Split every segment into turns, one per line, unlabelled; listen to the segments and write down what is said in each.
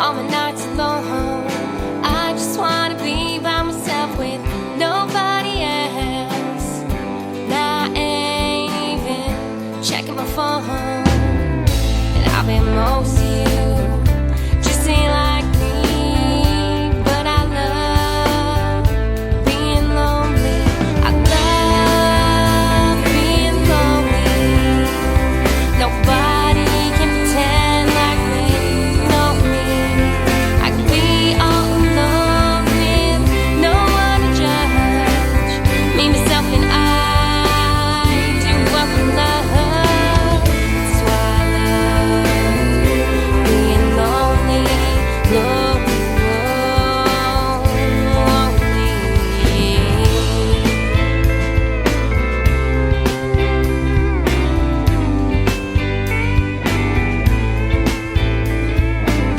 all my nights alone. I just wanna be by myself with nobody else. Now I ain't even checking my phone, and I've been most of you just ain't like me. But I love being lonely. I love being lonely. Nobody can pretend like they know me. I can be all alone with no one to judge me, myself, and I do what we love. That's why I love being lonely, lonely.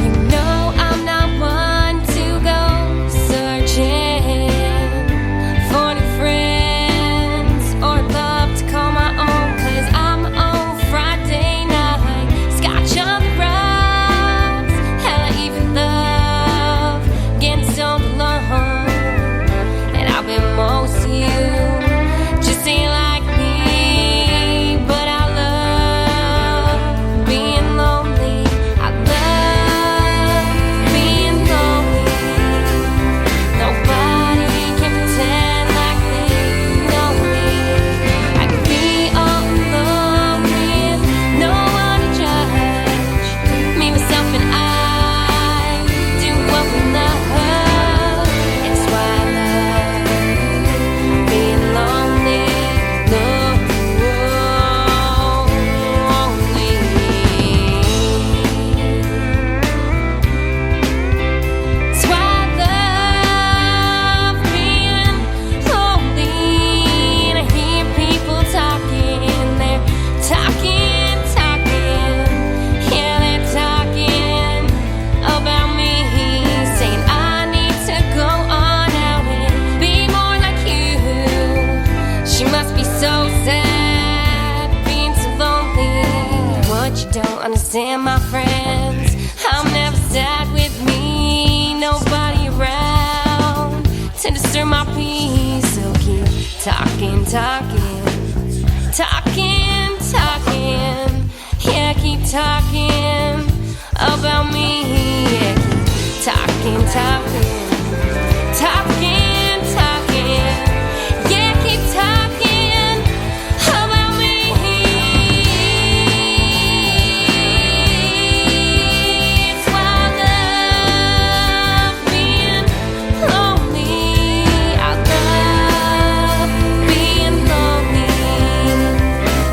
You know I'm not one to go searching for new friends or love to call my own, 'cause I'm on Friday night, scotch on the rocks. Hell, I even love getting stoned alone. And I've been most of you just ain't like me. But I love being lonely. I love being lonely. Nobody can pretend like they know me. I can be all alone with no one to judge me, myself, and I do what we love. It's why I love being lonely, lonely. It's why I love being lonely. And I hear people talking, they're talking, yeah, they're talking about me, saying I need to go on out and be more like you. She must be so sad, being so lonely. What you don't understand, my friends, I'm never sad with me. Nobody around to disturb my peace. So keep talking, yeah, keep talking about me. Yeah, keep talking, yeah, keep talking about me. It's why I love being lonely. I love being lonely.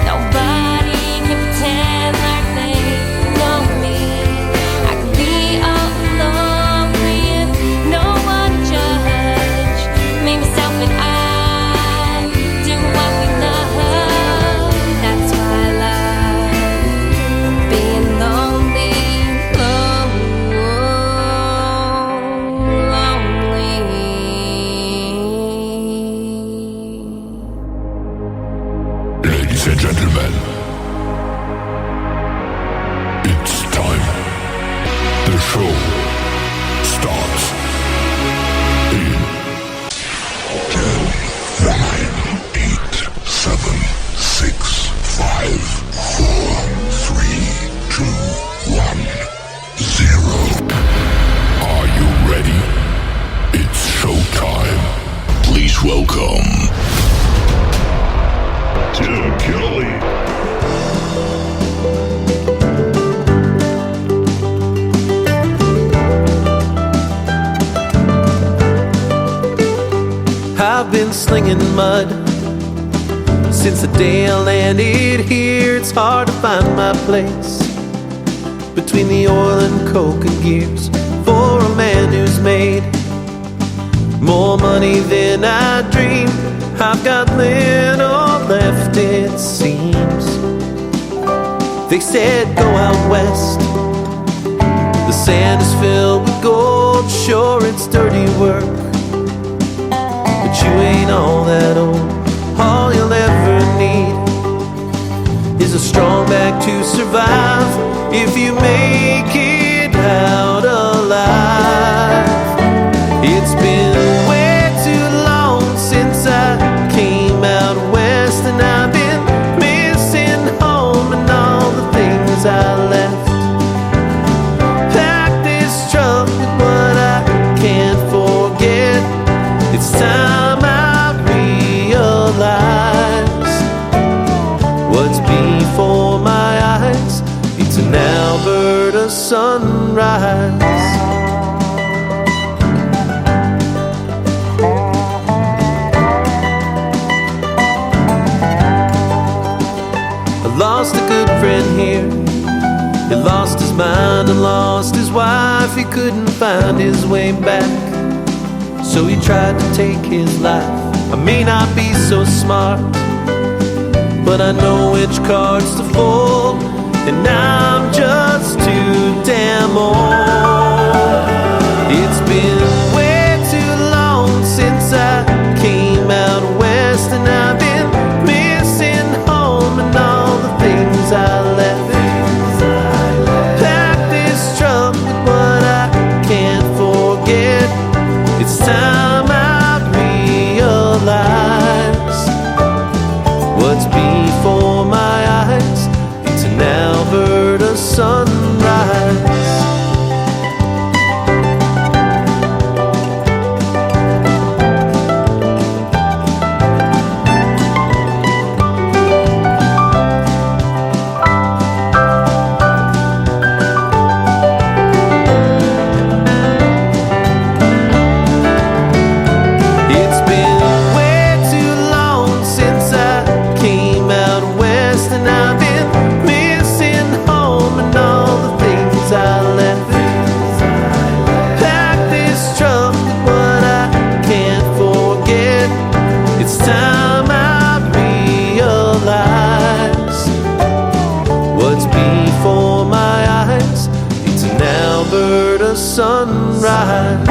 Nobody can pretend like they know me. I can be all alone with no one to judge me, myself, and I do what we love. That's why I love being lonely, lonely.
Ladies and gentlemen, it's time. The show starts in 10, 9, 8, 7, 6, 5, 4, 3, 2, 1, 0. Are you ready? It's showtime. Please welcome Tim Kelly.
I've been slinging mud since the day I landed here. It's hard to find my place between the oil and coke and gears for a man who's made more money than I dreamed. I've got little left, it seems. They said go out west, the sand is filled with gold. Sure, it's dirty work, but you ain't all that old. All you'll ever need is a strong back to survive if you make it out alive. Alberta sunrise. I lost a good friend here. He lost his mind and lost his wife. He couldn't find his way back, so he tried to take his life. I may not be so smart, but I know which cards to fold, and I'm just too damn old. It's been way too long since I came out west, and I've been missing home and all the things I left. Pack this trunk with what I can't forget. It's time I realize what's before my eyes. It's an Alberta sunrise. It's been way too long since I came out west, and I've been missing home and all the things I left. Pack this trunk with what I can't forget. It's time I realize what's before my eyes. It's an Alberta sunrise.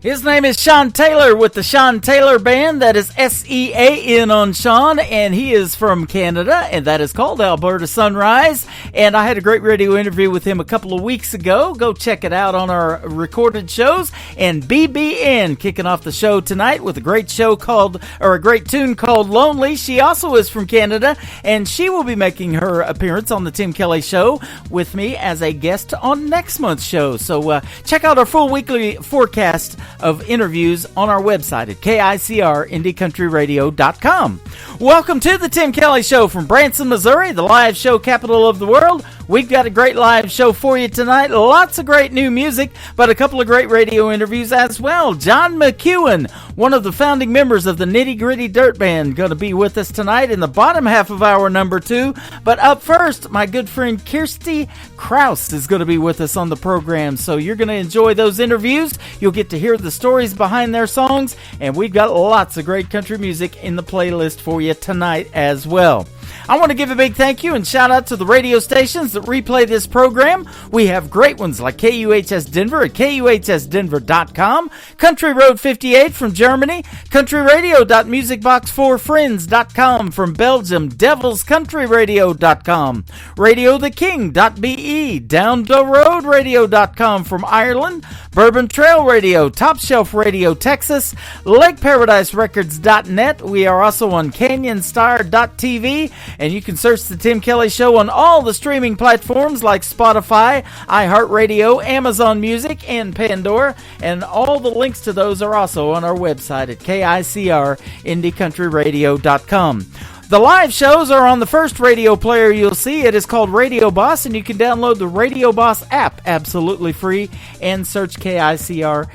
His name is Sean Taylor with the Sean Taylor Band. That is S-E-A-N on Sean, and he is from Canada, and that is called Alberta Sunrise. And I had a great radio interview with him a couple of weeks ago. Go check it out on our recorded shows. And BBN kicking off the show tonight with a great show called, or a great tune called Lonely. She also is from Canada, and she will be making her appearance on the Tim Kelly Show with me as a guest on next month's show. So check out our full weekly forecast of interviews on our website at KICRIndieCountryRadio.com. Welcome to the Tim Kelly Show from Branson, Missouri, the live show capital of the world. We've got a great live show for you tonight. Lots of great new music, but a couple of great radio interviews as well. John McEwen, one of the founding members of the Nitty Gritty Dirt Band, going to be with us tonight in the bottom half of hour number 2. But up first, my good friend Kirsty Kraus is going to be with us on the program. So you're going to enjoy those interviews. You'll get to hear the stories behind their songs, and we've got lots of great country music in the playlist for you tonight as well. I want to give a big thank you and shout out to the radio stations that replay this program. We have great ones like KUHS Denver at KUHSdenver.com, Country Road 58 from Germany, countryradio.musicbox4friends.com from Belgium, devilscountryradio.com, radiotheking.be, downtheroadradio.com from Ireland, Bourbon Trail Radio, Top Shelf Radio Texas, LakeParadiseRecords.net. We are also on CanyonStar.tv, and you can search The Tim Kelly Show on all the streaming platforms like Spotify, iHeartRadio, Amazon Music, and Pandora. And all the links to those are also on our website at KICRIndieCountryRadio.com. The live shows are on the first radio player you'll see. It is called Radio Boss, and you can download the Radio Boss app absolutely free and search KICR,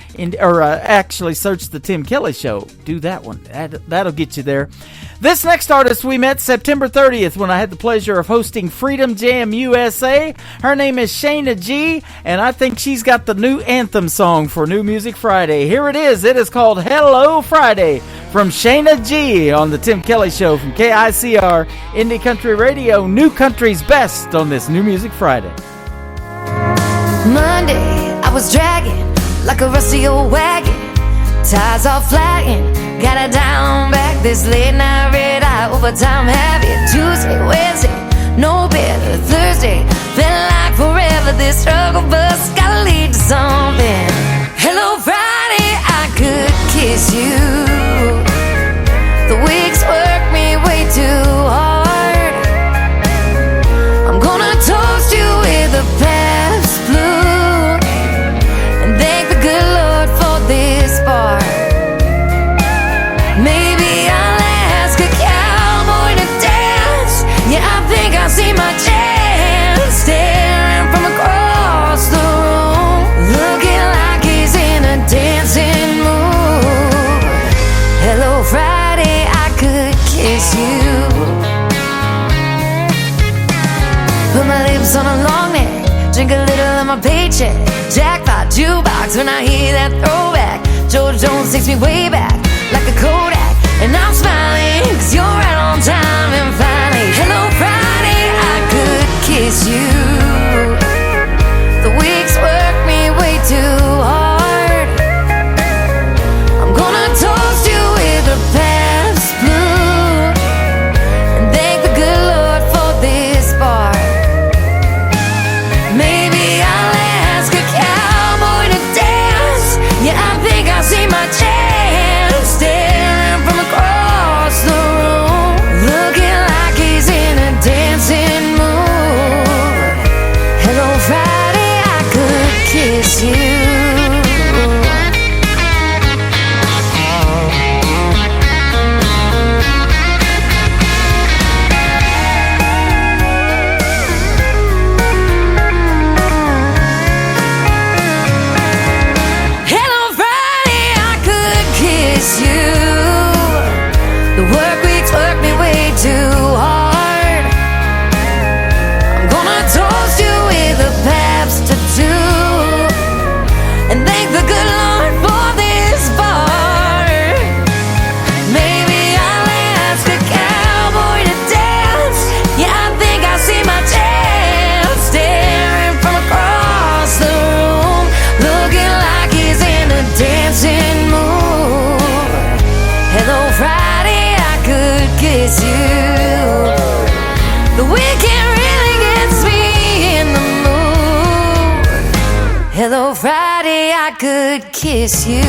actually search The Tim Kelly Show. Do that one. That'll get you there. This next artist we met September 30th when I had the pleasure of hosting Freedom Jam USA. Her name is Shayna G, and I think she's got the new anthem song for New Music Friday. Here it is. It is called Hello Friday from Shayna G on the Tim Kelly Show from KICR Indie Country Radio, New Country's Best on this New Music Friday.
Monday, I was dragging like a rusty old wagon, tires all flagging, got it down back, this late night red eye overtime habit. Tuesday, Wednesday, no better. Thursday, felt like forever, this struggle bus gotta lead to something. Hello Friday, I could kiss you. The weeks work me way kiss you. Put my lips on a long neck, drink a little of my paycheck. Jackpot jukebox when I hear that throwback. George Jones takes me way back like a Kodak. And I'm smiling 'cause you're right on time. And finally, hello Friday, I could kiss you. The weeks work me way too hard. I'm gonna toast you with a Pabst Blue and thank the good Lord for this bar. Maybe I'll ask a cowboy to dance. Yeah, I think I see my chance staring from across the room, looking like he's in a dancing mood. Hello Friday, I could kiss you. Hello Friday, I could kiss you. The work weeks work me way too hard. I'm gonna toast you with a Pabst tattoo and thank the good Lord for this bar. Maybe I'll ask a cowboy to dance. Yeah, I think I see my chance staring from across the room, looking like he's in a dancing mood. Hello Friday, I could kiss you. The weekend really gets me in the mood. Hello Friday, I could kiss you.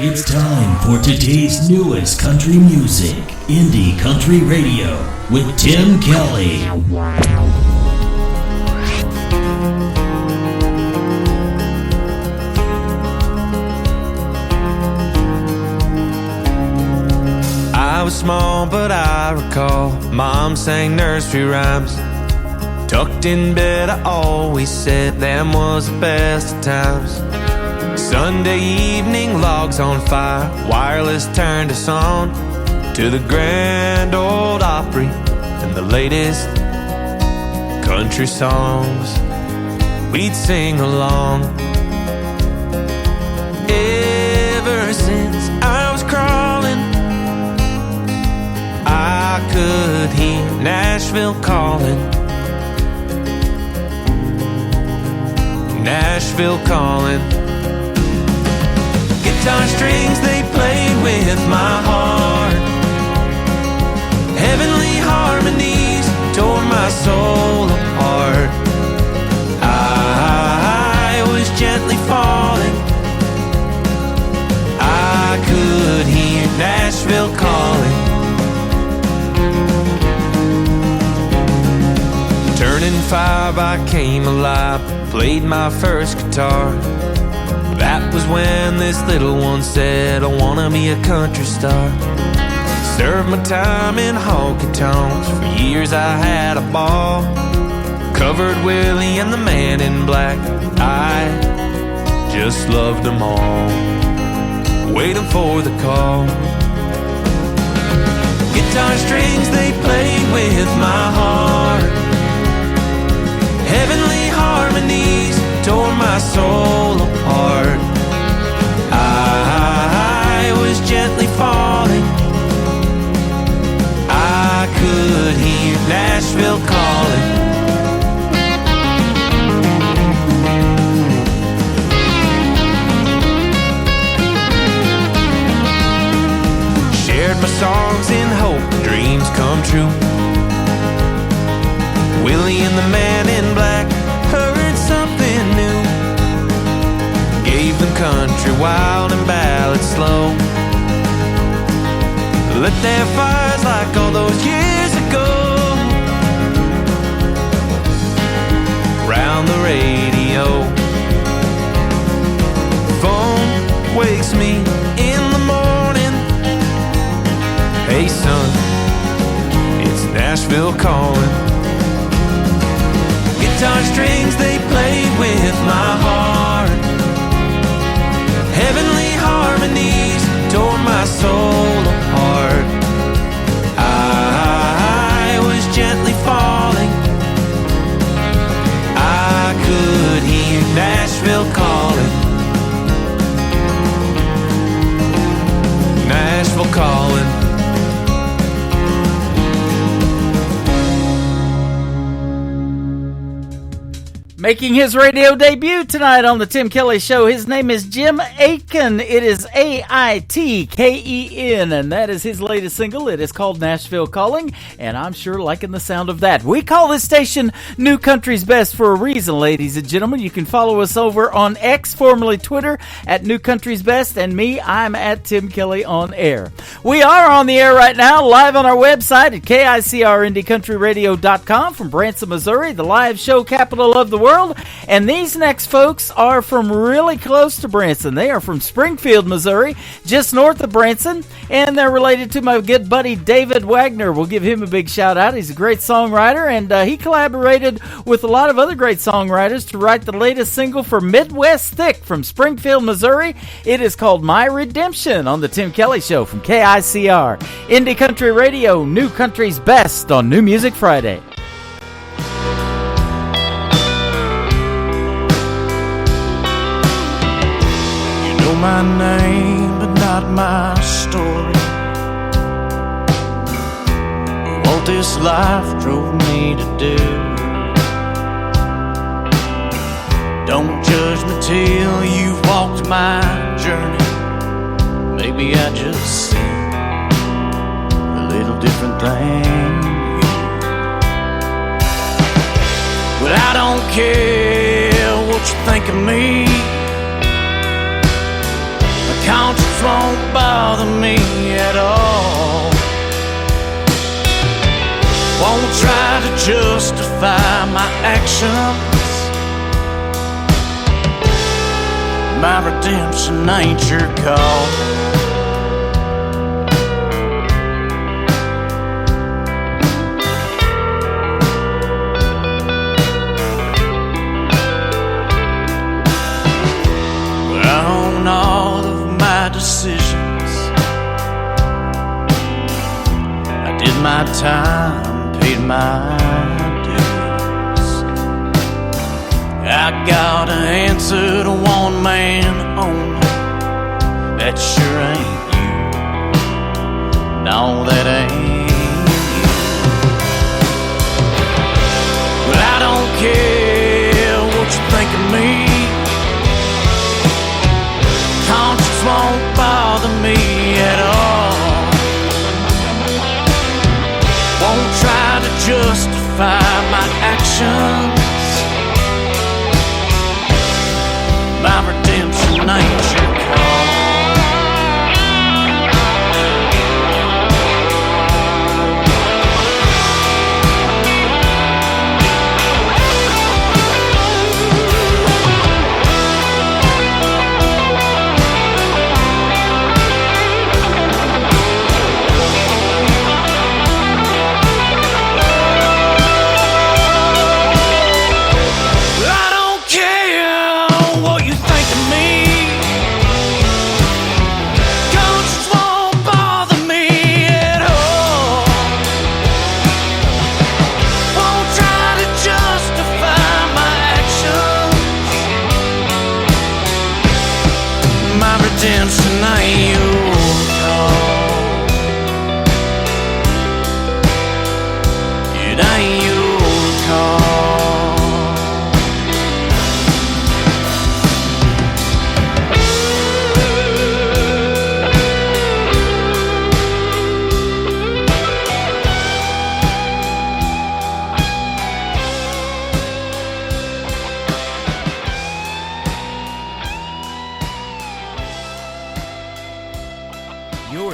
It's time for today's newest country music, Indie Country Radio, with Tim Kelly.
I was small, but I recall Mom sang nursery rhymes. Tucked in bed, I always said them was the best of times. Sunday evening, logs on fire, wireless turned us on to the Grand Ole Opry and the latest country songs. We'd sing along. Ever since I was crawling, I could hear Nashville calling. Nashville calling. Guitar strings, they played with my heart. Heavenly harmonies tore my soul apart. I was gently falling. I could hear Nashville calling. Turning 5, I came alive, played my first guitar. That was when this little one said, I wanna be a country star. Served my time in honky tonks. For years I had a ball. Covered Willie and the Man in Black. I just loved them all. Waiting for the call. Guitar strings, they played with my heart. Heavenly harmonies tore my soul apart. I was gently falling. I could hear Nashville calling. Shared my songs in hope dreams come true. Willie and the Man in Black heard something new. Gave them country wild and ballad slow. Lit their fires like all those years ago. Round the radio. Phone wakes me in strings, they play with my heart. Heavenly harmonies tore my soul apart. I was gently falling. I could hear Nashville calling. Nashville calling.
Making his radio debut tonight on the Tim Kelly Show, his name is Jim Aiken. It is Aitken, and that is his latest single. It is called Nashville Calling, and I'm sure liking the sound of that. We call this station New Country's Best for a reason, ladies and gentlemen. You can follow us over on X, formerly Twitter, at New Country's Best, and me, I'm at Tim Kelly on air. We are on the air right now, live on our website at KICRIndieCountryRadio.com from Branson, Missouri, the live show capital of the world. And these next folks are from really close to Branson. They are from Springfield, Missouri, just north of Branson, and they're related to my good buddy David Wagner. We'll give him a big shout out. He's a great songwriter, and he collaborated with a lot of other great songwriters to write the latest single for Midwest Thick from Springfield, Missouri. It is called My Redemption on the Tim Kelly Show from KICR Indie Country Radio, New Country's Best on New Music Friday.
My name, but not my story. What this life drove me to do. Don't judge me till you've walked my journey. Maybe I just see a little different thing. But I don't care what you think of me. Conscience won't bother me at all. Won't try to justify my actions. My redemption ain't your call. Decisions. I did my time, paid my dues. I got an answer to one man only. That sure ain't you. No, that ain't you. But I don't care what you think of me. Conscience won't bother me at all. Won't try to justify my actions. My redemption ain't your call.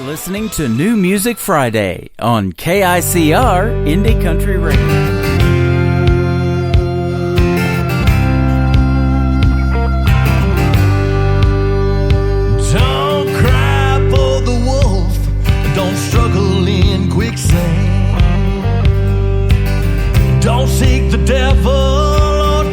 Listening to New Music Friday on KICR Indie Country Radio.
Don't cry for the wolf, don't struggle in quicksand. Don't seek the devil or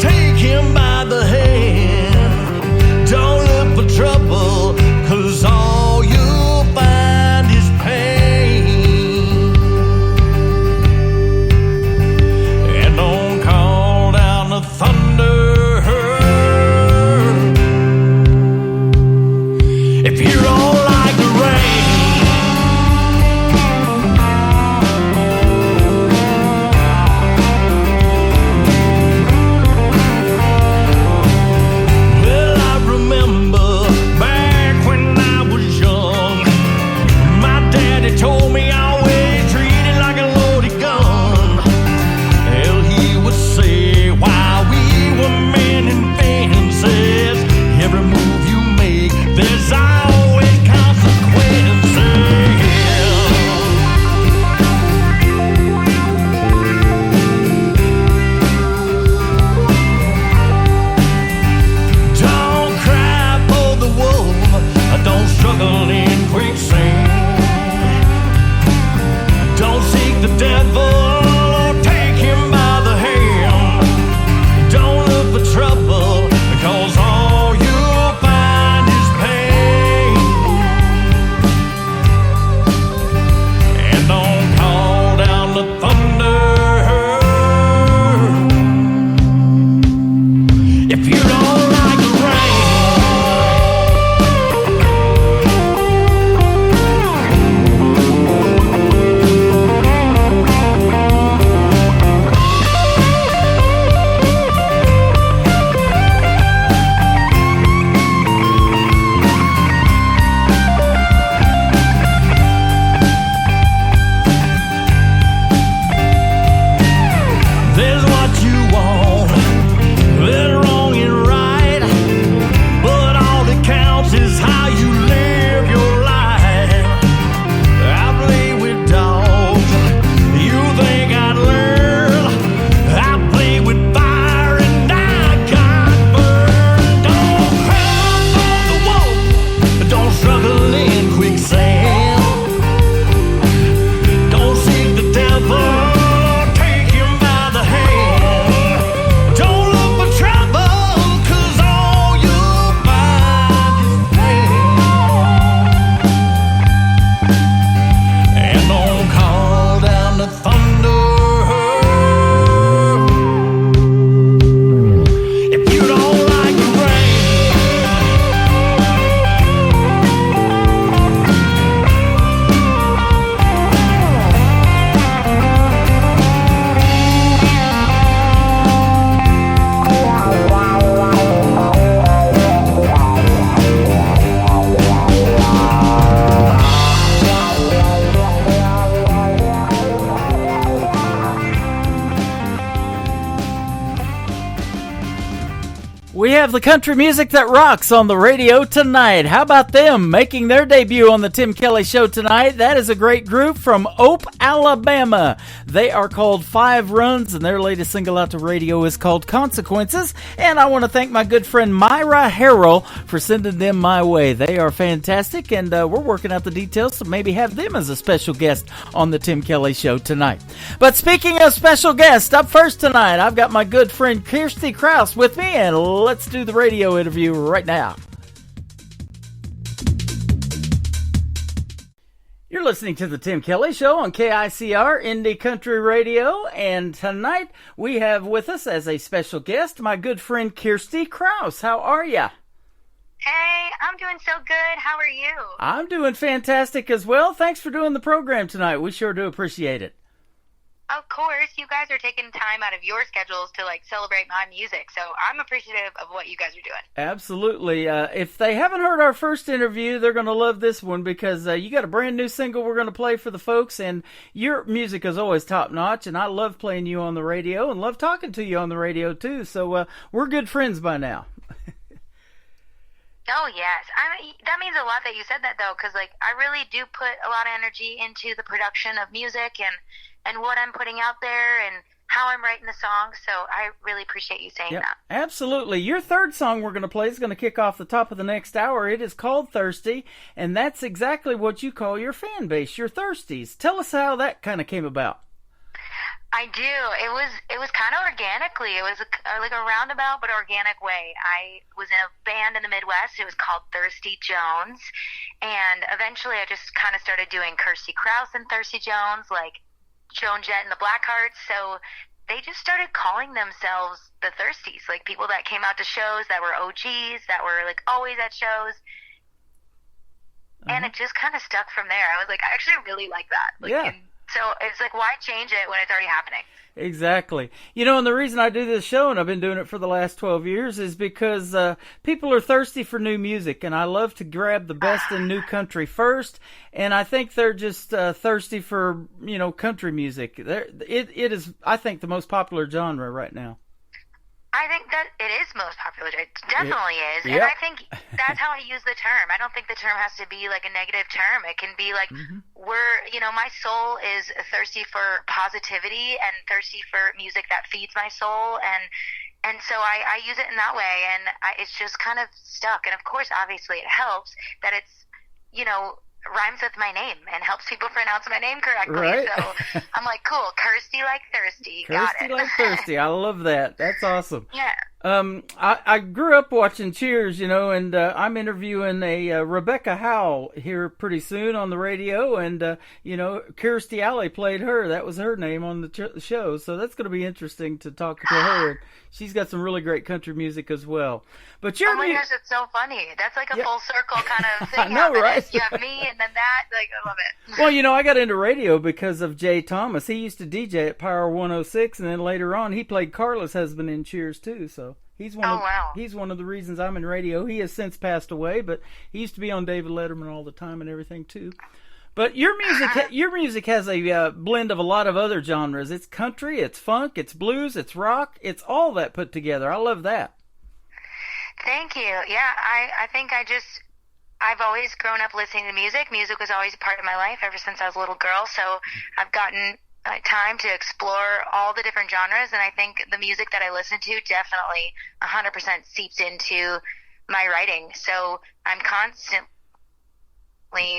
have the country music that rocks on the radio tonight. How about them making their debut on the Tim Kelly Show tonight? That is a great group from Ope, Alabama. They are called Five Runs, and their latest single out to radio is called Consequences. And I want to thank my good friend Myra Harrell for sending them my way. They are fantastic, and we're working out the details to maybe have them as a special guest on the Tim Kelly Show tonight. But speaking of special guests, up first tonight, I've got my good friend Kirsty Krause with me, and let's do the radio interview right now. You're listening to the Tim Kelly Show on KICR Indie Country Radio, and tonight we have with us as a special guest my good friend Kirsty Krause. How are ya?
Hey, I'm doing so good. How are you?
I'm doing fantastic as well. Thanks for doing the program tonight. We sure do appreciate it.
Of course, you guys are taking time out of your schedules to celebrate my music, so I'm appreciative of what you guys are doing.
Absolutely. If they haven't heard our first interview, they're going to love this one because you got a brand new single we're going to play for the folks, and your music is always top notch, and I love playing you on the radio and love talking to you on the radio too. So we're good friends by now.
Oh, yes. That means a lot that you said that, though, because I really do put a lot of energy into the production of music and what I'm putting out there and how I'm writing the songs, so I really appreciate you saying that.
Absolutely. Your third song we're going to play is going to kick off the top of the next hour. It is called Thirsty, and that's exactly what you call your fan base, your Thirsties. Tell us how that kind of came about.
I do. It was kind of organically. It was a roundabout but organic way. I was in a band in the Midwest. It was called Thirsty Jones, and eventually I just kind of started doing Kirsty Krause and Thirsty Jones, like Joan Jett and the Blackhearts, so they just started calling themselves the Thirsties, like people that came out to shows that were OGs, that were always at shows, and it just kind of stuck from there. I was like, I actually really like that. And so it's why change it when it's already happening?
Exactly. And the reason I do this show, and I've been doing it for the last 12 years, is because people are thirsty for new music, and I love to grab the best in new country first, and I think they're just thirsty for, country music. It is, I think, the most popular genre right now.
I think that it is most popular. It definitely is. And I think that's how I use the term. I don't think the term has to be a negative term. It can be my soul is thirsty for positivity and thirsty for music that feeds my soul. And so I use it in that way. And it's just kind of stuck. And of course, obviously it helps that it's, rhymes with my name and helps people pronounce my name correctly.
Right.
So I'm like, cool, Kirsty like thirsty.
Got
it.
Kirsty like thirsty. I love that. That's awesome.
Yeah.
I grew up watching Cheers, and I'm interviewing a Rebecca Howell here pretty soon on the radio, and Kirstie Alley played her. That was her name on the show, so that's going to be interesting to talk to her. She's got some really great country music as well. But
oh my gosh, it's so funny. That's like a full circle kind of thing.
I know, right?
You have me, and then that. I love it.
Well, I got into radio because of Jay Thomas. He used to DJ at Power 106, and then later on, he played Carla's husband in Cheers too. So he's one of the reasons I'm in radio. He has since passed away, but he used to be on David Letterman all the time and everything too. But your music has a blend of a lot of other genres. It's country, it's funk, it's blues, it's rock. It's all that put together. I love that.
Thank you. Yeah, I think I've always grown up listening to music. Music was always a part of my life ever since I was a little girl. So I've gotten time to explore all the different genres, and I think the music that I listen to definitely 100% seeps into my writing. So I'm constantly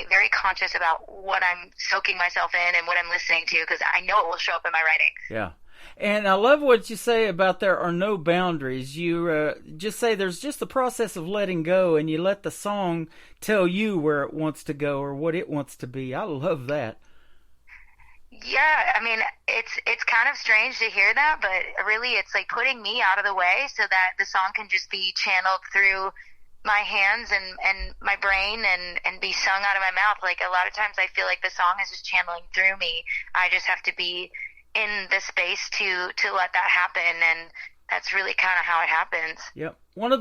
very conscious about what I'm soaking myself in and what I'm listening to, because I know it will show up in my writing.
Yeah. And I love what you say about there are no boundaries. You just say there's just the process of letting go, and you let the song tell you where it wants to go or what it wants to be. I love that.
Yeah, I mean, it's kind of strange to hear that, but really it's like putting me out of the way so that the song can just be channeled through my hands and my brain and be sung out of my mouth. Like a lot of times I feel like the song is just channeling through me. I just have to be in the space to let that happen, and that's really kind of how it happens.
Yep. One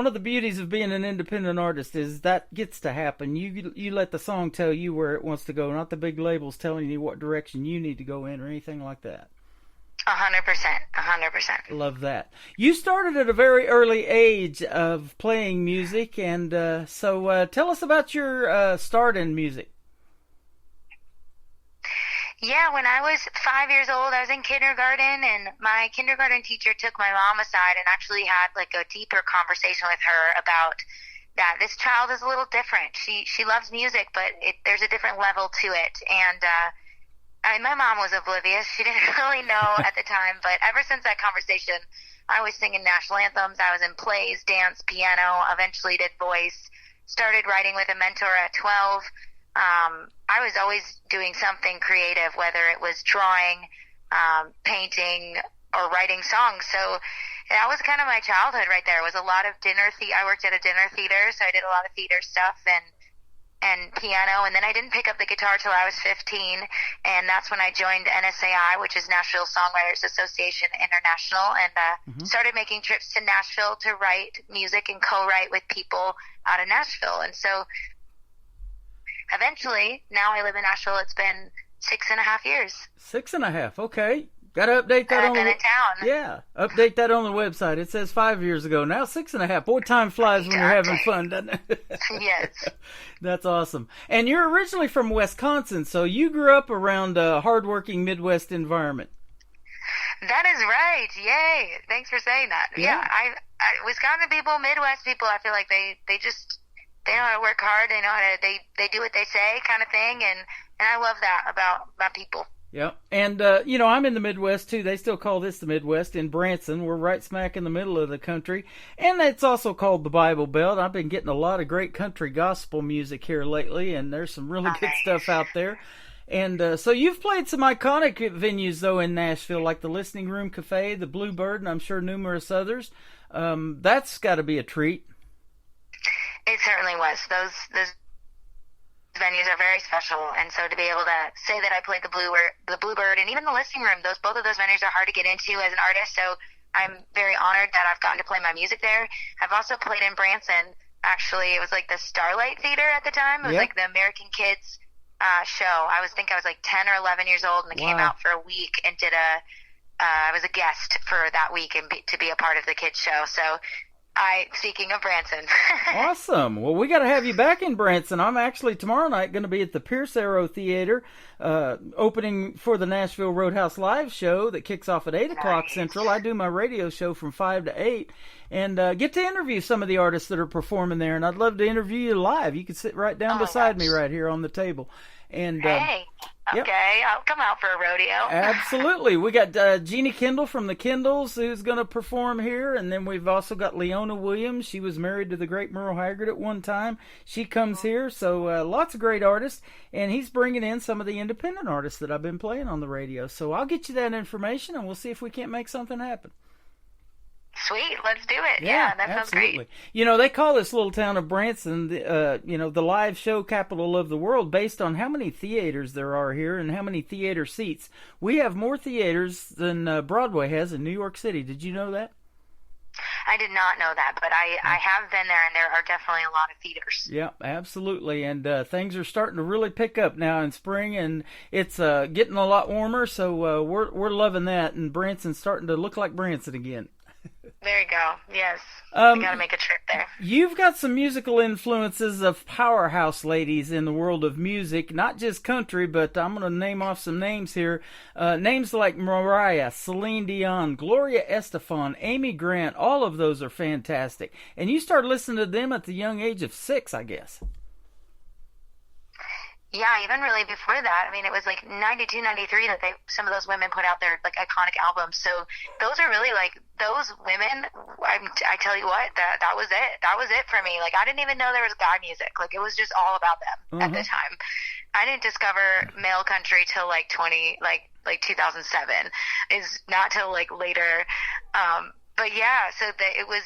of the beauties of being an independent artist is that gets to happen. You let the song tell you where it wants to go, not the big labels telling you what direction you need to go in or anything like that.
100%.
Love that. You started at a very early age of playing music, and so tell us about your start in music.
Yeah, when I was 5 years old, I was in kindergarten, and my kindergarten teacher took my mom aside and actually had like a deeper conversation with her about that this child is a little different. She loves music, but there's a different level to it. And my mom was oblivious. She didn't really know at the time, but ever since that conversation, I was singing national anthems. I was in plays, dance, piano, eventually did voice, started writing with a mentor at 12. I was always doing something creative, whether it was drawing, painting, or writing songs. So that was kind of my childhood right there. It was a lot of I worked at a dinner theater, so I did a lot of theater stuff and piano. And then I didn't pick up the guitar till I was 15, and that's when I joined NSAI, which is Nashville Songwriters Association International, and started making trips to Nashville to write music and co-write with people out of Nashville. And so eventually, now I live in Nashville. It's been 6.5 years.
6.5, okay. Got to update that
I've been in town.
Yeah, update that on the website. It says 5 years ago. Now 6.5. Boy, time flies when you're having fun, doesn't it?
Yes.
That's awesome. And you're originally from Wisconsin, so you grew up around a hardworking Midwest environment.
That is right. Yay. Thanks for saying that. Yeah, I Wisconsin people, Midwest people, I feel like they know how to work hard. They know how to, they do what they say kind of thing. And I love that about people.
Yeah, and, I'm in the Midwest, too. They still call this the Midwest in Branson. We're right smack in the middle of the country, and it's also called the Bible Belt. I've been getting a lot of great country gospel music here lately, and there's some really good stuff out there. And so you've played some iconic venues, though, in Nashville, like the Listening Room Cafe, the Bluebird, and I'm sure numerous others. That's got to be a treat.
It certainly was. Those venues are very special, and so to be able to say that I played the Bluebird, and even the Listening Room, both of those venues are hard to get into as an artist, so I'm very honored that I've gotten to play my music there. I've also played in Branson. Actually, it was like the Starlight Theater at the time. It was like the American Kids show. I was 10 or 11 years old, and I came out for a week and did I was a guest for that week and to be a part of the kids show. So speaking of Branson.
Awesome. Well, we got to have you back in Branson. I'm actually tomorrow night going to be at the Pierce Arrow Theater, opening for the Nashville Roadhouse Live show that kicks off at 8 o'clock Central. I do my radio show from 5 to 8 and get to interview some of the artists that are performing there. And I'd love to interview you live. You could sit right down beside me right here on the table. And
hey. Okay, I'll come out for a rodeo.
Absolutely. We got Jeannie Kendall from the Kendalls who's going to perform here, and then we've also got Leona Williams. She was married to the great Merle Haggard at one time. She comes here, so lots of great artists, and he's bringing in some of the independent artists that I've been playing on the radio. So I'll get you that information, and we'll see if we can't make something happen.
Sweet, let's do it. Yeah, that sounds great.
They call this little town of Branson, the live show capital of the world, based on how many theaters there are here and how many theater seats. We have more theaters than Broadway has in New York City. Did you know that?
I did not know that, but I have been there, and there are definitely a lot of theaters.
Yeah, absolutely, and things are starting to really pick up now in spring, and it's getting a lot warmer, so we're loving that, and Branson's starting to look like Branson again.
There you go. Yes. We got to make a trip there.
You've got some musical influences of powerhouse ladies in the world of music, not just country, but I'm going to name off some names here. Names like Mariah, Celine Dion, Gloria Estefan, Amy Grant, all of those are fantastic. And you started listening to them at the young age of 6, I guess.
Yeah, even really before that. I mean, it was like 92, 93 that some of those women put out their like iconic albums. So those are really like those women. I tell you what, that was it. That was it for me. Like I didn't even know there was guy music. Like it was just all about them at the time. I didn't discover male country till like 2007. Is not till like later. But yeah, so it was.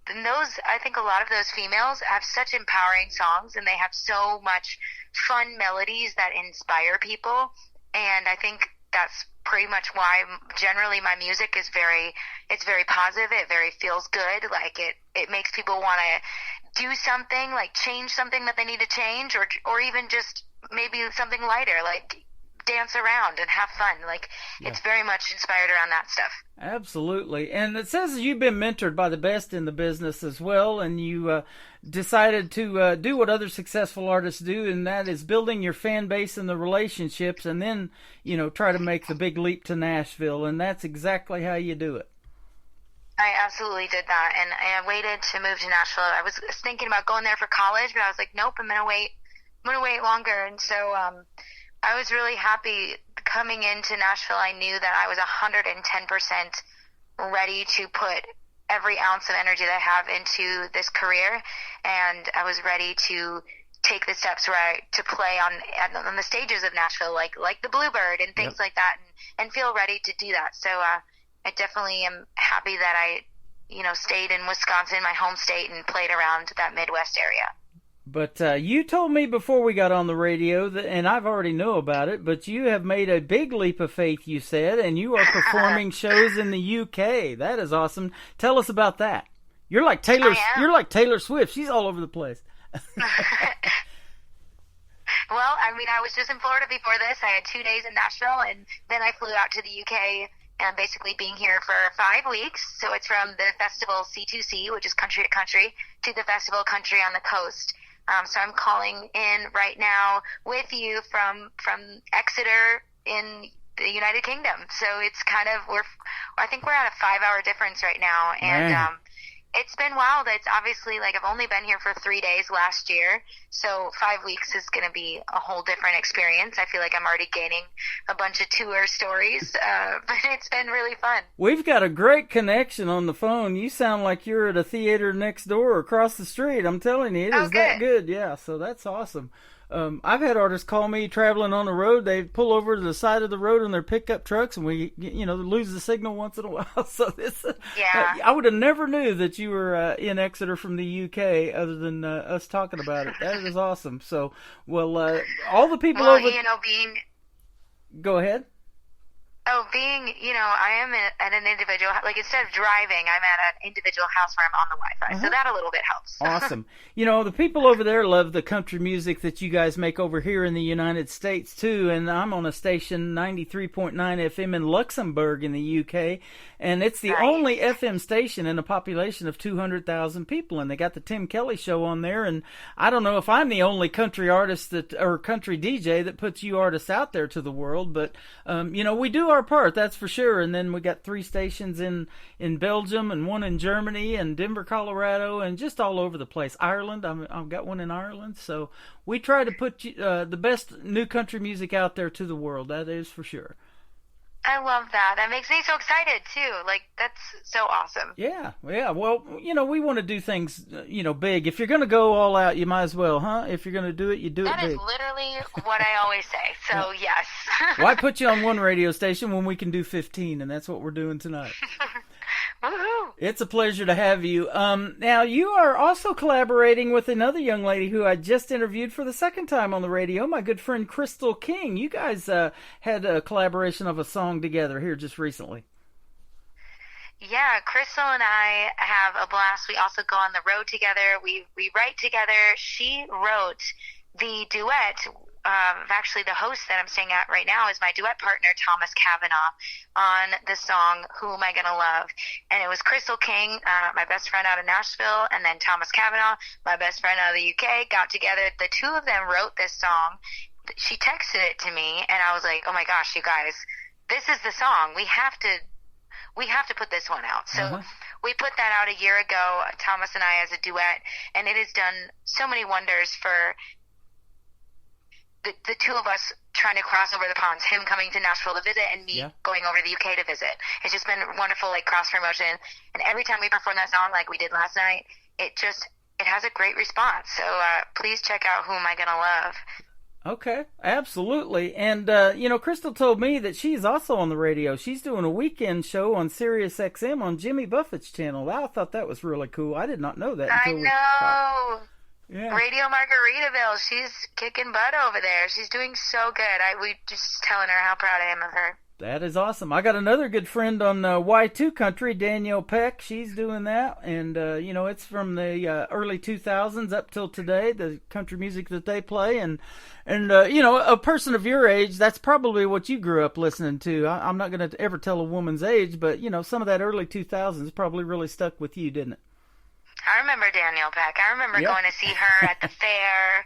And I think a lot of those females have such empowering songs, and they have so much fun melodies that inspire people. And I think that's pretty much why generally my music is very positive. It very feels good. Like it makes people want to do something, like change something that they need to change, or even just maybe something lighter, like dance around and have fun. Like, it's very much inspired around that stuff.
Absolutely. And it says you've been mentored by the best in the business as well, and you decided to do what other successful artists do, and that is building your fan base and the relationships, and then, try to make the big leap to Nashville, and that's exactly how you do it.
I absolutely did that, and I waited to move to Nashville. I was thinking about going there for college, but I was like, nope, I'm gonna wait longer. And so I was really happy coming into Nashville. I knew that I was 110% ready to put every ounce of energy that I have into this career, and I was ready to take the steps to play on the stages of Nashville, like the Bluebird and things like that, and feel ready to do that. So I definitely am happy that I, stayed in Wisconsin, my home state, and played around that Midwest area.
But you told me before we got on the radio, and I've already know about it, but you have made a big leap of faith, you said, and you are performing shows in the UK. That is awesome. Tell us about that. You're like Taylor Swift. She's all over the place.
Well, I was just in Florida before this. I had 2 days in Nashville, and then I flew out to the UK, and basically being here for 5 weeks. So it's from the festival C2C, which is country to country, to the festival Country on the Coast. So I'm calling in right now with you from Exeter in the United Kingdom. So it's I think we're at a 5-hour difference right now. And it's been wild. It's obviously I've only been here for 3 days last year. So 5 weeks is going to be a whole different experience. I feel like I'm already gaining a bunch of tour stories, but it's been really fun.
We've got a great connection on the phone. You sound like you're at a theater next door or across the street. I'm telling you, it is that good. Yeah, so that's awesome. I've had artists call me traveling on the road. They pull over to the side of the road in their pickup trucks, and we, lose the signal once in a while. So I would have never knew that you were in Exeter from the UK, other than us talking about it. That is awesome. So, all the people over. Go ahead.
I am at an individual, instead of driving, I'm at an individual house where I'm on the Wi-Fi. So that a little bit helps.
Awesome. The people over there love the country music that you guys make over here in the United States, too. And I'm on a station, 93.9 FM in Luxembourg in the UK. And it's the only FM station in a population of 200,000 people. And they got the Tim Kelly Show on there. And I don't know if I'm the only country artist or country DJ that puts you artists out there to the world. But, we do our part, that's for sure. And then we got 3 stations in Belgium and 1 in Germany and Denver, Colorado, and just all over the place. Ireland, I've got 1 in Ireland. So we try to put the best new country music out there to the world. That is for sure.
I love that. That makes me so excited too. That's so awesome.
Yeah. Well, we want to do things, big. If you're going to go all out, you might as well, huh? If you're going to do it, you do it big.
That is literally what I always say. So yes.
Why put you on 1 radio station when we can do 15? And that's what we're doing tonight.
Woohoo!
It's a pleasure to have you. Now, you are also collaborating with another young lady who I just interviewed for the second time on the radio, my good friend Crystal King. You guys had a collaboration of a song together here just recently.
Yeah, Crystal and I have a blast. We also go on the road together. We write together. She wrote the duet. Actually, the host that I'm staying at right now is my duet partner, Thomas Cavanaugh, on the song Who Am I Gonna Love? And it was Crystal King, my best friend out of Nashville, and then Thomas Cavanaugh, my best friend out of the UK, got together. The 2 of them wrote this song. She texted it to me, and I was like, oh my gosh, you guys, this is the song. We have to put this one out. So we put that out a year ago, Thomas and I as a duet, and it has done so many wonders for the 2 of us trying to cross over the ponds, him coming to Nashville to visit and me going over to the UK to visit. It's just been wonderful, cross promotion. And every time we perform that song like we did last night, it has a great response. So please check out Who Am I Gonna Love?
Okay, absolutely. And, Crystal told me that she's also on the radio. She's doing a weekend show on Sirius XM on Jimmy Buffett's channel. I thought that was really cool. I did not know that until
Yeah. Radio Margaritaville. She's kicking butt over there. She's doing so good. We just telling her how proud I am of her.
That is awesome. I got another good friend on Y2 Country, Danielle Peck. She's doing that, and it's from the early 2000s up till today. The country music that they play, and a person of your age, that's probably what you grew up listening to. I'm not going to ever tell a woman's age, but some of that early 2000s probably really stuck with you, didn't it?
I remember Danielle Peck. I remember going to see her at the fair.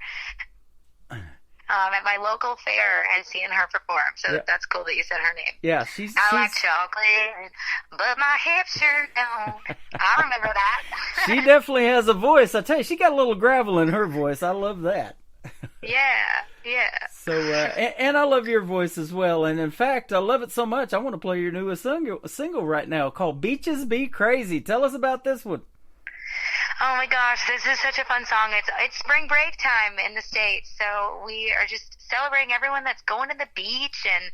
At my local fair and seeing her perform. So that's cool that you said her name.
Yeah,
I like chocolate, but my hips sure don't. I remember that.
She definitely has a voice. I tell you, she got a little gravel in her voice. I love that.
Yeah.
So, and I love your voice as well. And in fact, I love it so much, I want to play your newest single right now called Beaches Be Crazy. Tell us about this one.
Oh my gosh, this is such a fun song. It's spring break time in the States, so we are just celebrating everyone that's going to the beach and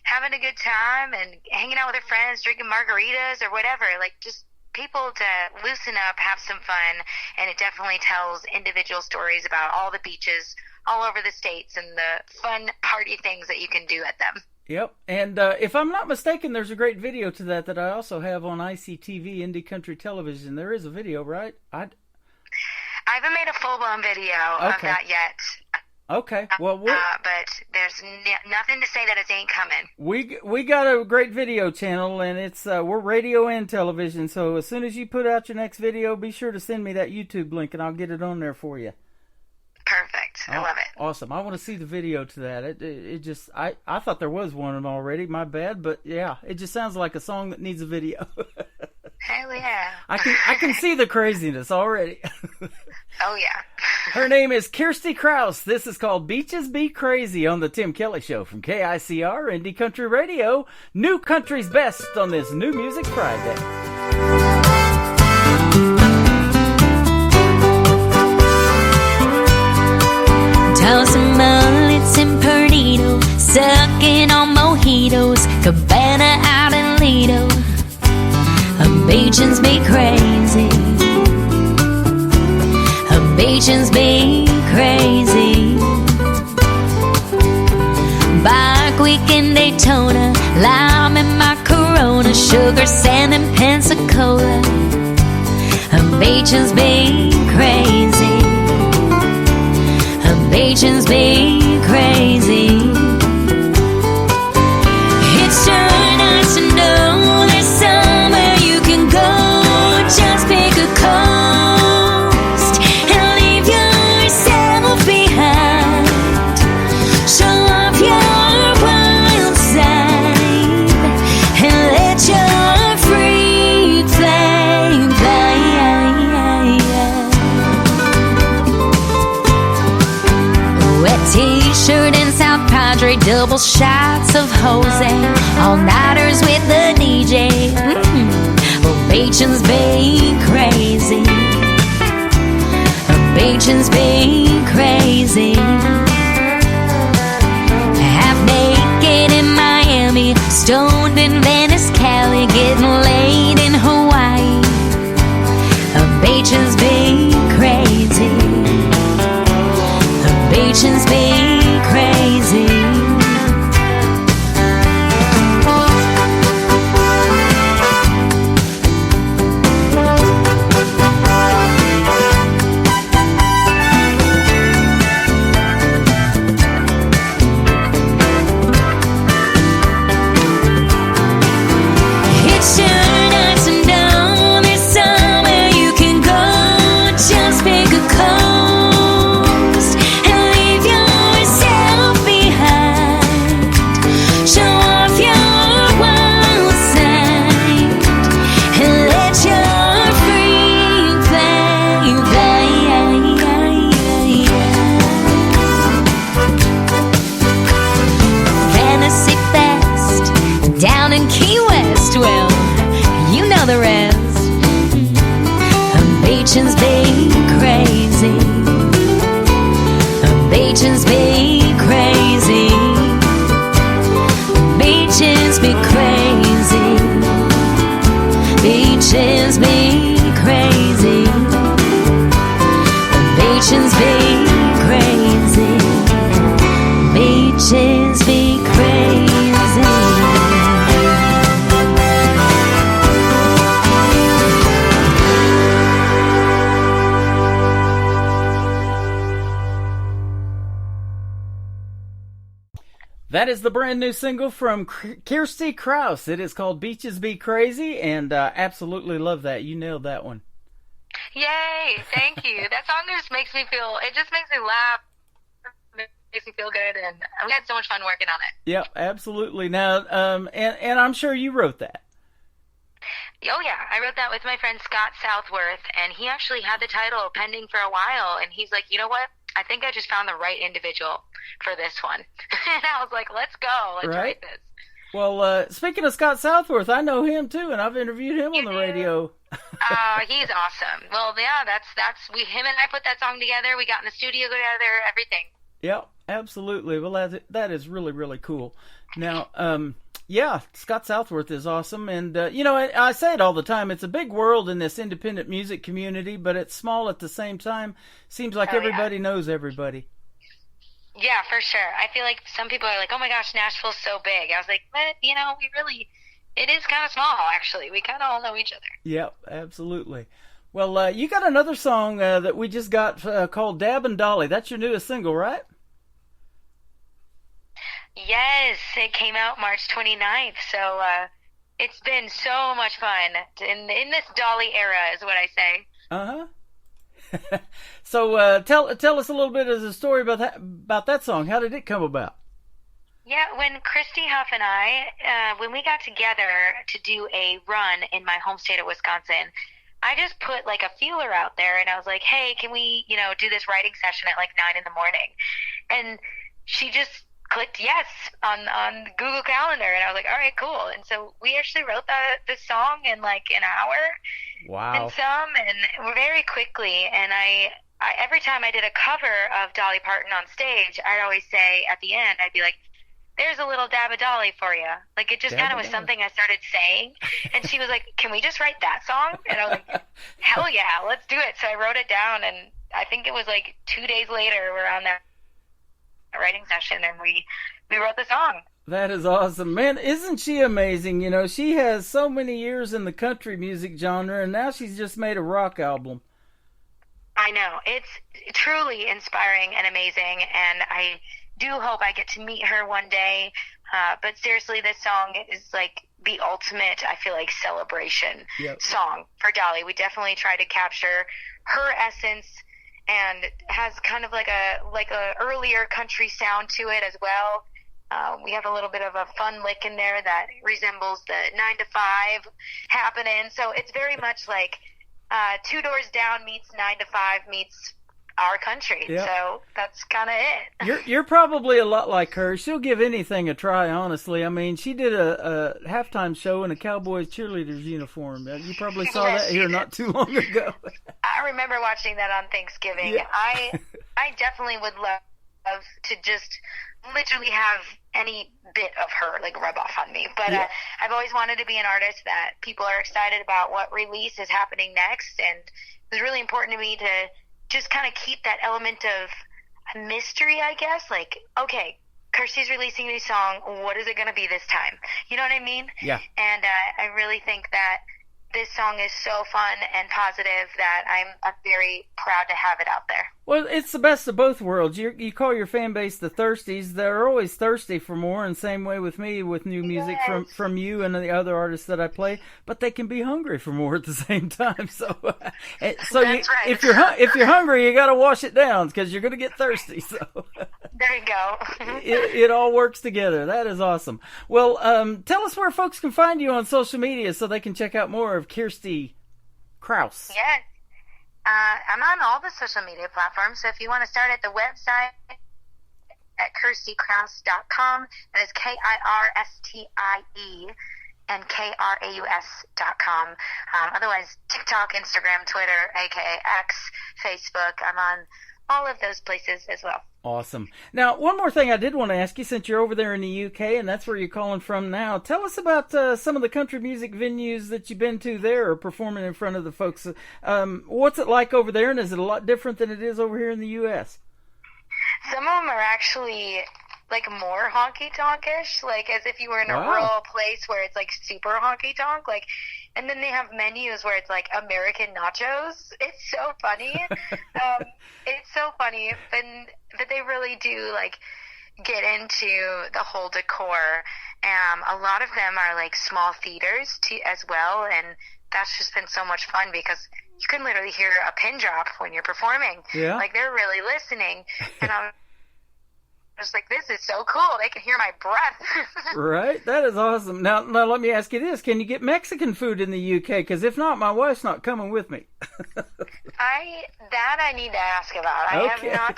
having a good time and hanging out with their friends, drinking margaritas or whatever. Like, just people to loosen up, have some fun, and it definitely tells individual stories about all the beaches all over the States and the fun party things that you can do at them.
Yep, and if I'm not mistaken, there's a great video to that I also have on ICTV, Indie Country Television. There is a video, right? I
haven't made a full-blown video of that yet.
Okay, well,
but there's nothing to say that it ain't coming.
We got a great video channel, and it's we're radio and television. So as soon as you put out your next video, be sure to send me that YouTube link, and I'll get it on there for you.
Perfect. I love it.
Awesome. I want to see the video to that. It just I thought there was one already. My bad, but yeah, it just sounds like a song that needs a video.
Hell yeah.
I can see the craziness already.
Oh yeah.
Her name is Kirsty Krause. This is called Beaches Be Crazy on the Tim Kelly Show from KICR Indie Country Radio. New country's best on this New Music Friday.
Tossing mullets and perditos, sucking on mojitos, Cabana out in Lido. Beaches be crazy. Beaches be crazy. Bike week in Daytona, lime in my Corona, sugar sand in Pensacola. Beaches be crazy. Beaches be crazy. It's sure nice to know there's somewhere you can go. Just pick a coast and leave yourself behind. Show off your wild side and let your freak flame fly. Wet t-shirt and South Padre, double shots of Jose, all-nighters with the DJ. Well, Beaches be crazy. Beaches be crazy. Half naked in Miami, stoned in Venice, Cali, getting laid in Hawaii. Beaches be crazy. Beaches be crazy. It's sure nice to know there's somewhere you can go. Just pick a coast and leave yourself behind. Show off your wild side and let your freak flame fly. Fantasy Fest down in Key West, well, you know the rest. Beaches be crazy. Beaches be crazy. Beaches be crazy. Beaches be crazy. Beaches be crazy. Beaches be crazy.
That is the brand new single from Kirsty Krause. It is called Beaches Be Crazy, and absolutely love that. You nailed that one.
Yay! Thank you. That song just makes me feel. It just makes me laugh. Makes me feel good, and we had so much fun working on it.
Yep, absolutely. Now, and I'm sure you wrote that.
Oh yeah, I wrote that with my friend Scott Southworth, and he actually had the title pending for a while, and he's like, you know what? I think I just found the right individual for this one. And I was like, let's go. Let's write this.
Well, speaking of Scott Southworth, I know him too, and I've interviewed him on the radio.
He's awesome. Well, yeah, him and I put that song together. We got in the studio together, everything.
Yep, absolutely. Well, that is really, really cool. Now, yeah, Scott Southworth is awesome, and I say it all the time. It's a big world in this independent music community, but it's small at the same time. Seems like everybody knows everybody.
Yeah, for sure. I feel like some people are like, "Oh my gosh, Nashville's so big." I was like, "But it is kind of small, actually. We kind of all know each other."
Yep, absolutely. Well, you got another song that we just got called "Dab and Dolly." That's your newest single, right?
Yes, it came out March 29th, so it's been so much fun in this Dolly era, is what I say.
So tell us a little bit of the story about that song. How did it come about?
Yeah, when Christy Huff and I, when we got together to do a run in my home state of Wisconsin, I just put like a feeler out there, and I was like, "Hey, can we, do this writing session at like 9 a.m?" And she just clicked yes on Google Calendar, and I was like, all right, cool. And so we actually wrote this song in like an hour.
Wow.
And very quickly. And I every time I did a cover of Dolly Parton on stage, I'd always say at the end, I'd be like, "There's a little dab of Dolly for you." Like, it just kind of was something I started saying. And she was like, "Can we just write that song?" And I was like, "Hell yeah, let's do it." So I wrote it down, and I think it was like 2 days later we're on that writing session, and we wrote the song.
That is awesome, man. Isn't she amazing? She has so many years in the country music genre, and now she's just made a rock album.
I know. It's truly inspiring and amazing, and I do hope I get to meet her one day. But seriously, this song is like the ultimate, I feel like, celebration song for Dolly. We definitely try to capture her essence, and has kind of like a earlier country sound to it as well. We have a little bit of a fun lick in there that resembles the 9 to 5 happening. So it's very much like Two Doors Down meets 9 to 5 meets our country. Yep. So that's kind of it.
You're probably a lot like her. She'll give anything a try, honestly. I mean, she did a halftime show in a Cowboys cheerleader's uniform. You probably saw that here not too long ago.
I remember watching that on Thanksgiving. Yeah. I definitely would love to just literally have any bit of her like rub off on me. But I've always wanted to be an artist that people are excited about what release is happening next, and it was really important to me to just kind of keep that element of mystery, I guess. Like, okay, Kirsty's releasing a new song. What is it going to be this time? You know what I mean? Yeah. And I really think that this song is so fun and positive that I'm very proud to have it out there.
Well, it's the best of both worlds. You call your fan base the Thirsties. They're always thirsty for more, and same way with me with new music from you and the other artists that I play. But they can be hungry for more at the same time. So
That's right.
if you're hungry, you got to wash it down because you're going to get thirsty. So
there you go.
it all works together. That is awesome. Well, tell us where folks can find you on social media so they can check out more of Kirsty Krause.
Yes. I'm on all the social media platforms, so if you want to start at the website at KirstyKrause.com, that is KIRSTIE and KRAUS.com. Otherwise, TikTok, Instagram, Twitter, aka X, Facebook, I'm on all of those places as well.
Awesome. Now, one more thing I did want to ask you, since you're over there in the UK, and that's where you're calling from now, tell us about some of the country music venues that you've been to there or performing in front of the folks. What's it like over there, and is it a lot different than it is over here in the U.S.?
Some of them are actually like more honky-tonkish, like as if you were in a rural place where it's like super honky-tonk, like, and then they have menus where it's like American nachos. It's so funny. It's so funny, but they really do, like, get into the whole decor. A lot of them are like small theaters as well, and that's just been so much fun because you can literally hear a pin drop when you're performing.
Yeah.
Like they're really listening, and I'm just like, this is so cool. They can hear my breath.
Right? That is awesome. Now, let me ask you this. Can you get Mexican food in the UK? Because if not, my wife's not coming with me.
I need to ask about.
Okay.
I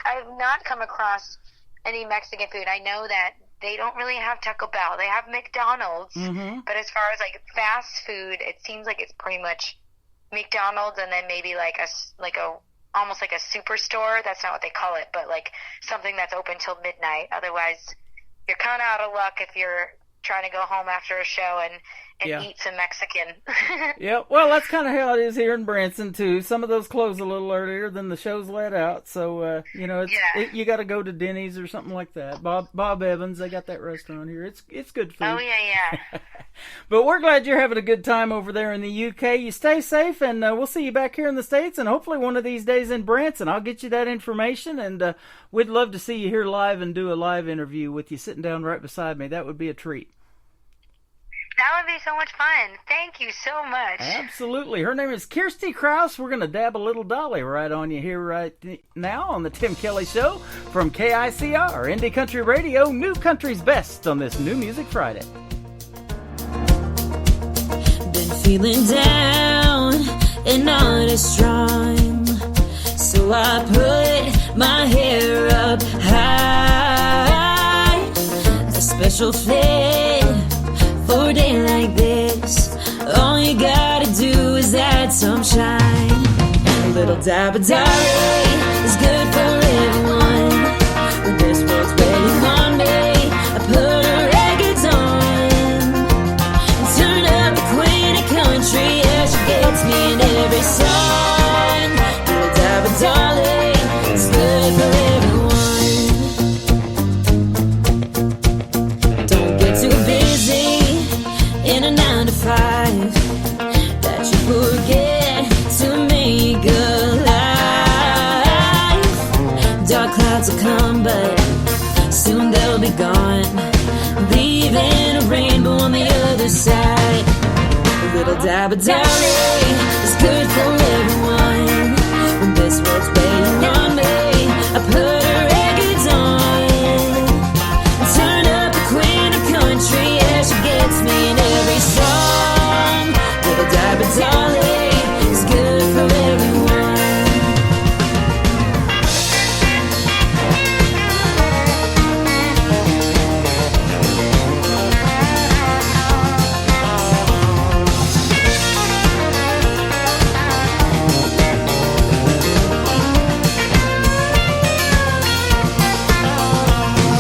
have not come across any Mexican food. I know that they don't really have Taco Bell. They have McDonald's.
Mm-hmm.
But as far as like fast food, it seems like it's pretty much McDonald's and then maybe like a almost like a superstore. That's not what they call it, but like something that's open till midnight. Otherwise, you're kind of out of luck if you're trying to go home after a show and eat some Mexican.
Yeah, well, that's kind of how it is here in Branson, too. Some of those close a little earlier than the show's let out. So, you got to go to Denny's or something like that. Bob Evans, they got that restaurant here. It's good food.
Oh, yeah.
But we're glad you're having a good time over there in the UK. You stay safe, and we'll see you back here in the States, and hopefully one of these days in Branson. I'll get you that information, and we'd love to see you here live and do a live interview with you sitting down right beside me. That would be a treat.
That would be so much fun. Thank you so much.
Absolutely. Her name is Kirsty Krause. We're going to dab a little dolly right on you here right now on the Tim Kelly Show from KICR, Indie Country Radio, New Country's Best on this New Music Friday.
Been feeling down and not as strong, so I put my hair up high. A special fit for a day like this, all you gotta do is add some shine. A little dab of dolly is good for everyone. When this world's waiting on me, I put her records on and turn up the queen of country. Yeah, she gets me in every song. A little dab of dolly is good for everyone. Don't get too busy in a 9 to 5 that you forget to make a life. Dark clouds will come, but soon they'll be gone, leaving a rainbow on the other side. A little dab of dolly is good for everyone. When this world's waiting on me, I put her records on and turn up the queen of country. Yeah, she gets me in every song. Little dab of dolly is good for everyone.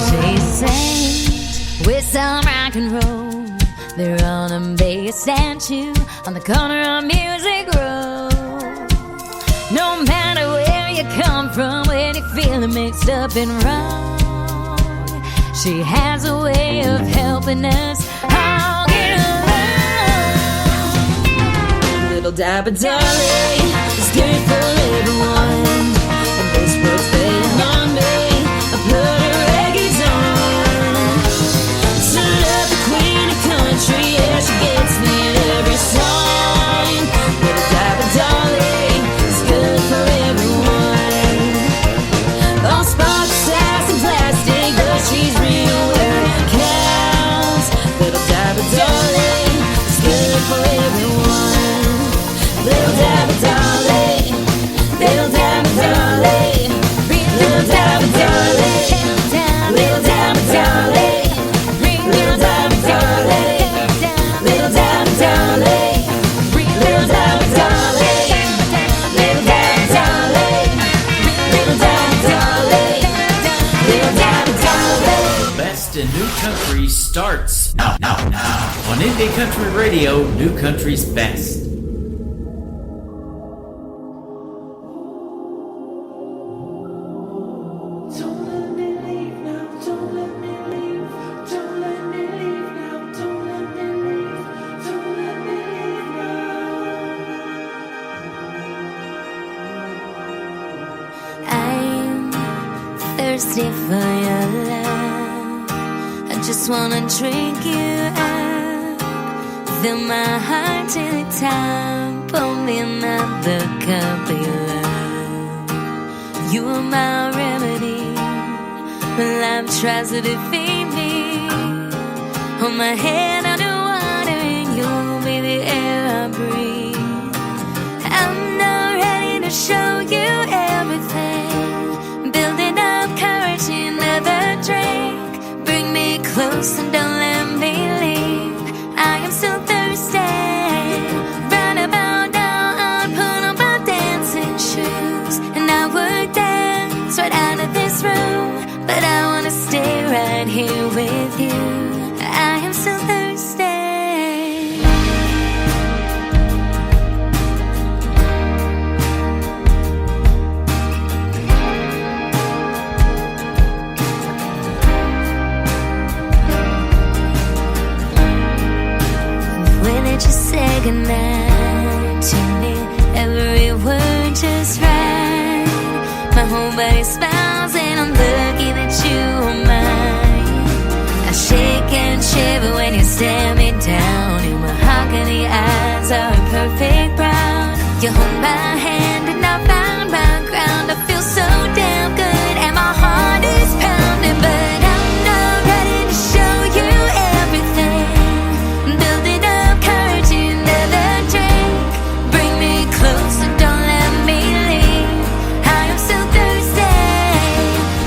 She sings with some rock and roll. They're on a big statue on the corner of Music Road. No matter where you come from, when you're feeling mixed up and wrong, she has a way of helping us all get along. Little dab of dolly is good for everyone. And this world's waiting on me, I put her records on. Turn up the queen of country, yeah, she gets me in every song. Little dab of dolly is good for everyone. All sparks, sass, and plastic, but she's real where it counts. Little dab of dolly is good for everyone. Little dab of dolly, little dab of dolly, little dab of dolly, little dab of dolly, little dab of dolly, little dab of dolly, little dab of dolly, little dab of dolly, little dab of dolly, little dab of dolly.
Best in New Country starts now on Indie Country Radio, New Country's Best.
I'm thirsty for your love.
Just wanna drink you up, fill my heart till it's time. Pour me another cup of your love. You are my remedy when life tries to defeat me. Hold my head underwater and you'll be the air I breathe. I'm not ready to show you everything, building up courage in another drink. Bring me close and don't let me leave. I am so thirsty. Right about now I'll put on my dancing shoes and I would dance right out of this room, but I wanna stay right here with you. I am so thirsty. When did you say goodnight to me? Every word just right. My whole body smiles and I'm lucky that you are mine. I shake and shiver when you stare me down. In my mahogany eyes are a perfect brown. You hold my hand and I found my ground. I feel so damn good and my heart is pounding, but I'm not ready to show you everything. Building up courage in another drink. Bring me close and don't let me leave. I am so thirsty.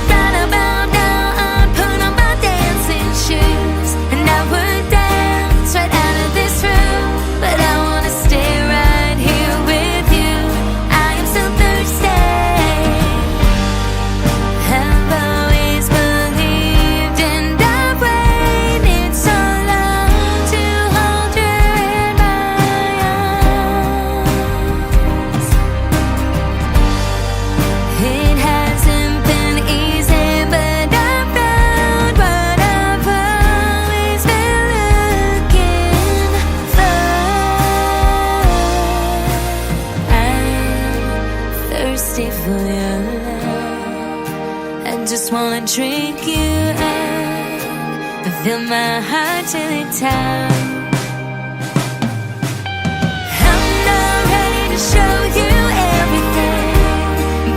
Right about now I'll put on my dancing shoes and I would dance right out of this room, but I wanna stay right here with you. I am so thirsty. I've always believed and I've waited so long to hold you in my arms. It hasn't been easy, but I found what I've always been looking for. I'm thirsty for your love. I just wanna drink you up and fill my heart till it's time. I'm not ready to show you everything,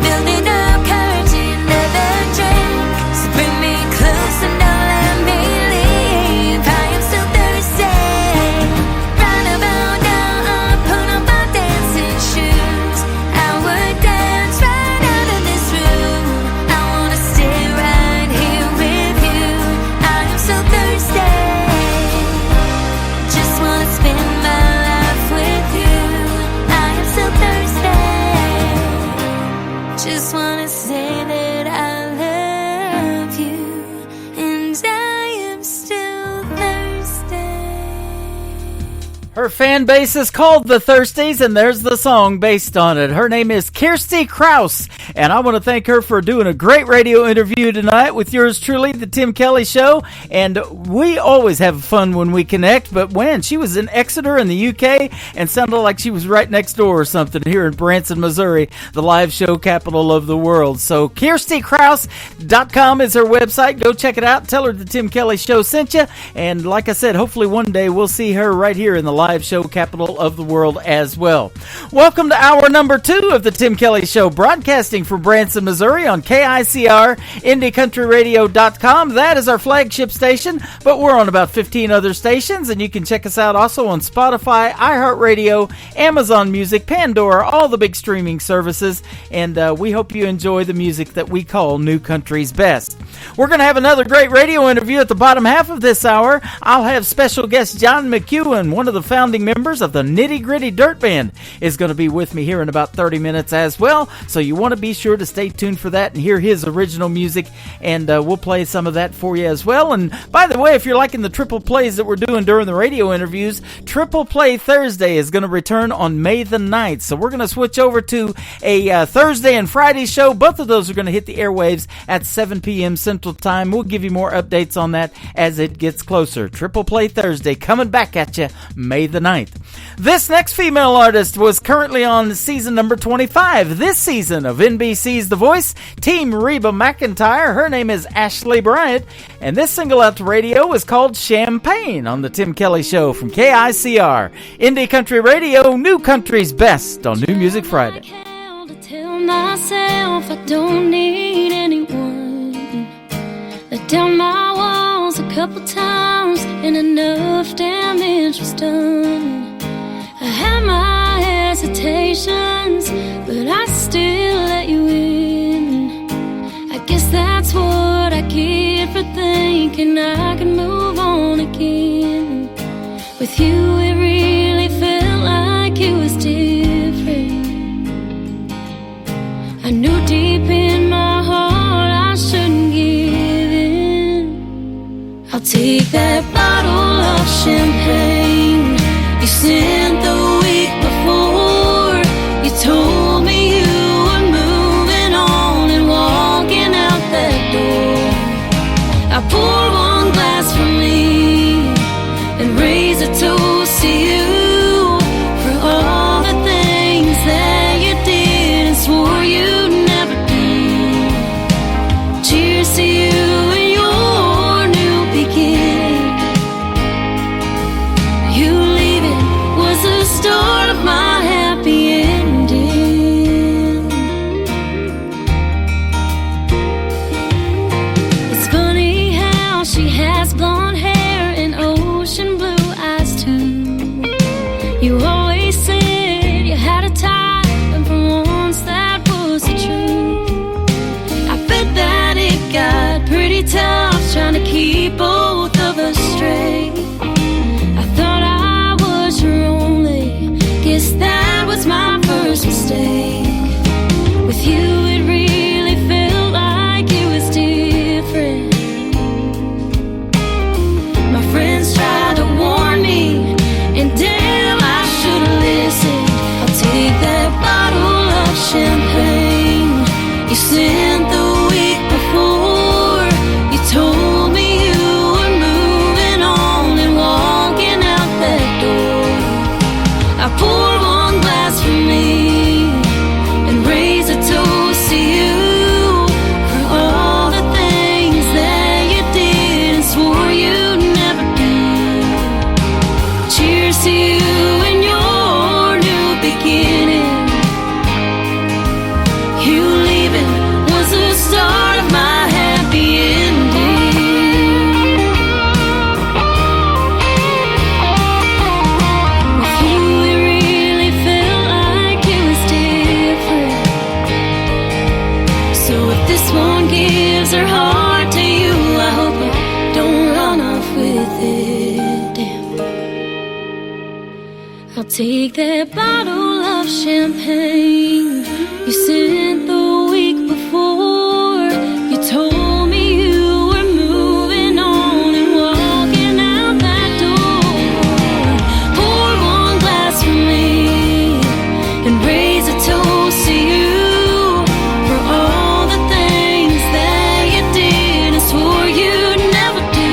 building up courage in another drink. So bring me close and don't let me leave. I am so thirsty. Right about now I'll put on my dancing shoes. I would dance right out of this room. I wanna stay right here with you. I am so thirsty. Just wanna spend my life with you. I am so thirsty. Just wanna say that I love you, and I am still thirsty.
Her fan base is called the Thirsties, and there's the song based on it. Her name is Kirsty Krause, and I want to thank her for doing a great radio interview tonight with yours truly, The Tim Kelly Show. And we always have fun when we connect, but when she was in Exeter in the UK and sounded like she was right next door or something here in Branson, Missouri, the live show capital of the world. So KirstyKrause.com is her website. Go check it out. Tell her The Tim Kelly Show sent you. And like I said, hopefully one day we'll see her right here in the live show capital of the world as well. Welcome to hour number 2 of The Tim Kelly Show, broadcasting from Branson, Missouri on KICR, IndieCountryRadio.com. That is our flagship station, but we're on about 15 other stations, and you can check us out also on Spotify, iHeartRadio, Amazon Music, Pandora, all the big streaming services, and we hope you enjoy the music that we call New Country's Best. We're going to have another great radio interview at the bottom half of this hour. I'll have special guest John McEwen, one of the founding members of the Nitty Gritty Dirt Band, is going to be with me here in about 30 minutes as well, so you want to be sure to stay tuned for that and hear his original music, and we'll play some of that for you as well. And by the way, if you're liking the triple plays that we're doing during the radio interviews, Triple Play Thursday is going to return on May the 9th, so we're going to switch over to a Thursday and Friday show. Both of those are going to hit the airwaves at 7 p.m. Central Time. We'll give you more updates on that as it gets closer. Triple Play Thursday coming back at you May the the 9th. This next female artist was currently on season number 25 this season of NBC's The Voice, Team Reba McEntire. Her name is Ashley Bryant, and this single out to radio is called Champagne on the Tim Kelly Show from KICR. Indie Country Radio, New Country's Best on New Music Friday.
To tell myself I don't need anyone. Let down my walls a couple times and enough damage was done. I had my hesitations, but I still let you in. I guess that's what I get for thinking I can move on again. With you it really felt like it was different. I knew deep in my heart I shouldn't give in. I'll take that bottle of champagne you sent the week before. You told me you were moving on and walking out that door. I pour one glass for me and raise a toast to you for all the things that you did and swore you'd never do. Cheers to you and your new beginning. You leaving was the start of my happy ending. It's funny how she has blonde hair and ocean blue eyes too. You always said you had a type, and for once that was the truth. I bet that it got pretty tough trying to keep both of us straight. I thought I was your only, guess that was my first mistake. With you it really felt like it was different. My friends tried to warn me, and damn, I should've listened. I'll take that bottle of champagne you sent the week before. You told me you were moving on and walking out that door. I pour one glass for me and raise a toast to you for all the things that you did and swore you'd never do. Cheers to you and your new beginning. You leaving was the start of my happy ending. With you it really felt like it was different. So if this one gives her heart to you, I hope you don't run off with it. Damn. I'll take that bottle of champagne you sent the week before. You told me you were moving on and walking out that door. Pour one glass for me and raise a toast to you for all the things that you did and swore you'd never do.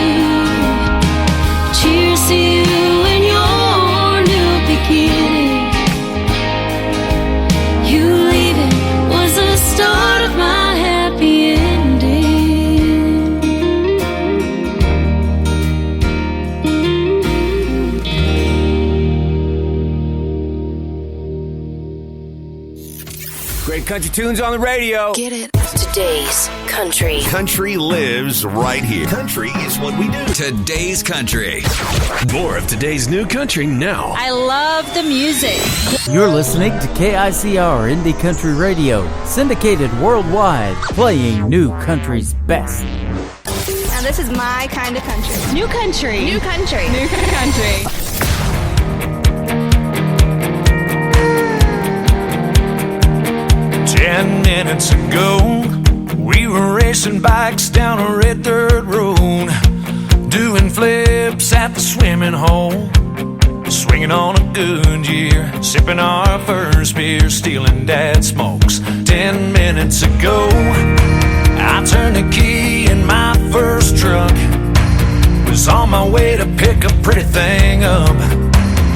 Cheers to you and your new beginning. You leaving was the start of my happy ending.
Great country tunes on the radio.
Get it?
Today's country.
Country lives right here. Country is what we do.
Today's country.
More of today's new country now.
I love the music.
You're listening to KICR Indie Country Radio, syndicated worldwide, playing New Country's best.
Now this is my kind of country. New country. New country. New country.
10 minutes ago, we were racing bikes down a red dirt road, doing flips at the swimming hole, swinging on a Goodyear, sipping our first beer, stealing Dad's smokes. 10 minutes ago, I turned the key in my first truck, was on my way to pick a pretty thing up.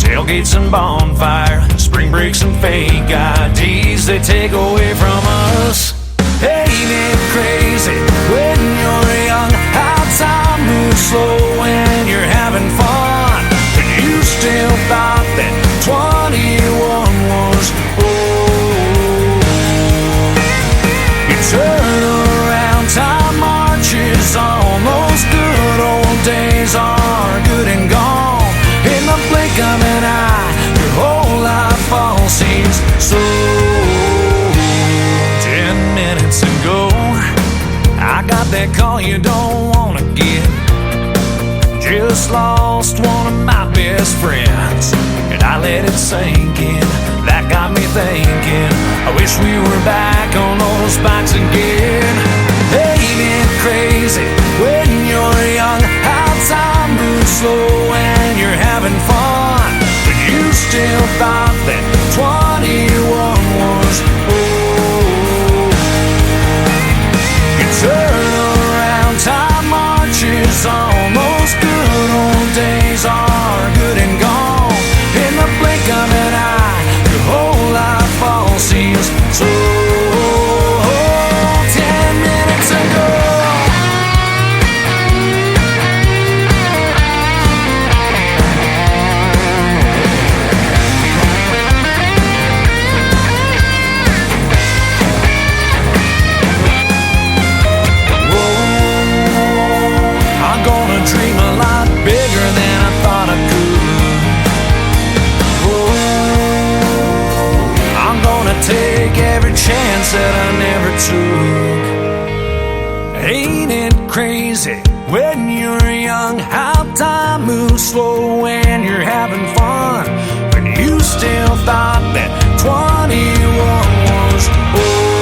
Tailgates and bonfire, spring breaks and fake IDs they take away from us. Ain't it crazy when you're young, how time moves slow when you're having fun, and you still thought that 21 was old. You turn around, time marches on, those good old days are good and gone. In the blink of an eye, your whole life all seems so. 10 minutes ago, I got that call you don't wanna get. Just lost one of my best friends, and I let it sink in. That got me thinking, I wish we were back on those bikes again. Ain't it crazy when you're young, how time moves slow and you're having fun, but you still thought that 21 was old. You turn around, time marches on, those good old days are good and gone. In the blink of an eye, your whole life all seems so. 10 minutes ago. Dream a lot bigger than I thought I could. Oh, I'm gonna take every chance that I never took. Ain't it crazy when you're young, how time moves slow when you're having fun, when you still thought that 21 was old.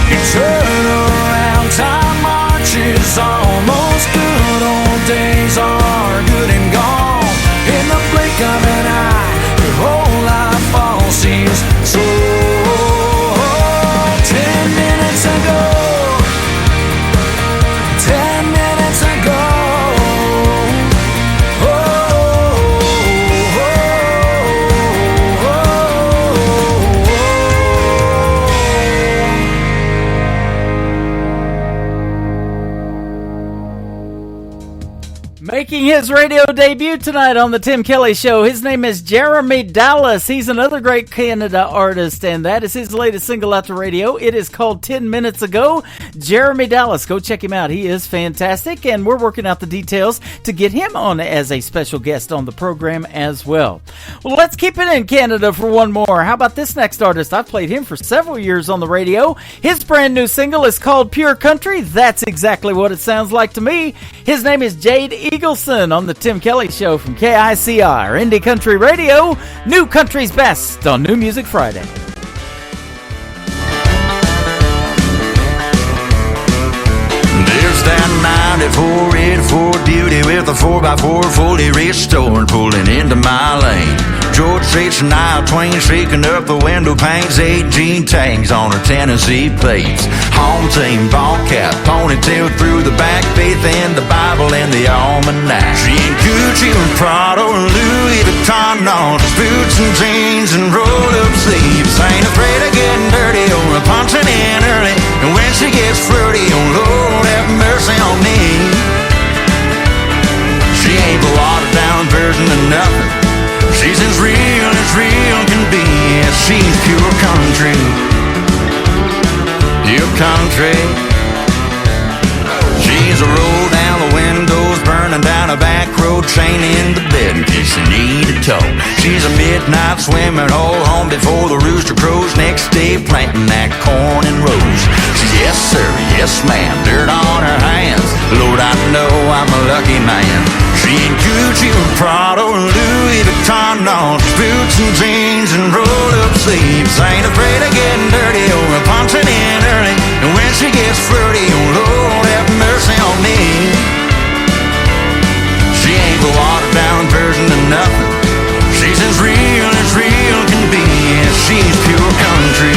You turn around, time marches on, those good old days are good and gone. In the blink of an eye, your whole life all seems so. 10 minutes ago, 10 minutes ago.
Making his radio debut tonight on the Tim Kelly Show, his name is Jeremy Dallas. He's another great Canada artist, and that is his latest single out to radio. It is called 10 Minutes Ago. Jeremy Dallas, go check him out. He is fantastic, and we're working out the details to get him on as a special guest on the program as well. Well, let's keep it in Canada for one more. How about this next artist? I've played him for several years on the radio. His brand new single is called Pure Country. That's exactly what it sounds like to me. His name is Jade Eagleson on the Tim Kelly Show from KICR, Indie Country Radio, New Country's Best on New Music Friday.
There's that 94 84 beauty with a 4x4 fully restored pulling into my lane. George Strait's and Nile Twain shaking up the window panes, 18 tangs on her Tennessee plates. Home team, ball cap, ponytail through the back, faith in the Bible and the almanac. She ain't Gucci or Prada or Louis Vuitton, no, just boots and jeans and roll-up sleeves. Ain't afraid of getting dirty or punching in early, and when she gets flirty, oh Lord have mercy on me. She ain't the watered-down version of nothing. She's as real can be. Yes, she's pure country. Pure country. She's a roll down the windows, burning down a back road, chain in the bed in case you need a tow. She's a midnight swimmer, all home before the rooster crows. Next day planting that corn and rows. She's yes sir, yes ma'am, dirt on her hands. Lord, I know I'm a lucky man. She ain't Gucci or Prada or Louis Vuitton, no, just boots and jeans and roll-up sleeves. Ain't afraid of getting dirty or punching in early, and when she gets flirty, oh Lord have mercy on me. She ain't the watered-down version of nothing. She's as real can be. Yes, she's pure country.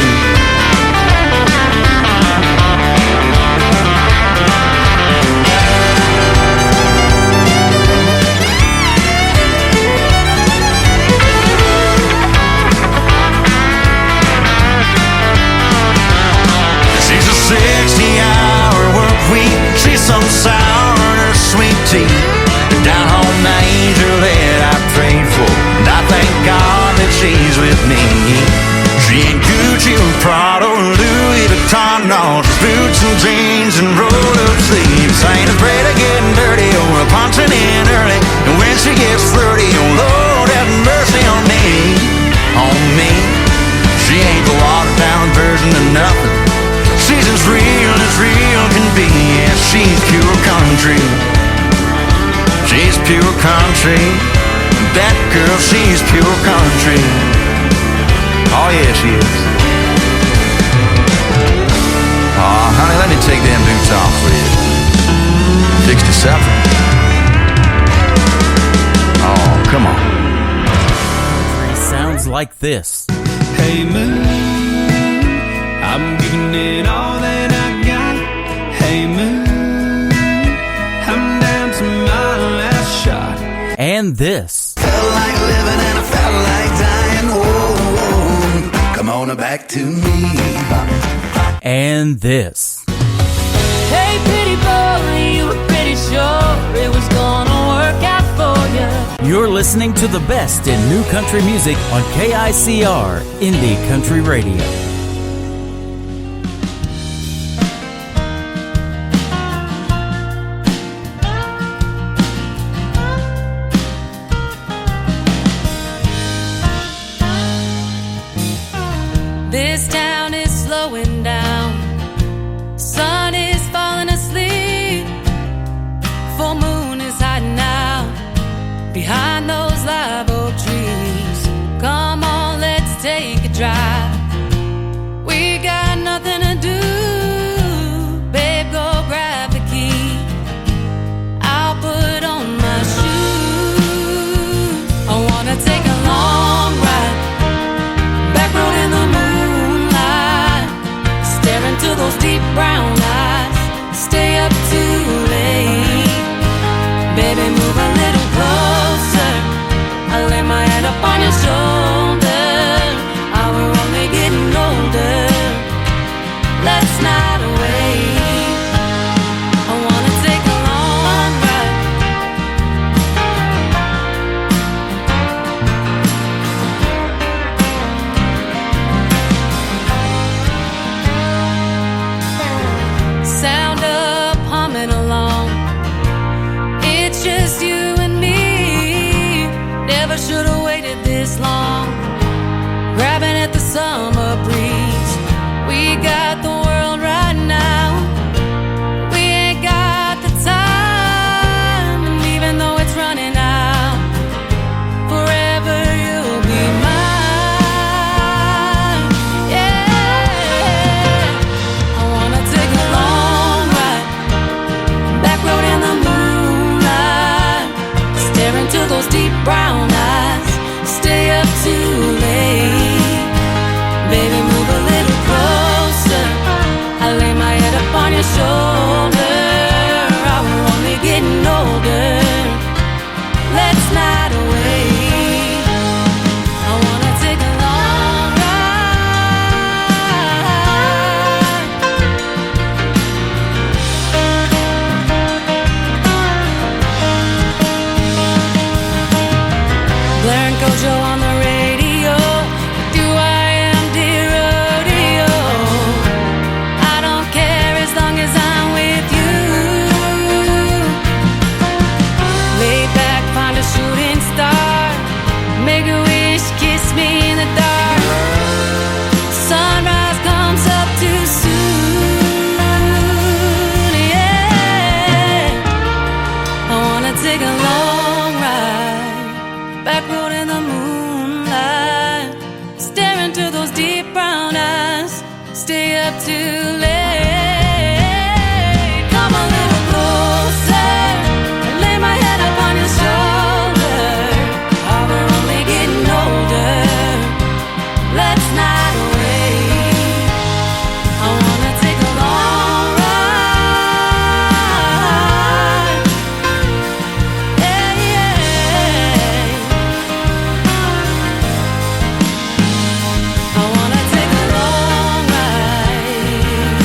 country. She's pure country. That girl, she's pure country. Oh yeah, she is. Aw, honey, let me take them boots off for you. 67. Oh, come on.
Country sounds like this.
Hey moon, I'm giving it all that I got. Hey moon, I'm down to my last shot.
And this.
Felt like living and I felt like dying. Oh, come on back to me.
And this.
Hey, pretty boy, you were pretty sure it was gonna work out for you.
You're listening to the best in new country music on KICR, Indie Country Radio.
This town is slowing down. Sun is falling asleep. Full moon is hiding out behind those live oak trees. Come on, let's take a drive. We got nothing to do. Babe, go grab the key. I'll put on my shoes. I wanna take a long ride. Back road in the moonlight. Stare into those deep brown eyes. Stay up too late. Baby, move a little closer. I lay my head up on your shoulder. We're only getting older. Let's not wait. I wanna take a long ride. Sound up, humming along. It's just you and me. Never should've waited this long. Grabbing at the summer breeze. We got the world right now. We ain't got the time. And even though it's running out, forever you'll be mine. Yeah, I wanna take a long ride. Back road in the moonlight. Stare into those deep brown eyes. Stay up too late. Baby, move a little closer. I lay my head up on your shoulder. We're only getting older. Let's not wait. I wanna take a long ride. Blair and Kojo on the radio. Do I am dear rodeo. I don't care as long as I'm with you. Lay back, find a shooting star. Make a wish, kiss me in the dark. Sunrise comes up too soon. Yeah, I wanna take a long ride. Back road in the moonlight. Stare into those deep brown eyes. Stay up too late. Come a little closer. Lay my head up on your shoulder. We're only getting older. Let's not wait. I wanna take a long ride. Yeah, yeah. I wanna take a long ride.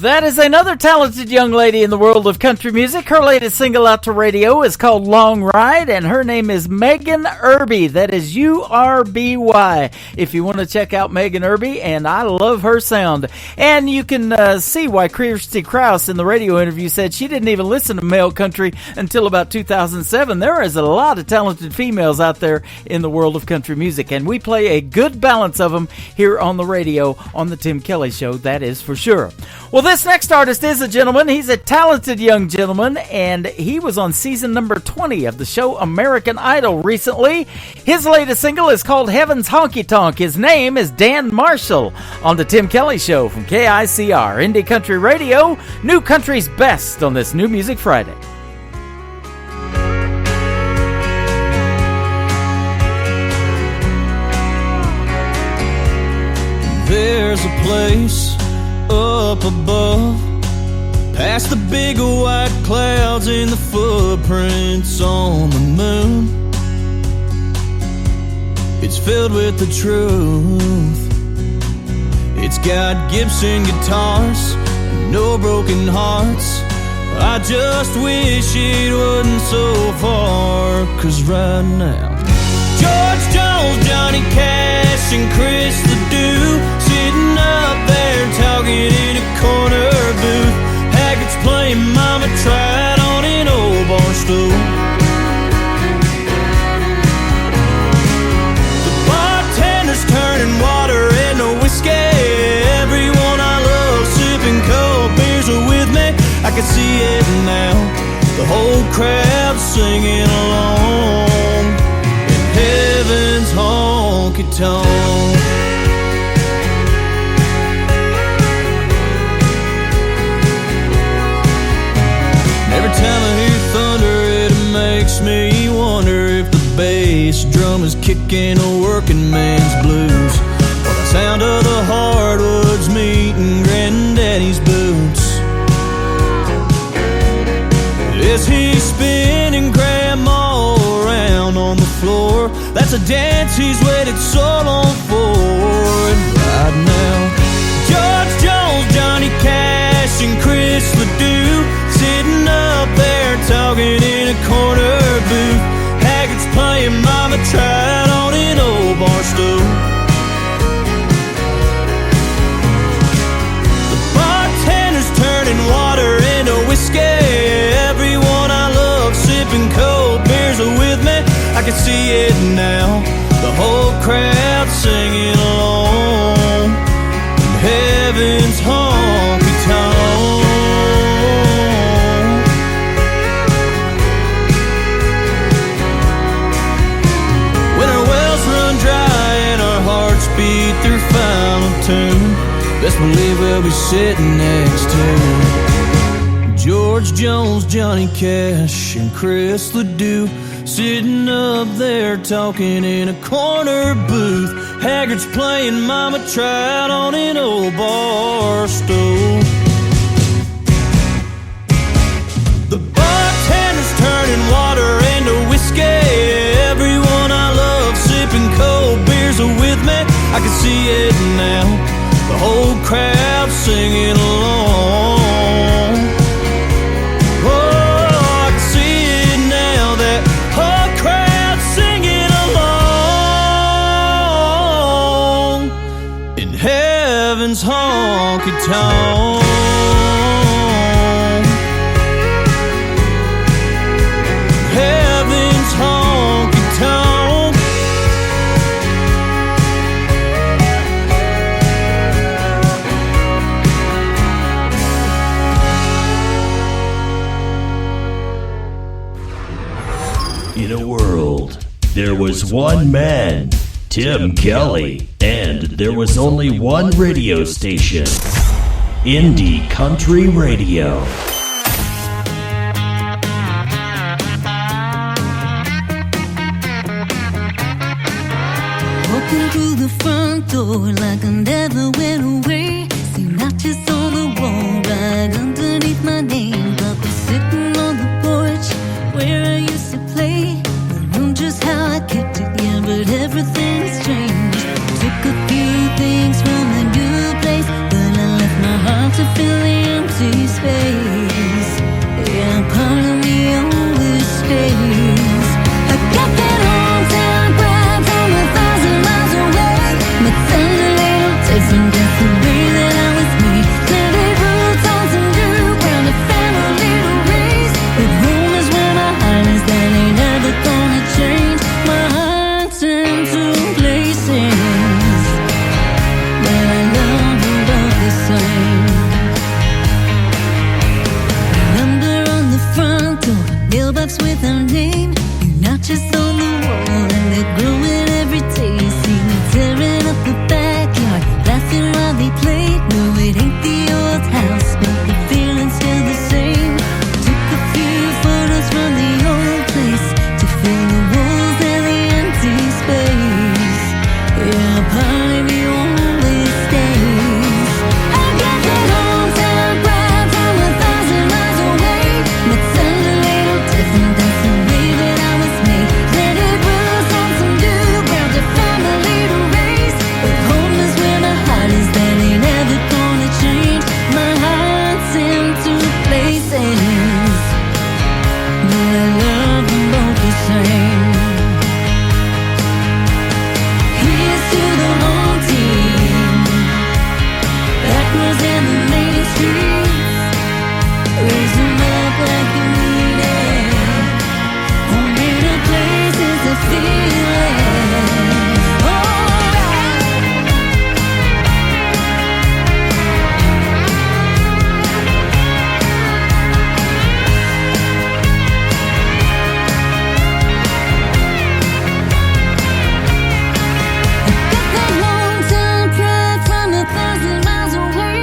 That is another talented young lady in the world of country music. Her latest single out to radio is called Long Ride, and her name is Megan Irby. That is U-R-B-Y. If you want to check out Megan Irby, and I love her sound. And you can see why Kirsty Krause in the radio interview said she didn't even listen to male country until about 2007. There is a lot of talented females out there in the world of country music, and we play a good balance of them here on the radio on the Tim Kelly Show, that is for sure. Well, this next artist is a gentleman. He's a talented young gentleman, and he was on season number 20 of the show American Idol recently. His latest single is called Heaven's Honky Tonk. His name is Dan Marshall on the Tim Kelly Show from KICR, Indie Country Radio, New Country's best on this New Music Friday.
There's a place up above, past the big white clouds and the footprints on the moon. It's filled with the truth. It's got Gibson guitars and no broken hearts. I just wish it wasn't so far, 'cause right now George Jones, Johnny Cash, and Chris Ledoux sitting up there talking in a corner booth. Haggart's playing Mama Tried on an old bar stool. The bartender's turning water into whiskey. Everyone I love sipping cold beers are with me. I can see it now, the whole crowd singing along. Heaven's honky tonk. Every time I hear thunder, it makes me wonder if the bass drum is kicking a working man's blues, or the sound of the hardwoods meeting Granddaddy's boots. Is he spinning Grandma around on the floor? That's a dance he's waited so long for. And right now, George Jones, Johnny Cash, and Chris Ledoux sitting up there talking in a corner booth. Haggart's playing Mama Tried on an old bar stool. The bartender's turning water into whiskey. Everyone I love sipping cold beers are with me. I can see it now, the whole crowd singing along. Heaven's honky tonk. When our wells run dry and our hearts beat their final tune, best believe we'll be sitting next to George Jones, Johnny Cash, and Chris Ledoux sitting up there talking in a corner booth. Haggart's playing Mama Tried on an old bar stool. The bartender's turning water into whiskey. Everyone I love sipping cold beers are with me. I can see it now, the whole crowd singing along. Heaven's honky tonk. Heaven's honky tonk.
In a world, there was one man, Tim Kelly, and there was only one radio station, Indie Country Radio.
Walking through the front door like I never went away. See notches on the wall right underneath my name. But we're sitting on the porch where I used to play. I know just how I kept it, yeah, but everything's changed. Took a few things from the new place, but I left my heart want to fill the empty space. Yeah, part of me always stays. I got that hometown pride from 1,000 miles away. But sounds a little different, that's the way that I was made. Planted roots on some new ground, a family to raise. But home is where my heart is, that ain't ever gonna change. My heart's in two places, but I love them both the same. Number on the front door, mailbox with our name. You're not just on the wall, and they're growing every day. See me tearing up the backyard, laughing while they played. No, it ain't the old house, but the feeling's still the same. Took a few photos from the old place to fill the walls and the empty space. Yeah, part of me always stays. I got that hometown pride from 1,000 miles away. But sounds a little different, that's the way that I was made. Planted roots on some new ground, a family to raise. But home is where my heart is, that ain't ever gonna change. My heart's in two places, but I love them both the same. Here's to the home team, backwards in the main streets. Raise them up like you need it. Home in a place is a feeling. Alright. That hometown pride from 1,000 miles away,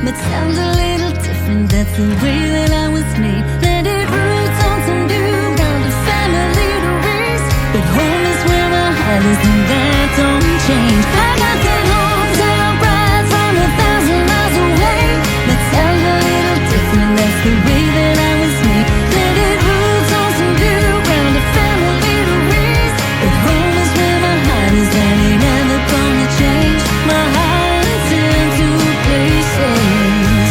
but sounds a little different, that's the way that I was made. Planted roots on some new ground, a family to raise. But home is where my heart is, and that don't change. I got that hometown pride from 1,000 miles away, but sounds a little different, that's the way that I was made. Planted roots on some new ground, a family to raise. But home is where my heart is, that ain't ever gonna change. My heart's in two places,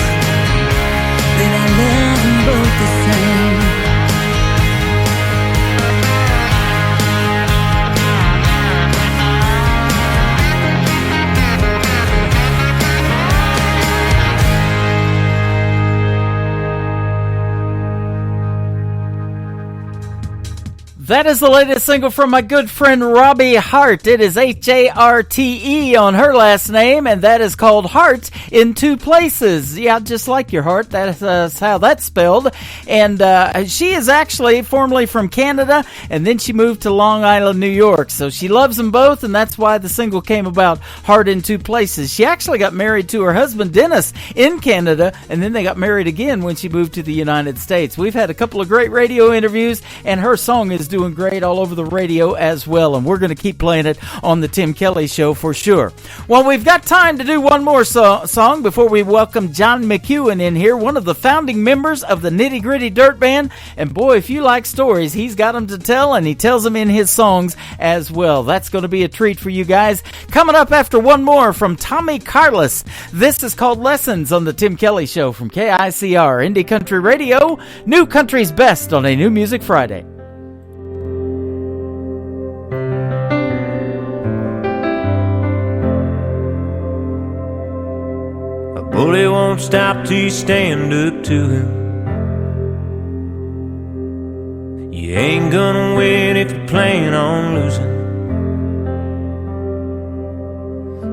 but I love them both the same.
That is the latest single from my good friend Robbie Hart. It is H-A-R-T-E on her last name, and that is called Heart in Two Places. Yeah, just like your heart. That's how that's spelled. And she is actually formerly from Canada, and then she moved to Long Island, New York. So she loves them both, and that's why the single came about, Heart in Two Places. She actually got married to her husband, Dennis, in Canada, and then they got married again when she moved to the United States. We've had a couple of great radio interviews, and her song is doing great all over the radio as well, and we're going to keep playing it on the Tim Kelly Show for sure. Well, we've got time to do one more song before we welcome John McEwen in here, one of the founding members of the Nitty Gritty Dirt Band, and boy, if you like stories, he's got them to tell, and he tells them in his songs as well. That's going to be a treat for you guys. Coming up after one more from Tommy Carlos. This is called Lessons on the Tim Kelly Show from KICR Indie Country Radio, New Country's Best on a New Music Friday.
Bully won't stop till you stand up to him. You ain't gonna win if you plan on losing.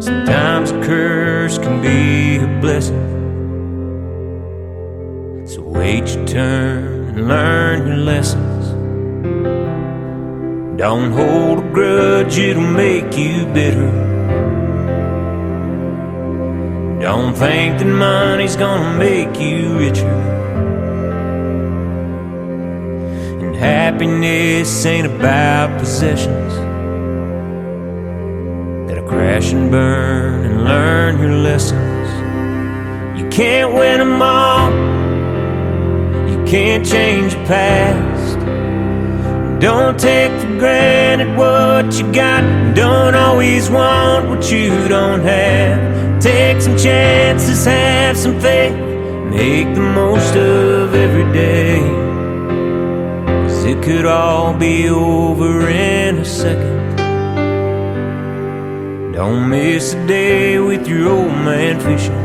Sometimes a curse can be a blessing. So wait your turn and learn your lessons. Don't hold a grudge, it'll make you bitter. Don't think that money's gonna make you richer. And happiness ain't about possessions that'll crash and burn, and learn your lessons. You can't win them all, you can't change your past. Don't take for granted what what you got. Don't always want what you don't have. Take some chances, have some faith. Make the most of every day. 'Cause it could all be over in a second. Don't miss a day with your old man fishing,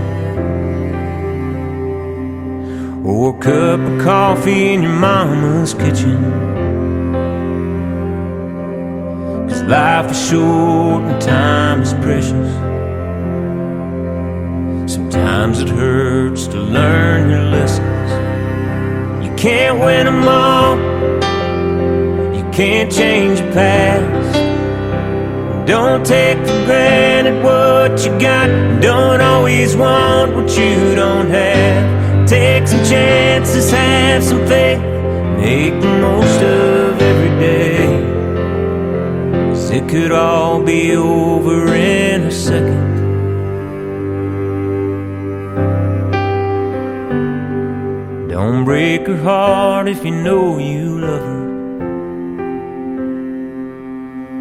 or a cup of coffee in your mama's kitchen. 'Cause life is short and time is precious. Sometimes it hurts to learn your lessons. You can't win them all. You can't change your past. Don't take for granted what you got. Don't always want what you don't have. Take some chances, have some faith. Make the most of every day. 'Cause it could all be over in a second. Don't break her heart if you know you love her.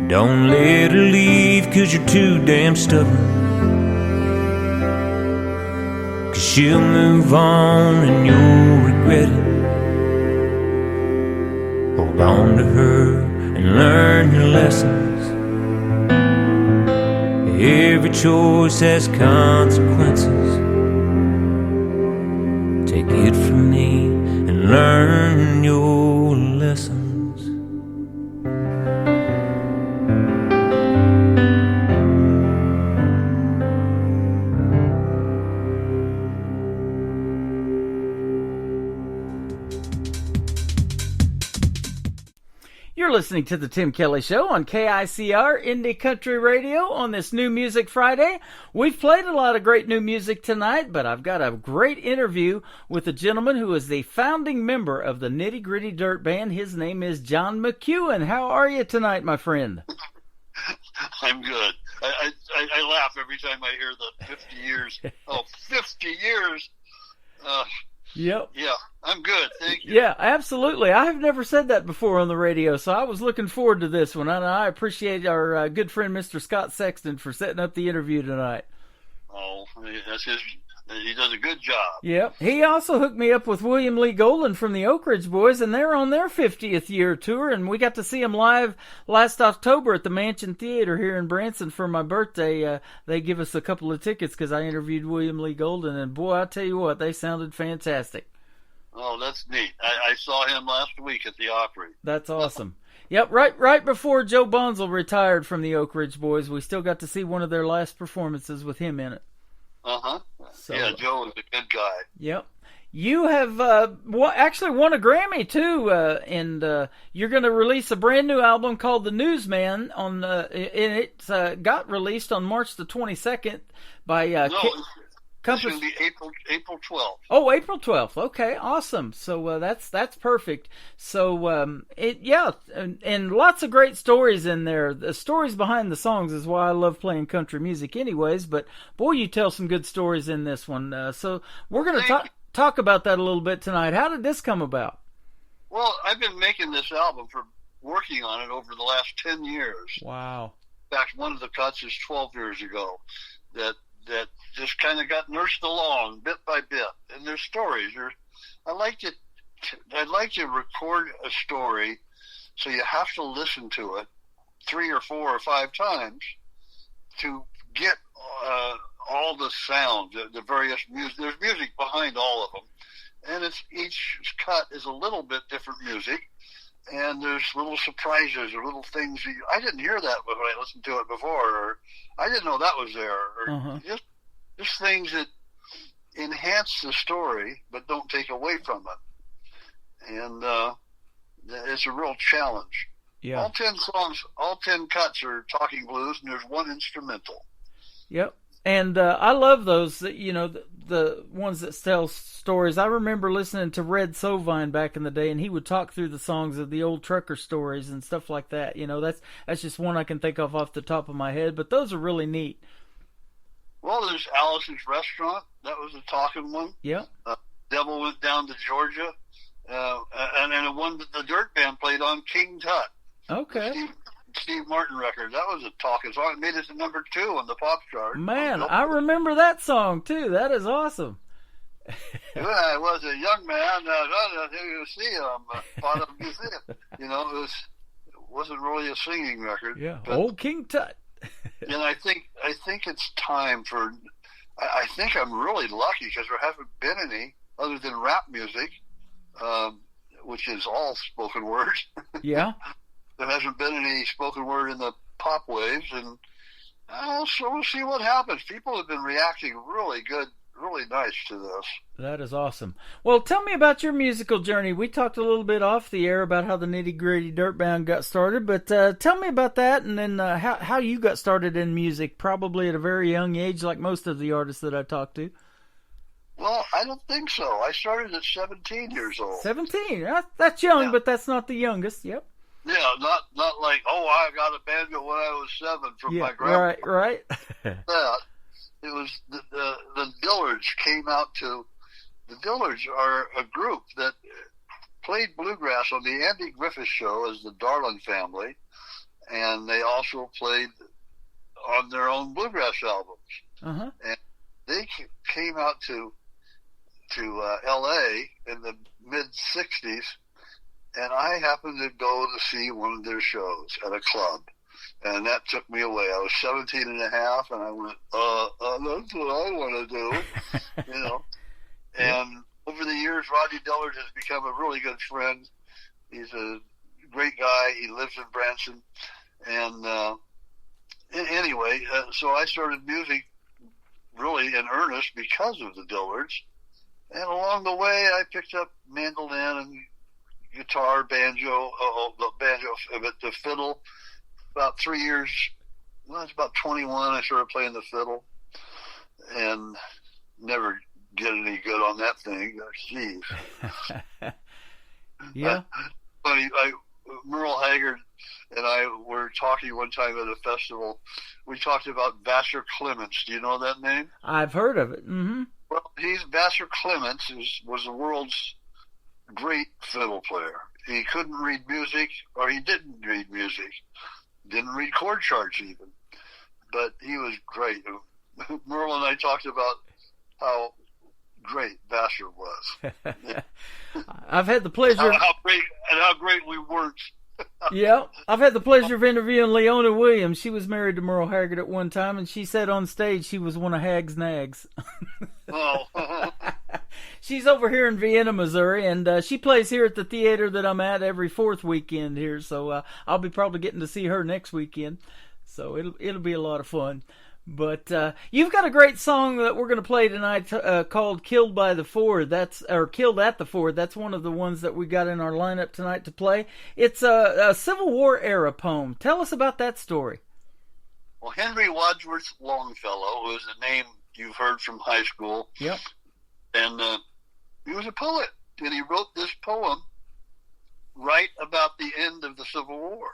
Don't let her leave 'cause you're too damn stubborn. 'Cause she'll move on and you'll regret it. Hold on to her and learn your lessons. Every choice has consequences. Take it from me and learn your lessons.
You're listening to the Tim Kelly Show on KICR Indie Country Radio on this New Music Friday. We've played a lot of great new music tonight, but I've got a great interview with a gentleman who is the founding member of the Nitty Gritty Dirt Band. His name is John McEwen. How are you tonight, my friend?
I'm good. I laugh every time I hear the 50 years. Oh, 50 years!
Yep.
Yeah, I'm good. Thank you.
Yeah, absolutely. I have never said that before on the radio, so I was looking forward to this one. And I appreciate our good friend, Mr. Scott Sexton, for setting up the interview tonight.
Oh, that's his. He does a good job.
Yep. He also hooked me up with William Lee Golden from the Oak Ridge Boys, and they're on their 50th year tour, and we got to see them live last October at the Mansion Theater here in Branson for my birthday. They give us a couple of tickets because I interviewed William Lee Golden, and boy, I tell you what, they sounded fantastic.
Oh, that's neat. I saw him last week at the Opry.
That's awesome. Yep, right before Joe Bonzel retired from the Oak Ridge Boys, we still got to see one of their last performances with him in it.
Uh-huh.
So,
yeah, Joe is a good guy.
Yep. You have actually won a Grammy, too, and you're going to release a brand new album called The Newsman, and it got released on March the 22nd by
It's going to be April 12th.
Oh, April 12th. Okay, awesome. So that's perfect. So and lots of great stories in there. The stories behind the songs is why I love playing country music, anyways. But boy, you tell some good stories in this one. So we're going to talk about that a little bit tonight. How did this come about?
Well, I've been making this album working on it over the last 10 years.
Wow.
In fact, one of the cuts is 12 years ago. That just kind of got nursed along bit by bit. And there's stories. I'd like to record a story, so you have to listen to it 3 or 4 or 5 times to get all the sound, the various music. There's music behind all of them, and each cut is a little bit different music. And there's little surprises or little things. I didn't hear that when I listened to it before, or I didn't know that was there, or just things that enhance the story but don't take away from it. And it's a real challenge.
Yeah.
All 10 songs, all 10 cuts are talking blues, and there's one instrumental.
Yep. And I love those, the ones that tell stories. I remember listening to Red Sovine back in the day, and he would talk through the songs of the old trucker stories and stuff like that. That's just one I can think of off the top of my head, but those are really neat.
Well, there's Alice's Restaurant. That was a talking one.
Yeah.
Devil Went Down to Georgia. And one that the Dirt Band played on, King Tut.
Okay.
Steve Martin record. That was a talking song. It made it to number 2 on the pop chart.
Man, I remember that song too. That is awesome.
When I was a young man, you see him, part of the museum. You know, it wasn't really a singing record.
Yeah, Old King Tut.
And I think it's time for. I think I'm really lucky because there haven't been any other than rap music, which is all spoken word.
Yeah.
There hasn't been any spoken word in the pop waves, and so we'll see what happens. People have been reacting really good, really nice to this.
That is awesome. Well, tell me about your musical journey. We talked a little bit off the air about how the Nitty Gritty Dirt Band got started, but tell me about that, and then how you got started in music, probably at a very young age, like most of the artists that I talked to.
Well, I don't think so. I started at 17 years old.
17? That's young, yeah. But that's not the youngest. Yep.
Yeah, not like, I got a banjo when I was 7 from my grandpa.
Right.
Yeah, it was the Dillards came out to. The Dillards are a group that played bluegrass on the Andy Griffith Show as the Darlin Family, and they also played on their own bluegrass albums.
Uh-huh.
And they came out to L.A. in the mid-'60s, and I happened to go to see one of their shows at a club, and that took me away. I was 17 and a half, and I went, that's what I want to do, you know. And over the years, Rodney Dillard has become a really good friend. He's a great guy. He lives in Branson. And anyway, so I started music really in earnest because of the Dillards. And along the way, I picked up mandolin and guitar, banjo, the fiddle. About 3 years, when I was about 21, I started playing the fiddle. And never get any good on that thing. Jeez.
Yeah.
Funny, Merle Haggard and I were talking one time at a festival. We talked about Vassar Clements. Do you know that name?
I've heard of it. Mm-hmm.
Well, Vassar Clements was the world's great fiddle player. He couldn't read music, or he didn't read music. Didn't read chord charts even. But he was great. Merle and I talked about how great Vassar was.
I've had the pleasure.
How great we weren't.
Yeah, I've had the pleasure of interviewing Leona Williams. She was married to Merle Haggard at one time, and she said on stage she was one of Hag's nags.
Oh.
She's over here in Vienna, Missouri, and she plays here at the theater that I'm at every fourth weekend here. So I'll be probably getting to see her next weekend. So it'll be a lot of fun. But you've got a great song that we're going to play tonight called "Killed by the Ford." Killed at the Ford. That's one of the ones that we got in our lineup tonight to play. It's a Civil War era poem. Tell us about that story.
Well, Henry Wadsworth Longfellow, who is a name you've heard from high school.
Yep.
And he was a poet, and he wrote this poem right about the end of the Civil War,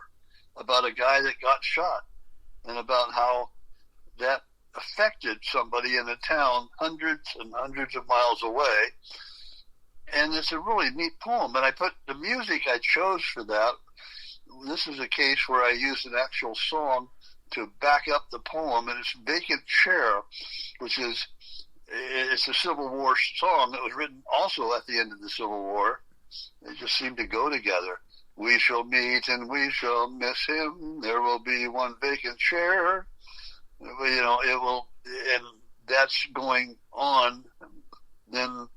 about a guy that got shot, and about how that affected somebody in a town hundreds and hundreds of miles away. And it's a really neat poem. And I put the music I chose for that. This is a case where I used an actual song to back up the poem, and it's Vacant Chair, which is, it's a Civil War song that was written also at the end of the Civil War. They just seem to go together. We shall meet and we shall miss him. There will be one vacant chair. You know, it will, and that's going on. Then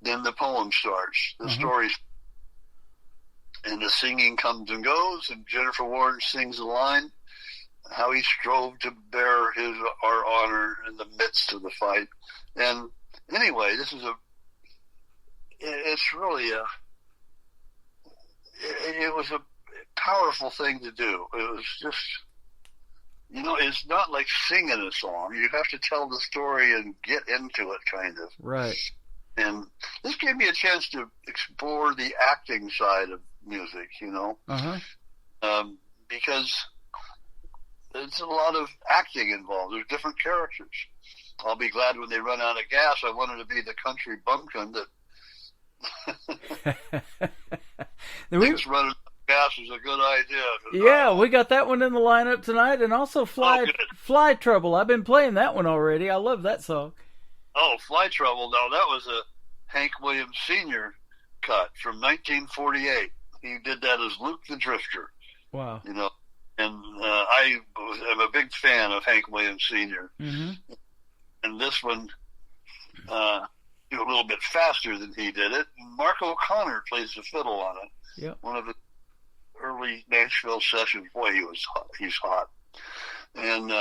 the poem starts. The stories, and the singing comes and goes. And Jennifer Warren sings a line, how he strove to bear our honor in the midst of the fight. And anyway, it's really it was a powerful thing to do. It was just, you know, it's not like singing a song. You have to tell the story and get into it, kind of.
Right.
And this gave me a chance to explore the acting side of music, you know, because there's a lot of acting involved. There's different characters. I'll be glad when they run out of gas. I wanted to be the country bumpkin that things running out of gas is a good idea.
Yeah, we got that one in the lineup tonight, and also Fly Trouble. I've been playing that one already. I love that song.
Oh, Fly Trouble. No, that was a Hank Williams Sr. cut from 1948. He did that as Luke the Drifter.
Wow.
You know, and I am a big fan of Hank Williams Sr.
Mm-hmm.
And this one, a little bit faster than he did it. Mark O'Connor plays the fiddle on it.
Yep.
One of the early Nashville sessions. Boy, he's hot. And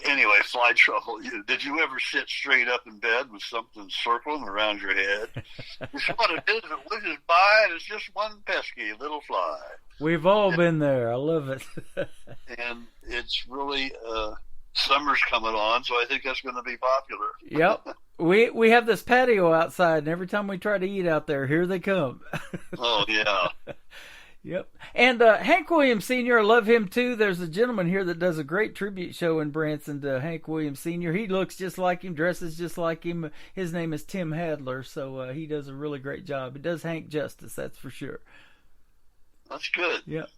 anyway, Fly Trouble. Did you ever sit straight up in bed with something circling around your head? It's what it is. It whizzes by, and it's just one pesky little fly.
We've all been there. I love it.
And it's really summer's coming on, so I think that's going to be popular.
Yep. We have this patio outside, and every time we try to eat out there, here they come.
Oh, yeah.
Yep. And Hank Williams Sr., I love him too. There's a gentleman here that does a great tribute show in Branson to Hank Williams Sr. He looks just like him, dresses just like him. His name is Tim Hadler, so he does a really great job. He does Hank justice, that's for sure.
That's good.
Yep.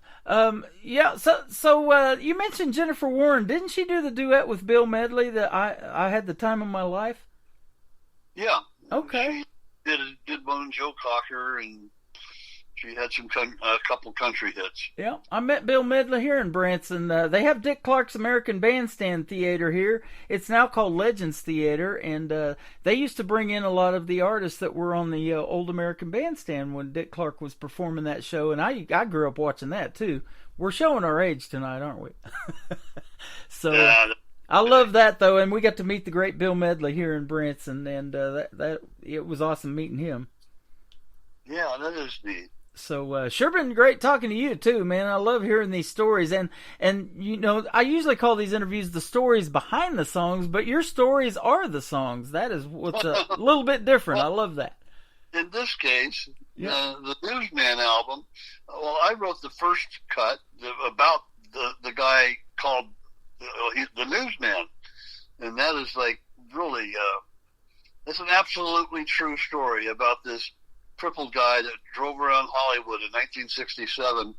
So you mentioned Jennifer Warren. Didn't she do the duet with Bill Medley that I had the time of my life?
Yeah.
Okay.
She did one with Joe Cocker, and she had a couple country hits.
Yeah, I met Bill Medley here in Branson. They have Dick Clark's American Bandstand Theater here. It's now called Legends Theater, and they used to bring in a lot of the artists that were on the old American Bandstand when Dick Clark was performing that show, and I grew up watching that too. We're showing our age tonight, aren't we? So I love that though, and we got to meet the great Bill Medley here in Branson, and that it was awesome meeting him.
Yeah, that is neat.
So sure been great talking to you too, man. I love hearing these stories, and you know, I usually call these interviews the stories behind the songs, but your stories are the songs. That is what's a little bit different. I love that.
In this case, the Newsman album. Well, I wrote the first cut about the guy called the Newsman, and that is like really it's an absolutely true story about this crippled guy that drove around Hollywood in 1967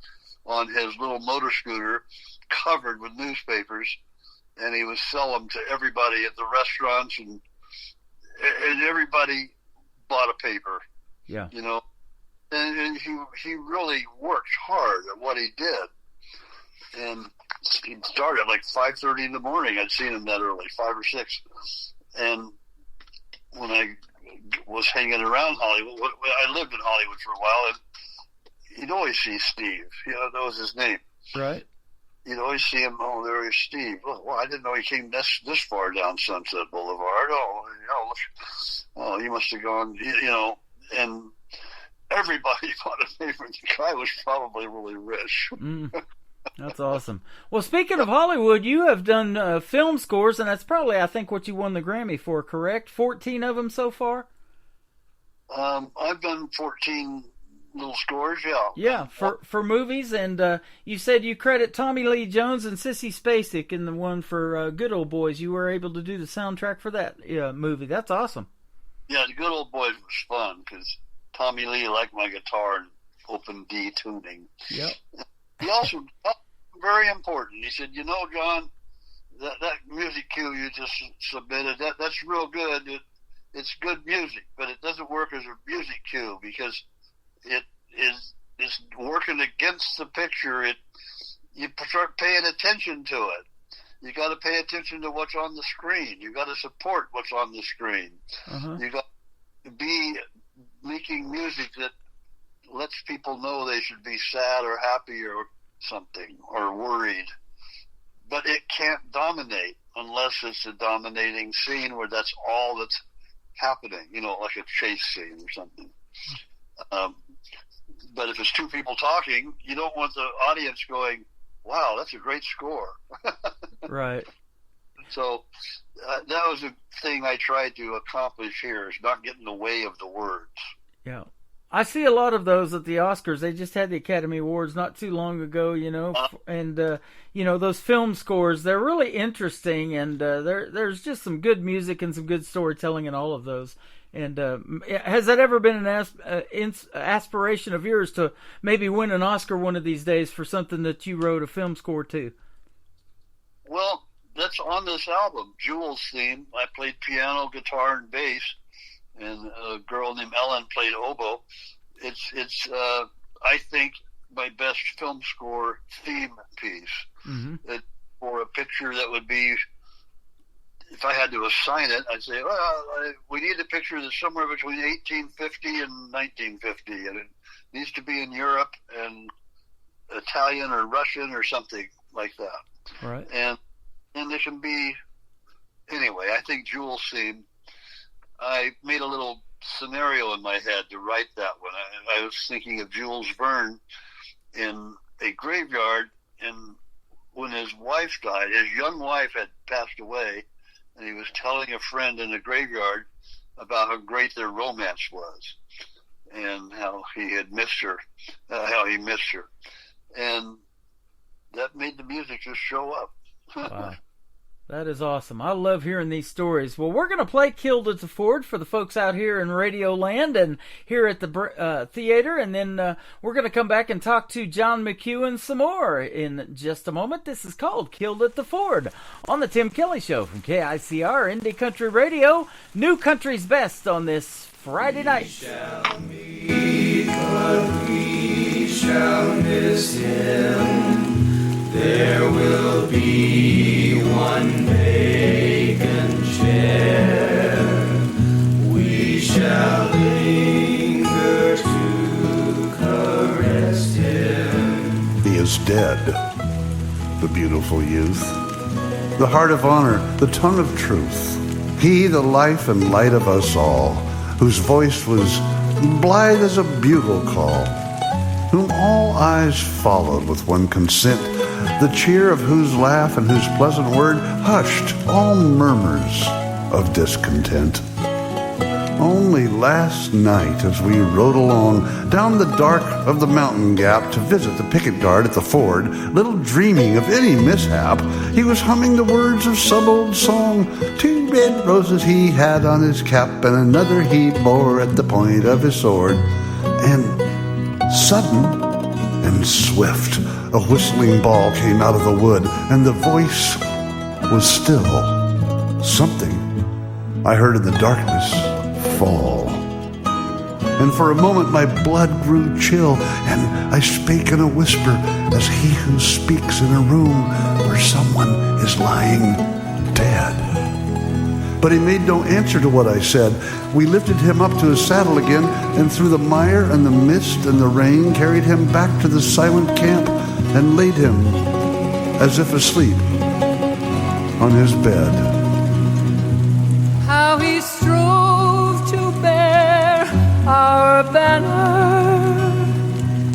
on his little motor scooter covered with newspapers, and he would sell them to everybody at the restaurants, and everybody bought a paper.
Yeah.
You know, and he really worked hard at what he did, and he started at like 5:30 in the morning. I'd seen him that early, 5 or 6, and when I was hanging around Hollywood, I lived in Hollywood for a while, and you'd always see Steve. You know, that was his name.
Right.
You'd always see him. Oh, there is Steve. Oh, well, I didn't know he came this far down Sunset Boulevard. Oh, you know, oh, he must have gone. You know, and everybody bought a paper. The guy was probably really rich.
That's awesome. Well, speaking of Hollywood, you have done film scores, and that's probably, I think, what you won the Grammy for, correct? 14 of them so far?
I've done 14 little scores, yeah.
Yeah, for movies, and you said you credit Tommy Lee Jones and Sissy Spacek in the one for Good Old Boys. You were able to do the soundtrack for that movie. That's awesome.
Yeah, the Good Old Boys was fun, because Tommy Lee liked my guitar and open D tuning.
Yep.
He also, very important, he said, you know, John, that music cue you just submitted, that's real good. It's good music, but it doesn't work as a music cue because it is working against the picture. You start paying attention to it. You got to pay attention to what's on the screen. You got to support what's on the screen. You got to be making music that lets people know they should be sad or happy or something or worried. But it can't dominate unless it's a dominating scene where that's all that's happening, you know, like a chase scene or something. But if it's two people talking, you don't want the audience going, wow, that's a great score.
Right.
So that was a thing I tried to accomplish here, is not get in the way of the words.
Yeah. I see a lot of those at the Oscars. They just had the Academy Awards not too long ago, you know, and, you know, those film scores, they're really interesting, and there's just some good music and some good storytelling in all of those. And has that ever been an aspiration of yours to maybe win an Oscar one of these days for something that you wrote a film score to?
Well, that's on this album, Jewel's theme. I played piano, guitar, and bass, and a girl named Ellen played oboe. It's I think, my best film score theme piece. It, for a picture that would be, if I had to assign it, I'd say, well, we need a picture that's somewhere between 1850 and 1950, and it needs to be in Europe and Italian or Russian or something like that.
Right.
And it can be, anyway, I think Jewel's theme, I made a little scenario in my head to write that one. I was thinking of Jules Verne in a graveyard, and when his wife died, his young wife had passed away, and he was telling a friend in the graveyard about how great their romance was and how he had missed her, how he missed her. And that made the music just show up.
Wow. That is awesome. I love hearing these stories. Well, we're going to play Killed at the Ford for the folks out here in Radio Land and here at the theater, and then we're going to come back and talk to John McEwen some more in just a moment. This is called Killed at the Ford on the Tim Kelly Show from KICR Indie Country Radio. New Country's Best on this Friday night.
We shall meet, but we shall miss him. There will be one vacant chair. We shall linger to caress him.
He is dead, the beautiful youth, the heart of honor, the tongue of truth. He, the life and light of us all, whose voice was blithe as a bugle call, whom all eyes followed with one consent, the cheer of whose laugh and whose pleasant word hushed all murmurs of discontent. Only last night, as we rode along down the dark of the mountain gap to visit the picket guard at the ford, little dreaming of any mishap, he was humming the words of some old song. 2 red roses he had on his cap, and another he bore at the point of his sword. And sudden and swift, a whistling ball came out of the wood, and the voice was still. Something I heard in the darkness fall. And for a moment my blood grew chill, and I spake in a whisper, as he who speaks in a room where someone is lying dead. But he made no answer to what I said. We lifted him up to his saddle again, and through the mire and the mist and the rain carried him back to the silent camp and laid him, as if asleep, on his bed.
How he strove to bear our banner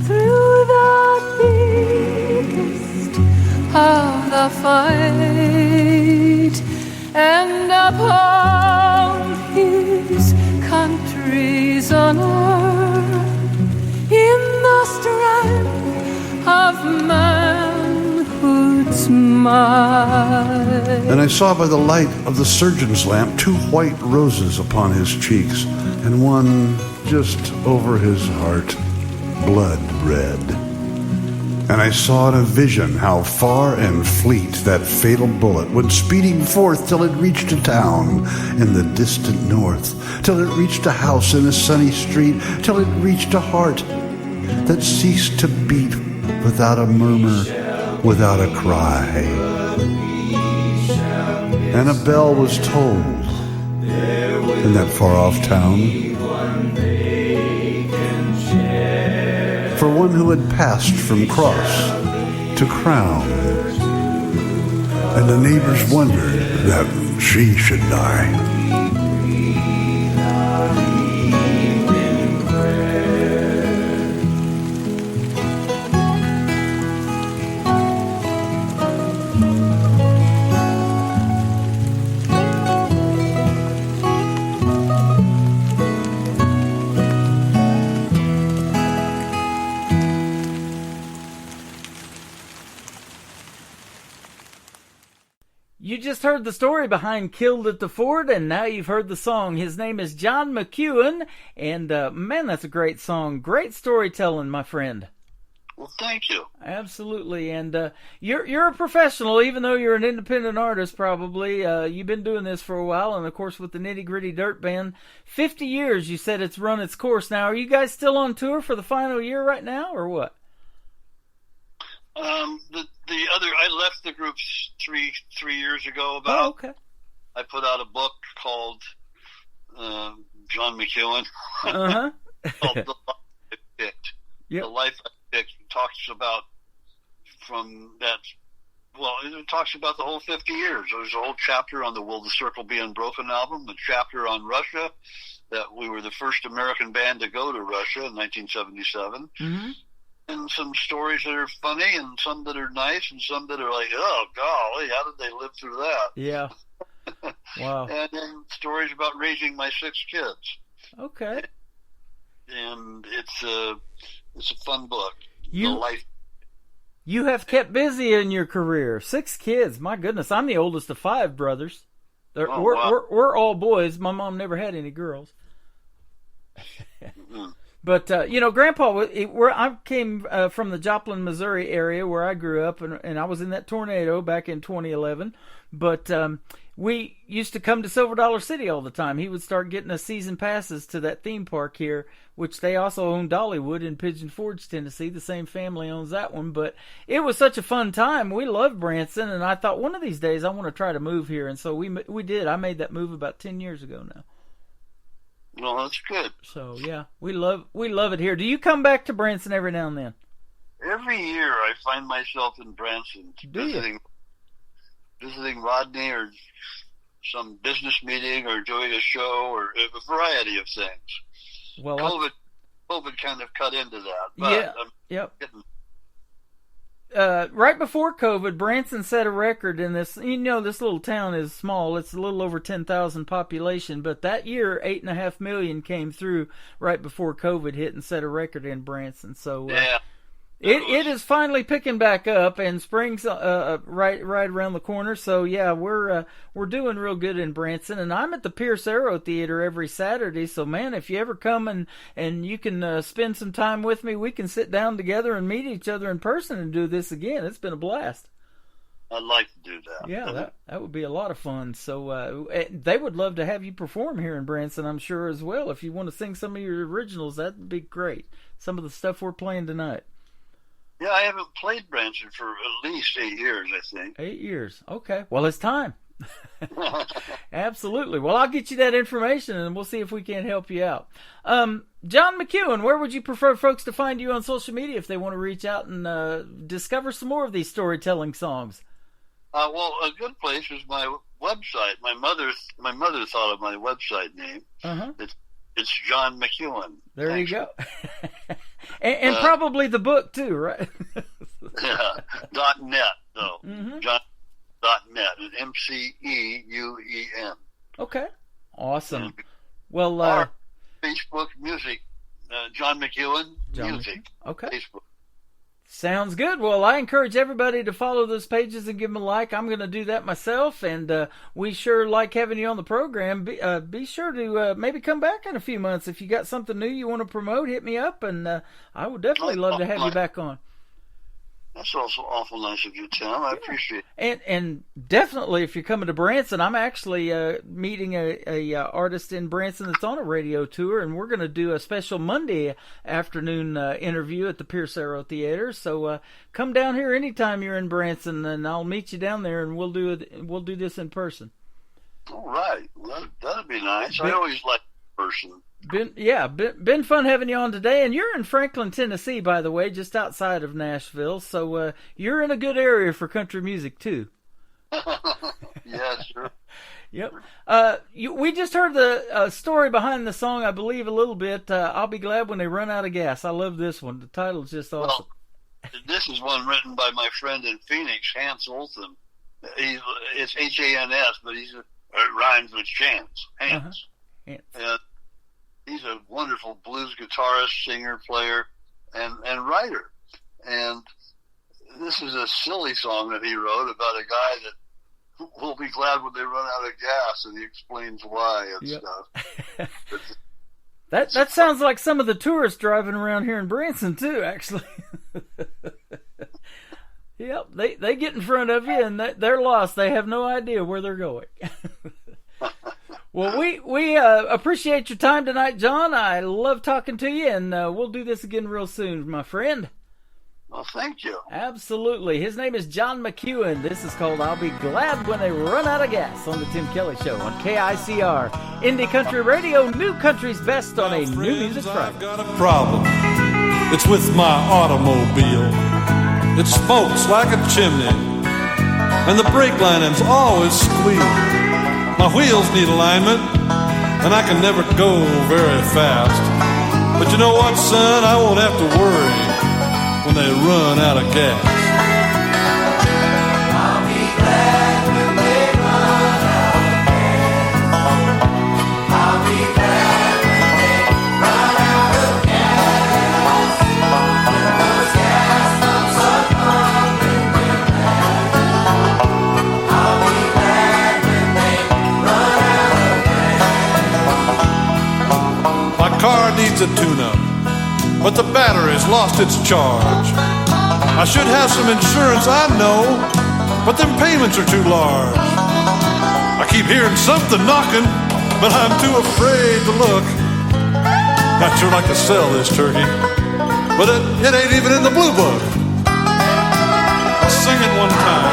through the thickest of the fight, and uphold his country's honor in the strength of manhood's might.
And I saw by the light of the surgeon's lamp 2 white roses upon his cheeks, and one just over his heart, blood red. And I saw in a vision how far and fleet that fatal bullet went speeding forth till it reached a town in the distant north, till it reached a house in a sunny street, till it reached a heart that ceased to beat without a murmur, without a cry. And a bell was tolled in that far-off town for one who had passed from cross to crown. And the neighbors wondered that she should die.
You just heard the story behind Killed at the Fort, and now you've heard the song. His name is John McEuen, and man, that's a great song. Great storytelling, my friend.
Well, thank you.
Absolutely, and you're a professional, even though you're an independent artist. Probably you've been doing this for a while, and of course with the Nitty Gritty Dirt Band, 50 years. You said it's run its course. Now, are you guys still on tour for the final year right now, or what?
I left the group three years ago.
Okay.
I put out a book called John McEuen.
Uh-huh.
Called The Life I Picked.
Yep.
The Life I Picked talks about it talks about the whole 50 years. There's a whole chapter on the Will the Circle Be Unbroken album, a chapter on Russia, that we were the first American band to go to Russia in 1977.
Mm-hmm.
And some stories that are funny, and some that are nice, and some that are like, oh, golly, how did they live through that?
Yeah. Wow.
And then stories about raising my 6 kids.
Okay.
And it's a fun book.
You have kept busy in your career. 6 kids. My goodness. I'm the oldest of 5 brothers. We're all boys. My mom never had any girls.
Mm-hmm.
But, Grandpa, I came from the Joplin, Missouri area where I grew up, and I was in that tornado back in 2011. But we used to come to Silver Dollar City all the time. He would start getting us season passes to that theme park here, which they also own Dollywood in Pigeon Forge, Tennessee. The same family owns that one. But it was such a fun time. We loved Branson, and I thought one of these days I want to try to move here. And so we did. I made that move about 10 years ago now.
Well, that's good.
So yeah, we love it here. Do you come back to Branson every now and then?
Every year I find myself in Branson visiting Rodney, or some business meeting, or doing a show, or a variety of things.
Well,
COVID kind of cut into that. But
yeah. Right before COVID, Branson set a record in this. This little town is small. It's a little over 10,000 population, but that year, 8.5 million came through right before COVID hit and set a record in Branson. So it is finally picking back up, and spring's right around the corner. So yeah, we're doing real good in Branson, and I'm at the Pierce Arrow Theater every Saturday. So man, if you ever come and you can spend some time with me, we can sit down together and meet each other in person and do this again. It's been a blast.
I'd like to do that.
Yeah, that would be a lot of fun. So they would love to have you perform here in Branson, I'm sure, as well. If you want to sing some of your originals, that'd be great. Some of the stuff we're playing tonight.
Yeah, I haven't played Branson for at least 8 years, I think.
8 years. Okay. Well, it's time. Absolutely. Well, I'll get you that information, and we'll see if we can help you out. John McEuen, where would you prefer folks to find you on social media if they want to reach out and discover some more of these storytelling songs?
Well, a good place is my website. My mother thought of my website name.
Uh-huh.
It's John McEuen.
There you go. and probably the book too, right?
Yeah. .net though.
Mm-hmm.
John.net. MCEUEN.
Okay. Awesome. Well,
Facebook music. John McEuen music.
Okay.
Facebook.
Sounds good. Well, I encourage everybody to follow those pages and give them a like. I'm going to do that myself, and we sure like having you on the program. Be sure to maybe come back in a few months. If you got something new you want to promote, hit me up, and I would definitely love to have you back on.
That's also awful nice of you, Tim. I appreciate it.
And definitely, if you're coming to Branson, I'm actually meeting a artist in Branson that's on a radio tour, and we're going to do a special Monday afternoon interview at the Pierce Arrow Theater. So come down here anytime you're in Branson, and I'll meet you down there, and we'll do this in person.
All right, well, that'd be nice. I always like person.
Been fun having you on today, and you're in Franklin, Tennessee, by the way, just outside of Nashville, so you're in a good area for country music too.
Yeah, sure.
Yep. We just heard the story behind the song, I believe, a little bit. I'll be glad when they run out of gas. I love this one. The title's just awesome.
Well, this is one written by my friend in Phoenix, Hans Olsen. It's H-A-N-S, but it rhymes with chance. Hans.
Uh-huh.
And he's a wonderful blues guitarist, singer, player, and writer. And this is a silly song that he wrote about a guy will be glad when they run out of gas, and he explains why and stuff.
That sounds like some of the tourists driving around here in Branson too, actually. Yep, they get in front of you and they're lost. They have no idea where they're going. Well, we appreciate your time tonight, John. I love talking to you, and we'll do this again real soon, my friend.
Well, thank you.
Absolutely. His name is John McEwen. This is called I'll Be Glad When They Run Out of Gas on the Tim Kelly Show on KICR. Indie Country Radio, New Country's Best on a New Music Friday.
I've got a problem. It's with my automobile. It smokes like a chimney, and the brake lining's always squealed. My wheels need alignment, and I can never go very fast. But you know what, son? I won't have to worry when they run out of gas.
I'll be glad when they run out of gas. I'll be glad when they run out of gas. When those gas pumps are pumping their gas. I'll be glad when they run out of gas.
My car needs a tune-up, but the battery's lost its charge. I should have some insurance, I know, but them payments are too large. I keep hearing something knocking, but I'm too afraid to look. I'd sure like to sell this turkey, but it ain't even in the blue book. I'll sing it one time.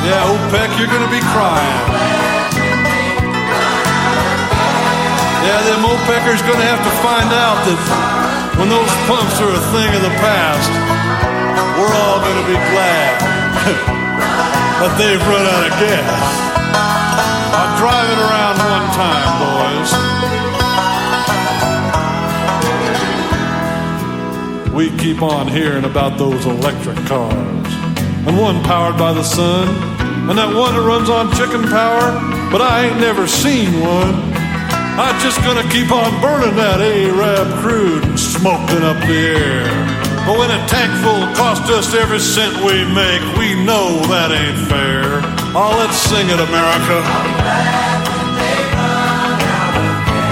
Yeah, old Peck, you're gonna be crying. Yeah, them old Peckers gonna have to find out that when those pumps are a thing of the past, we're all gonna be glad that they've run out of gas. I'll drive it around one time, boys. We keep on hearing about those electric cars, and one powered by the sun, and that one that runs on chicken power, but I ain't never seen one. I'm just gonna keep on burning that Arab crude and smoking up the air. But when a tank full costs us every cent we make, we know that ain't fair. Oh, let's sing it, America.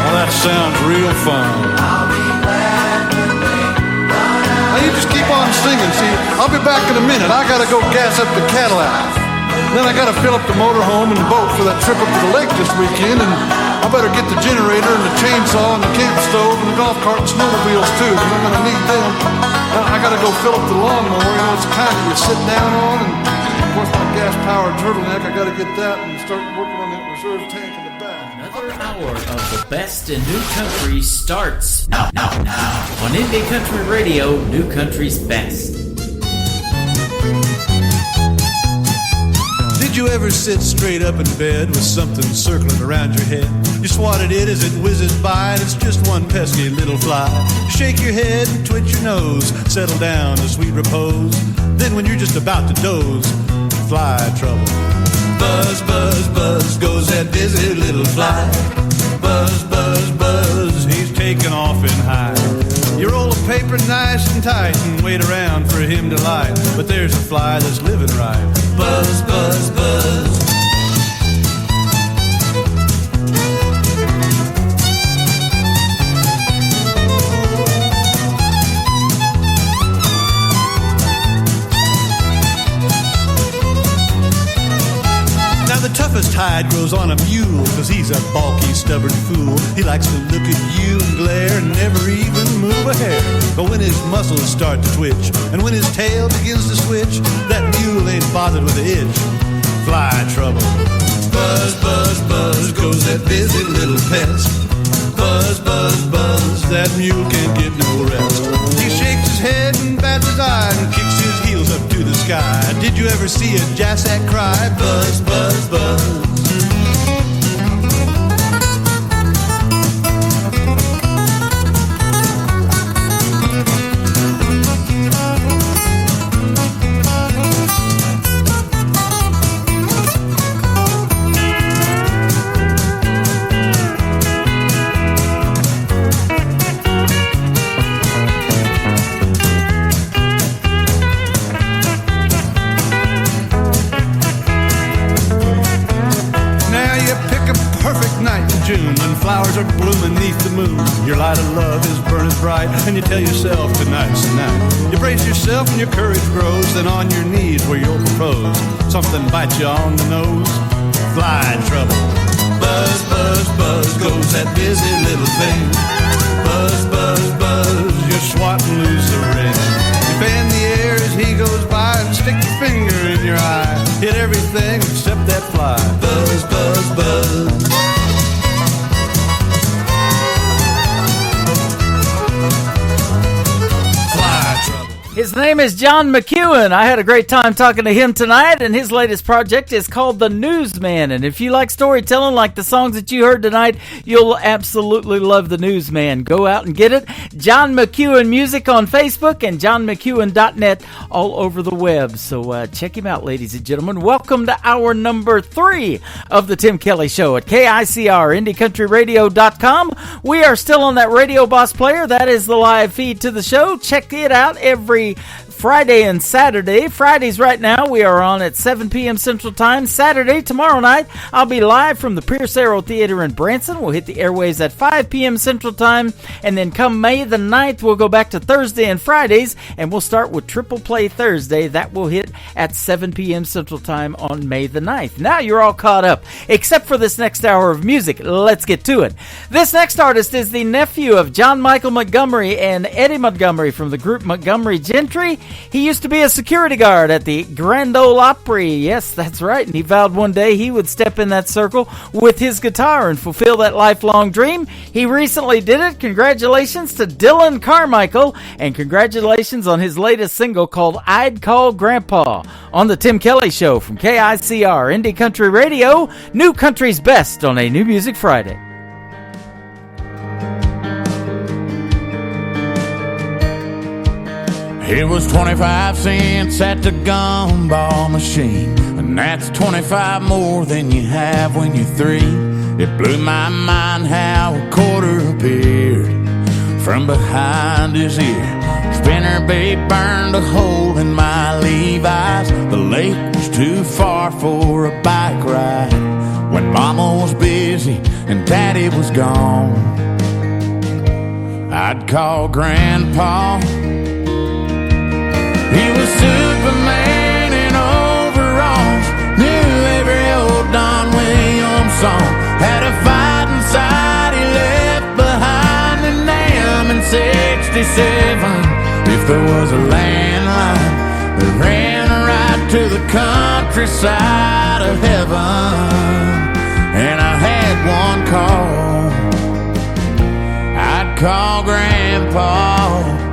Well, that sounds real fun. Now you just keep on singing. See, I'll be back in a minute. I gotta go gas up the Cadillac. Then I gotta fill up the motorhome and boat for that trip up to the lake this weekend, and I better get the generator and the chainsaw and the camp stove and the golf cart and snowmobiles too, because I'm gonna need them. I gotta go fill up the lawnmower. You know, it's the kind that you sit down on, and of course my gas-powered turtleneck, I gotta get that and start working on that reserve tank in the back.
Another hour of the best in New Country starts now on Indie Country Radio, New Country's Best.
Did you ever sit straight up in bed with something circling around your head? You swat at it as it whizzes by, and it's just one pesky little fly. You shake your head and twitch your nose, settle down to sweet repose. Then when you're just about to doze, fly trouble. Buzz, buzz, buzz goes that busy little fly. Buzz, buzz, buzz, he's taking off in high. You roll a paper nice and tight and wait around for him to light, but there's a fly that's living right. Buzz, buzz, buzz. Now the toughest hide grows on a mule, 'cause he's a bulky, stubborn fool. He likes to look at you and glare and never even move a hair. But when his muscles start to twitch, and when his tail begins to switch, that mule ain't bothered with the itch. Fly trouble. Buzz, buzz, buzz goes that busy little pest. Buzz, buzz, buzz, that mule can't get no rest. He shakes his head and bats his eye and kicks his heels up to the sky. Did you ever see a jassack cry? Buzz, buzz, buzz.
Your light of love is burning bright, and you tell yourself tonight's the night. You brace yourself and your courage grows, then on your knees where you'll propose. Something bites you on the nose. Fly trouble. Buzz, buzz, buzz goes that busy little thing. Buzz, buzz, buzz, you're swatting loose the ring. You fan the air as he goes by and stick your finger in your eye. Hit everything except that fly. Buzz, buzz, buzz.
His name is John McEuen. I had a great time talking to him tonight, and his latest project is called The Newsman. And if you like storytelling like the songs that you heard tonight, you'll absolutely love The Newsman. Go out and get it. John McEuen Music on Facebook and johnmceuen.net all over the web. So check him out, ladies and gentlemen. Welcome to hour number 3 of The Tim Kelly Show at KICR, IndieCountryRadio.com. We are still on that Radio Boss player. That is the live feed to the show. Check it out every Friday and Saturday. Fridays right now we are on at 7 p.m. Central Time. Saturday, tomorrow night, I'll be live from the Pierce Arrow Theater in Branson. We'll hit the airways at 5 p.m. Central Time. And then come May the 9th, we'll go back to Thursday and Fridays. And we'll start with Triple Play Thursday. That will hit at 7 p.m. Central Time on May the 9th. Now you're all caught up, except for this next hour of music. Let's get to it. This next artist is the nephew of John Michael Montgomery and Eddie Montgomery from the group Montgomery Gentry. He used to be a security guard at the Grand Ole Opry. Yes, that's right. And he vowed one day he would step in that circle with his guitar and fulfill that lifelong dream. He recently did it. Congratulations to Dylan Carmichael, and congratulations on his latest single called I'd Call Grandpa on The Tim Kelly Show from KICR, Indie Country Radio, New Country's Best on a New Music Friday.
It was 25 cents at the gumball machine, and that's 25 more than you have when you're 3. It blew my mind how a quarter appeared from behind his ear. Spinnerbait burned a hole in my Levi's. The lake was too far for a bike ride when Mama was busy and Daddy was gone. I'd call Grandpa. He was Superman in overalls, knew every old Don Williams song, had a fight inside he left behind in Nam in 67. If there was a landline that ran right to the countryside of heaven, and I had one call, I'd call Grandpa.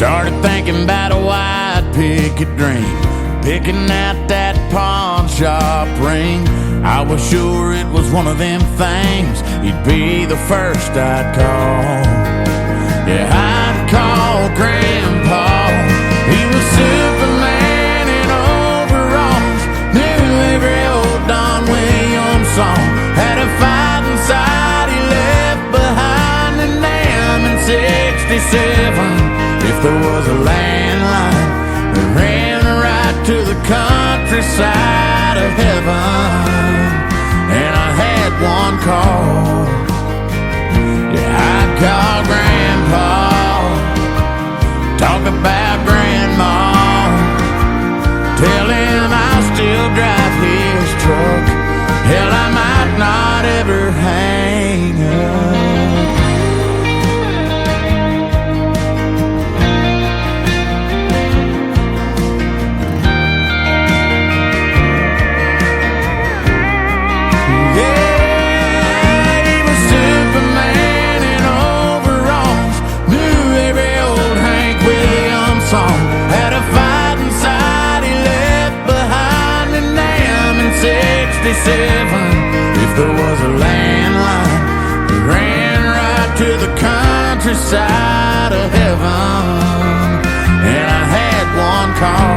Started thinking about a white picket dream, picking out that pawn shop ring. I was sure it was one of them things, he'd be the first I'd call. Yeah, I'd call Grandpa. He was Superman in overalls, knew every old Don Williams song, had a fight inside he left behind in Nam in 67. If there was a landline that ran right to the countryside of heaven, and I had one call, yeah, I'd call Grandpa. Talk about Grandma, tell him I'll still drive his truck. Hell, I might not ever hang up. If there was a landline that ran right to the countryside of heaven, and I had one call,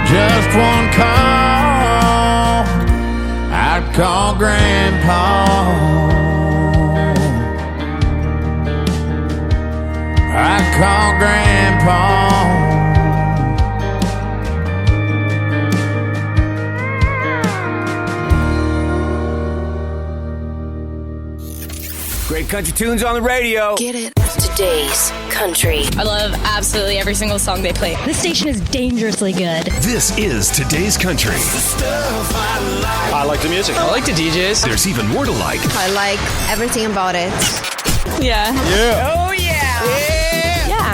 just one call, I'd call Grandpa. I'd call Grandpa.
Great country tunes on the radio.
Get it? Today's country.
I love absolutely every single song they play.
This station is dangerously good.
This is Today's Country.
I like the music. I like the DJs.
There's even more to like.
I like everything about it. Yeah.
Yeah.
Oh, yeah.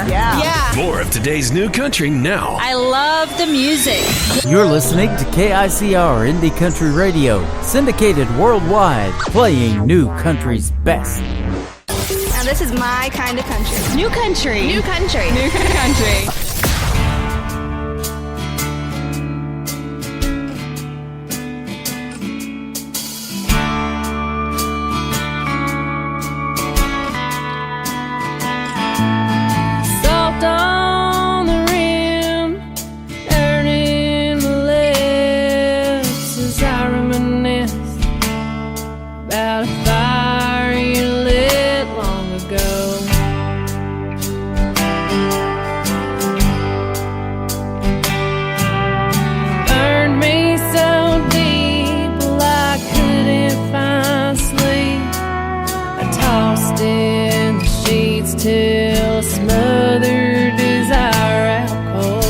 Yeah.
More of today's new country now.
I love the music.
You're listening to KICR Indie Country Radio, syndicated worldwide, playing new country's best.
Now this is my kind of country. New country. New country. New country.
Salt on the rim, burning the lips as I reminisce about a fire you lit long ago. Burned me so deep, well, I couldn't find sleep. I tossed in the sheets till I smothered desire out cold.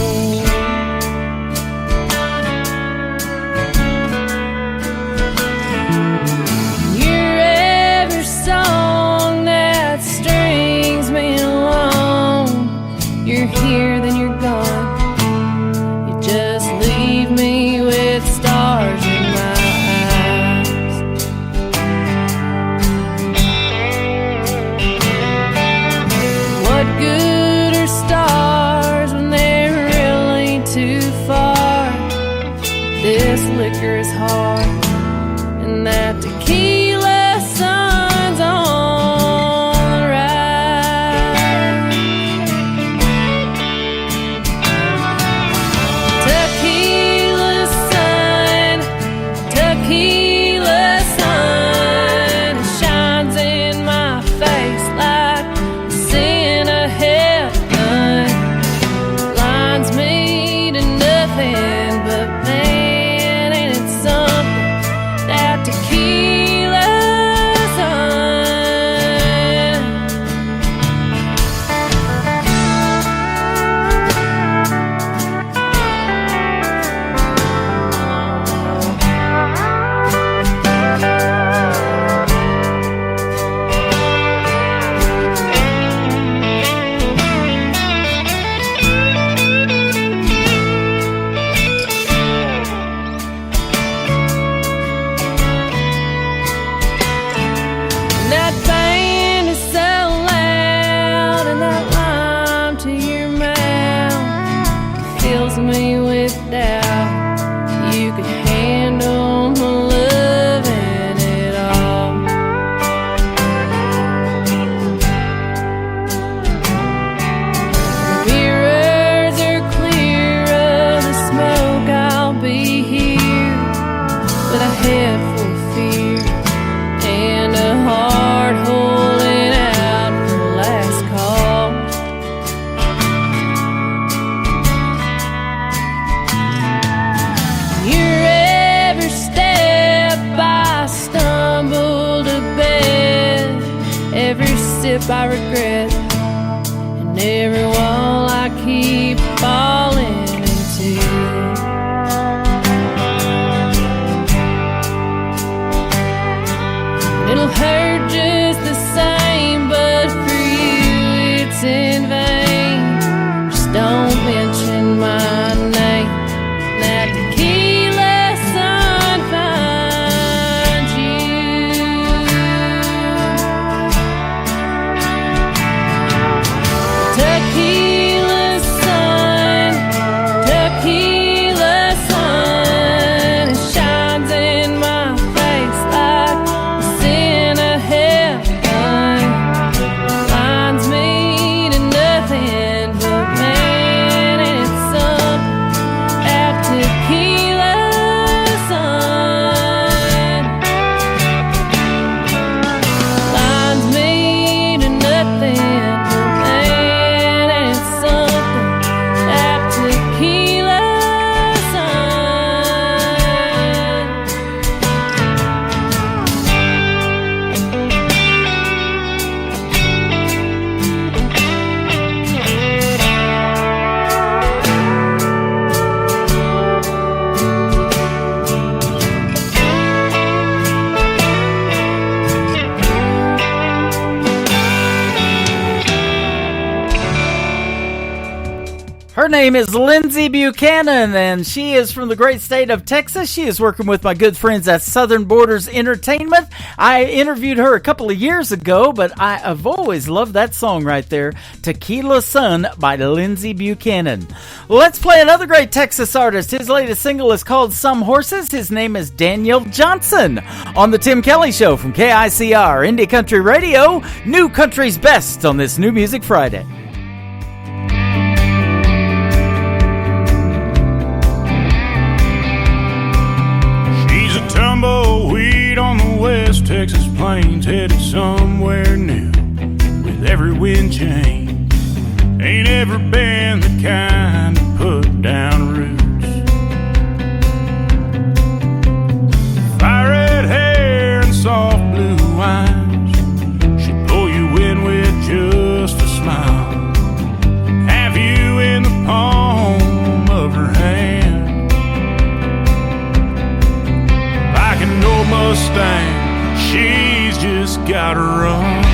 Your every song that strings me along. You're here, then you're gone. You just leave me with stars in my eyes. What good are stars when they're really too far? This liquor is hard, and that tequila sun's on the rise. Tequila sun, tequila sun shines in my face like a sin of heaven. Blinds me to nothing but man, ain't it something? That tequila sun. That band is so loud, and that lime to your mouth fills me with doubt. You could handle my love and it all. The mirrors are clear of the smoke. I'll be here with a head full of fear and a heart holding out for the last call. Your every step I stumble to bed, every sip I regret, and every wall I keep falling into. It'll hurt just the same, but for you it's in vain. Just don't mention my name. That tequila sun finds you. Tequila sun, tequila sun, it shines in my face like a sin of heaven. Blinds me to nothing but man, and it's something. That tequila sun blinds me to nothing but man, and it's
Her name is Lindsey Buchanan, and she is from the great state of Texas. She is working with my good friends at Southern Borders Entertainment. I interviewed her a couple of years ago, but I've always loved that song right there, Tequila Sun by Lindsey Buchanan. Let's play another great Texas artist. His latest single is called Some Horses. His name is Daniel Johnson. On the Tim Kelly Show from KICR, Indie Country Radio, New Country's Best on this New Music Friday.
Tumbleweed on the West Texas plains, headed somewhere new with every wind change. Ain't ever been the kind to put down roots. Fire red hair and soft blue eyes, she'll pull you in with just a smile. Have you in the palm of her hand. An old Mustang, she's just gotta run.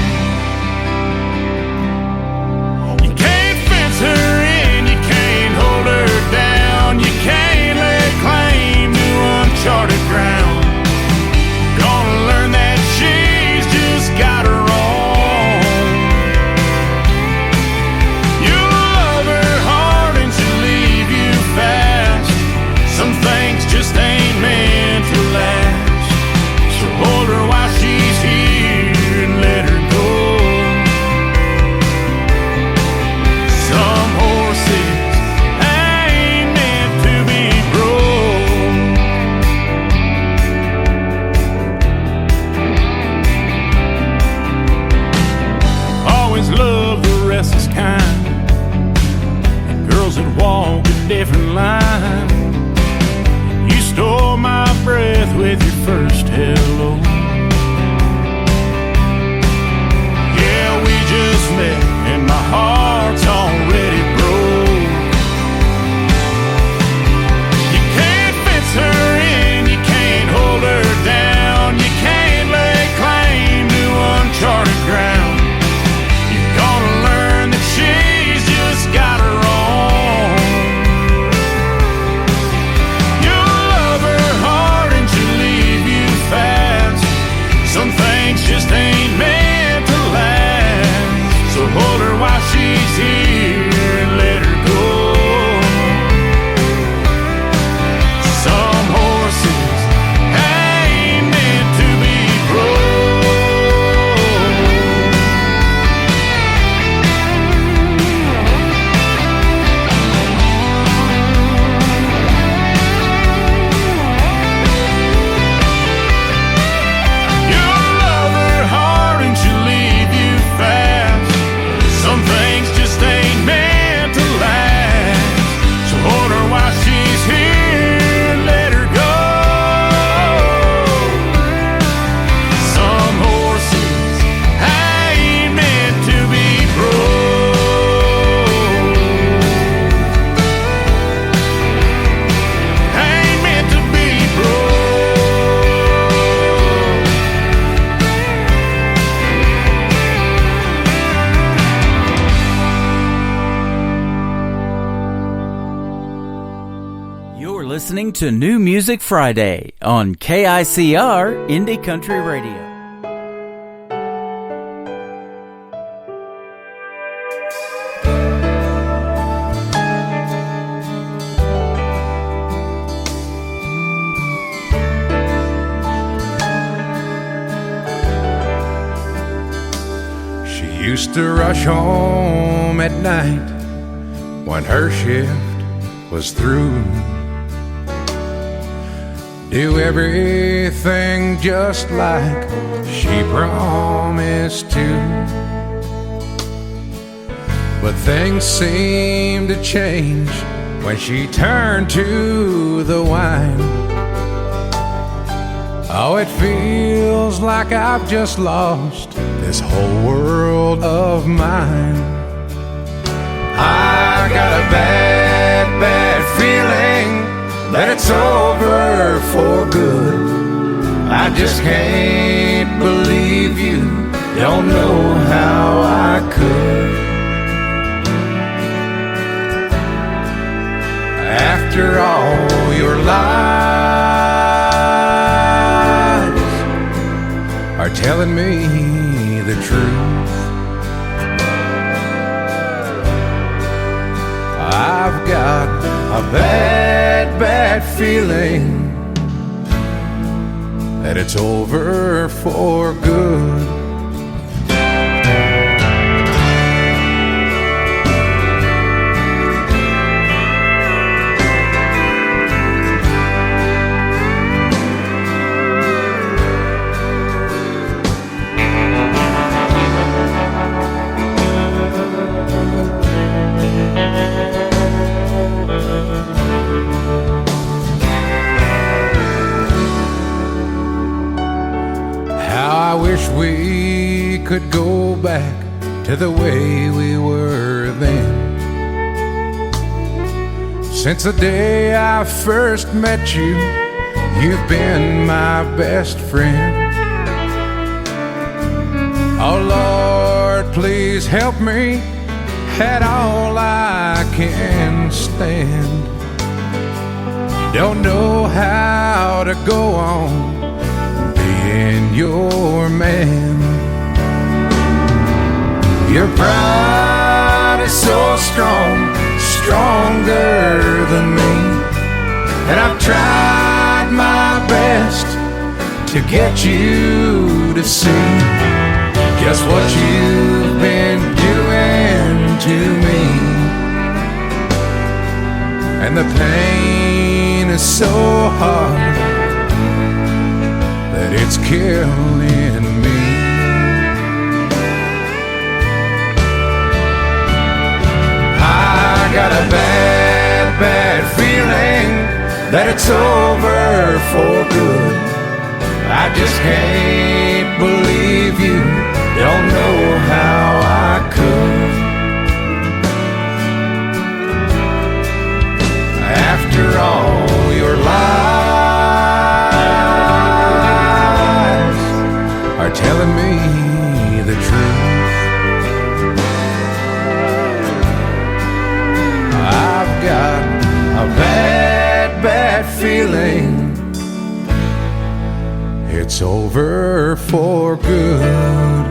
You can't fence her in, you can't hold her down, you can't lay claim to uncharted ground. Gonna learn that she's just gotta roam. You'll love her hard and she'll leave you fast. Some things just ain't meant to last. Hold her while she's here and let her go. Some horses ain't meant to be broke. Always love the restless kind, the girls that walk a different line. You stole my breath with your first hello. Yeah, we just met and my heart's already broke. You can't fence her in, you can't hold her down, you can't lay claim to uncharted ground. You're gonna learn that she's just got her own. Some things just ain't meant to last. So hold her while she's here and let her go. Some horses ain't meant to be broke.
Listening to New Music Friday on KICR Indie Country Radio.
She used to rush home at night when her shift was through. Do everything just like she promised to. But things seemed to change when she turned to the wine. Oh, it feels like I've just lost this whole world of mine. I got a bad, bad feeling that it's over for good. I just can't believe you don't know how I could. telling me the truth. I've got a bad, bad feeling that it's over for good. I wish we could go back to the way we were then. Since the day I first met you, you've been my best friend. Oh Lord, please help me at all I can stand. Don't know how to go on being your man. Your pride is so strong, stronger than me, and I've tried my best to get you to see just what you've been doing to me. And the pain is so hard that it's killing me. I got a bad, bad feeling that it's over for good. I just can't believe you don't know how I could. After all your lies are telling me the truth. I've got a bad, bad feeling it's over for good.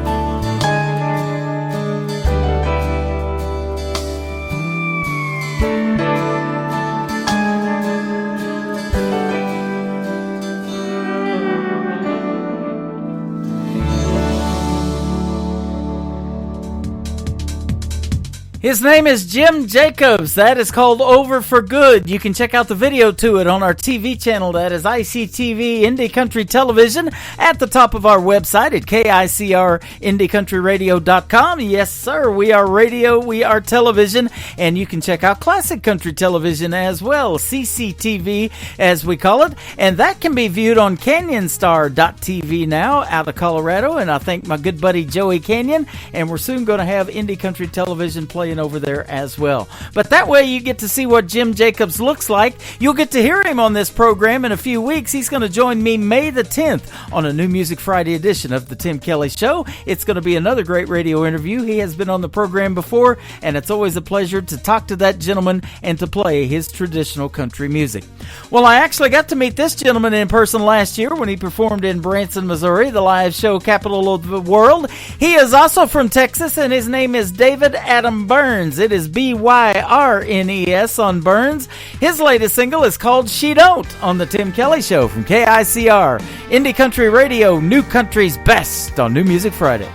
His name is Jim Jacobs. That is called Over for Good. You can check out the video to it on our TV channel. That is ICTV Indie Country Television at the top of our website at KICRIndieCountryRadio.com. Yes, sir. We are radio. We are television. And you can check out Classic Country Television as well, CCTV as we call it. And that can be viewed on CanyonStar.tv now out of Colorado. And I thank my good buddy Joey Canyon. And we're soon going to have Indie Country Television playing over there as well. But that way you get to see what Jim Jacobs looks like. You'll get to hear him on this program in a few weeks. He's going to join me May the 10th on a New Music Friday edition of the Tim Kelly Show. It's going to be another great radio interview. He has been on the program before, and it's always a pleasure to talk to that gentleman and to play his traditional country music. Well, I actually got to meet this gentleman in person last year when he performed in Branson, Missouri, the live show capital of the world. He is also from Texas, and his name is David Adam Burns. It is Byrnes on Burns. His latest single is called She Don't on the Tim Kelly Show from KICR, Indie Country Radio, New Country's Best on New Music Friday.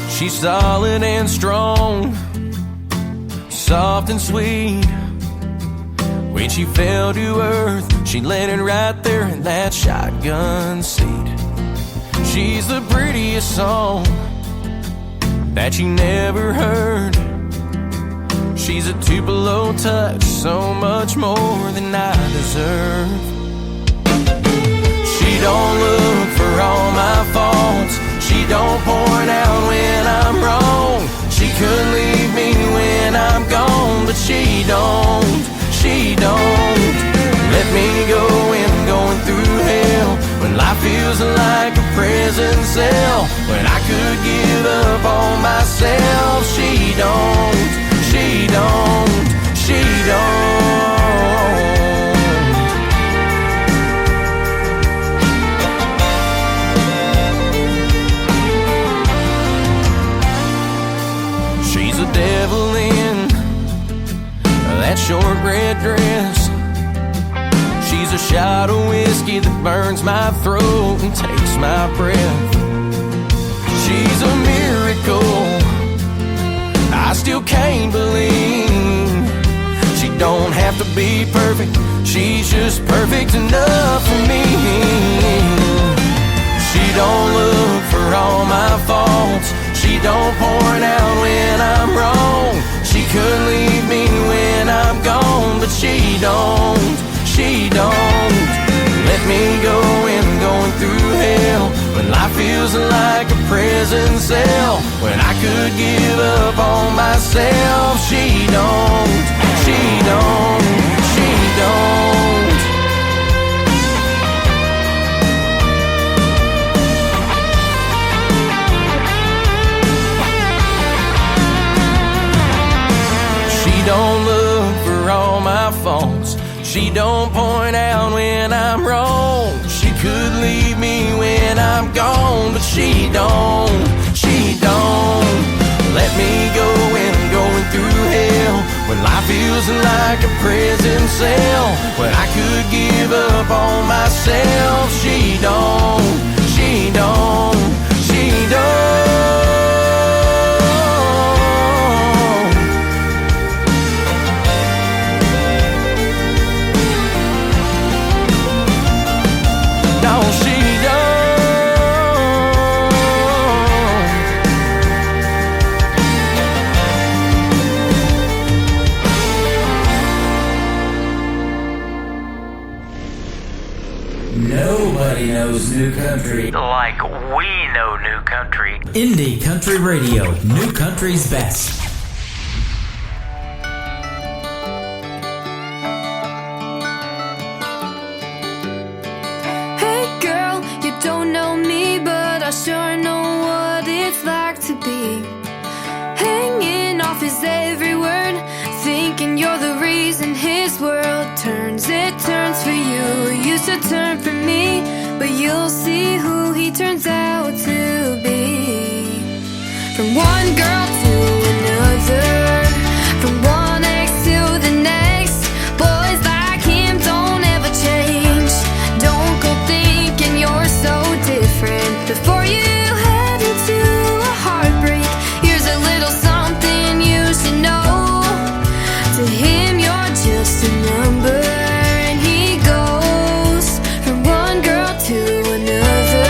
She's solid and strong, soft and sweet. When she fell to earth, she landed right there in that shotgun seat. She's the prettiest song that you never heard. She's a Tupelo touch, so much more than I deserve. She don't look for all my faults. She don't point out when I'm wrong. She could leave me when I'm gone, but she don't let me go when I'm going through hell, when life feels like a prison cell, when I could give up on myself. She don't short red dress. She's a shot of whiskey that burns my throat and takes my breath. She's a miracle I still can't believe. She don't have to be perfect, she's just perfect enough for me. She don't look for all my faults, she don't point out when I'm wrong. She could leave me when I'm gone, but she don't let me go when I'm going through hell, when life feels like a prison cell, when I could give up on myself. She don't. She don't look for all my faults, she don't point out when I'm wrong. She could leave me when I'm gone, but she don't let me go when I'm going through hell, when life feels like a prison cell, when I could give up on myself. She don't. No, she
Nobody knows new country
like we know new country.
Indie Country Radio, new country's best.
Hey girl, you don't know me, but I sure know what it's like to be hanging off his every word, thinking you're the reason his world turns. It turns for you, used to turn for me, but you'll see who he turns out to be. From one girl to another, from one ex to the next, boys like him don't ever change. Don't go thinking you're so different before you head into a heartbreak. Here's a little something you should know. To him you're just a number, and he goes from one girl to another.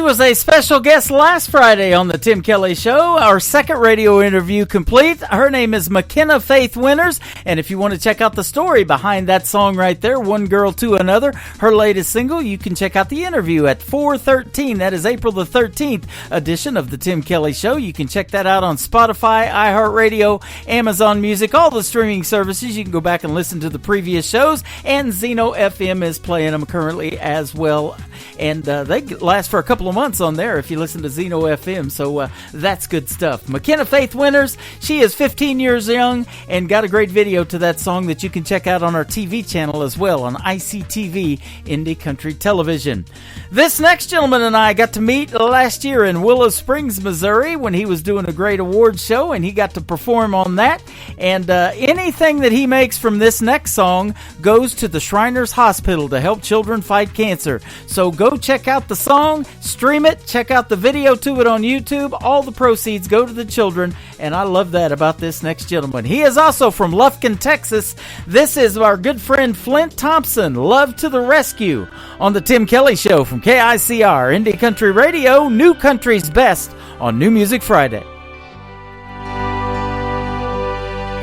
was a special guest last Friday on the Tim Kelly Show. Our second radio interview complete. Her name is McKenna Faith Winters, and if you want to check out the story behind that song right there, One Girl to Another, her latest single, you can check out the interview at 4/13. That is April the 13th edition of the Tim Kelly Show. You can check that out on Spotify, iHeartRadio, Amazon Music, all the streaming services. You can go back and listen to the previous shows, and Zeno FM is playing them currently as well. And they last for a couple of months on there if you listen to Zeno FM, so that's good stuff. McKenna Faith Winters, she is 15 years young and got a great video to that song that you can check out on our TV channel as well on ICTV Indie Country Television. This next gentleman and I got to meet last year in Willow Springs, Missouri when he was doing a great awards show, and he got to perform on that. And anything that he makes from this next song goes to the Shriners Hospital to help children fight cancer. So go check out the song, stream it, check out the video to it on YouTube. All the proceeds go to the children, and I love that about this next gentleman. He is also from Lufkin, Texas. This is our good friend Flint Thompson, Love to the Rescue, on the Tim Kelly Show from KICR, Indie Country Radio, New Country's Best on New Music Friday.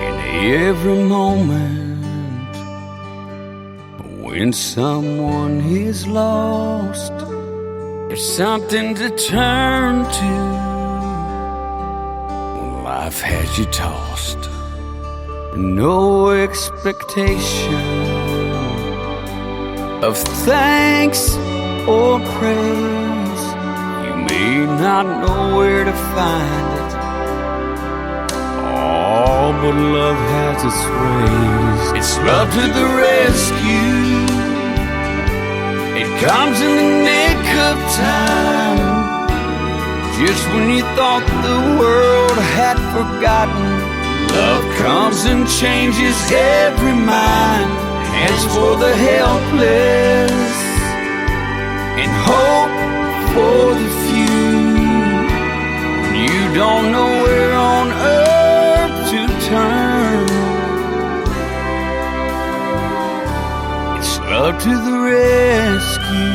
In every moment when someone is lost, there's something to turn to when life has you tossed. No expectation of thanks or praise. You may not know where to find it. Oh, but love has its ways. It's love to the rescue. It comes in the nick of time, just when you thought the world had forgotten. Love comes and changes every mind, hands for the helpless, and hope for the few. You don't know where on earth to turn. It's love to the rescue.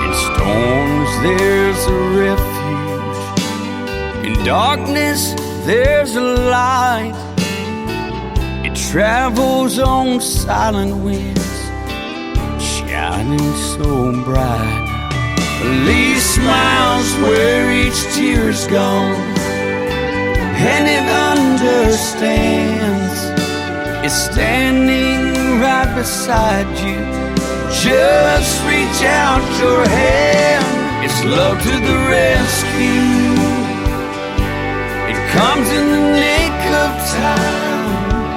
In storms there's a refuge, in darkness there's a light. It travels on silent winds, shining so bright. Lee smiles where each tear's gone, and it understands. It's standing right beside you. Just reach out your hand. It's love to the rescue. It comes in the nick of time,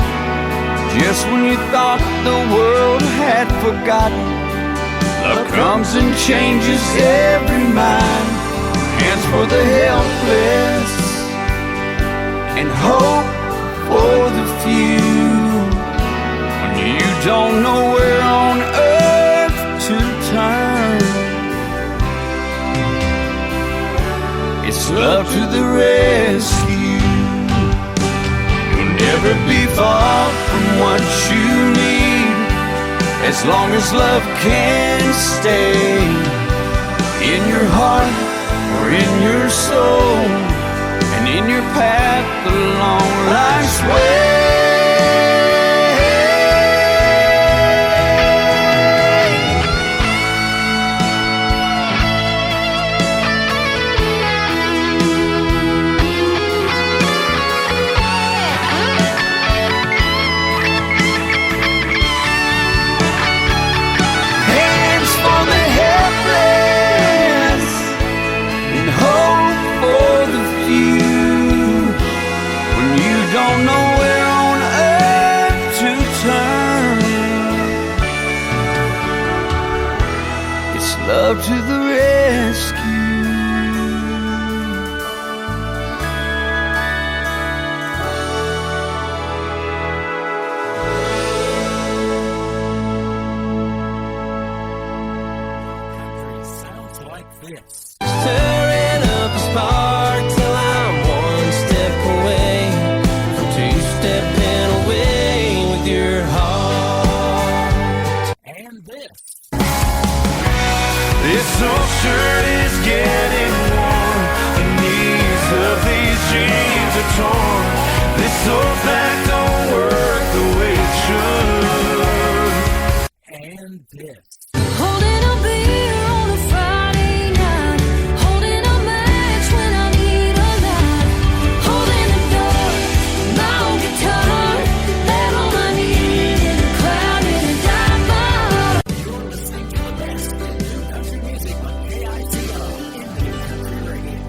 just when you thought the world had forgotten. Love comes and changes every mind, hands for the helpless, and hope for the few. When you don't know where on earth to turn, it's love to the rescue. You'll never be far from what you need, as long as love can stay in your heart or in your soul, and in your path along life's way. Don't know where on earth to turn. It's love to the rescue.
Country sounds like this.
Stirring up a spark till I'm one step away, two-stepping away with your heart.
This old shirt is getting worn. The knees of these jeans are torn. This old back don't work the way it should.
And this.
Holding a beer on a Friday night, holding a match when I need a light, holding the door, my old guitar, that all I need in a crowded and dark bar.
You're listening to the best in new country music on KICR Indie Country Radio.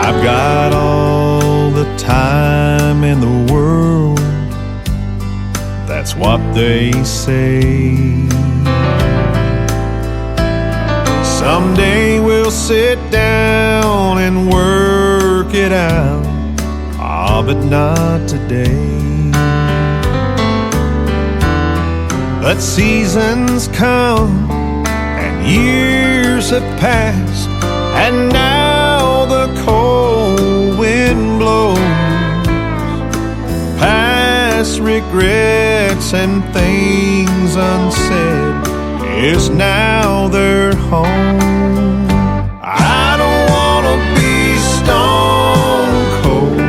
I've got all the time in the world, that's what they say. Someday we'll sit down and work it out, but not today. But seasons come and years have passed, and now the cold wind blows. Past regrets and things unsaid is now their home. I don't wanna be stone cold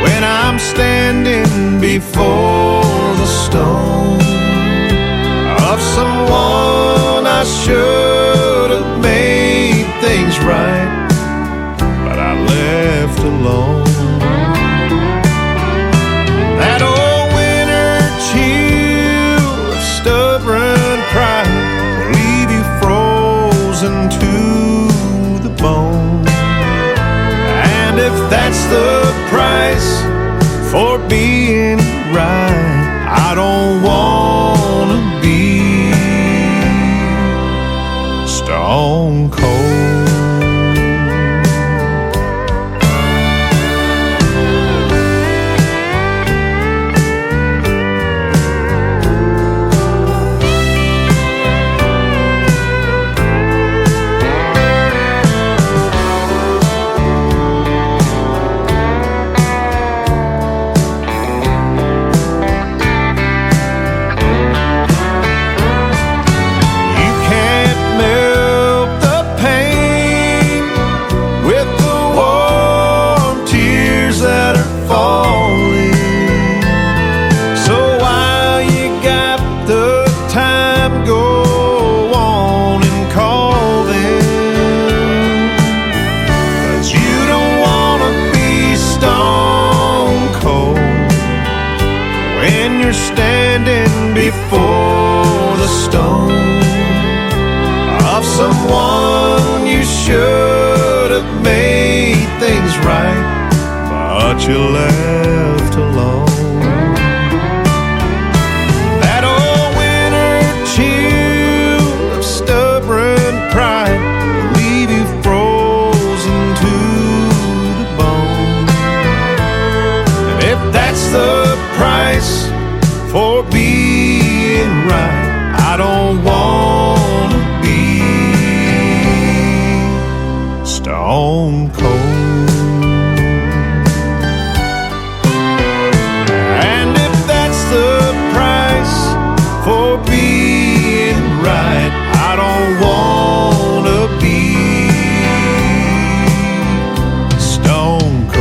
when I'm standing before the stone of someone I should have made things right, but I left alone. That old winter chill of stubborn pride will leave you frozen to the bone. And if that's the price for being right, I don't wanna be stone cold. Before the stone of someone you should have made things right, but you left alone. That old winter chill of stubborn pride will leave you frozen to the bone. And if that's the price for being right, I don't wanna be stone cold. And if that's the price for being right, I don't wanna be stone cold.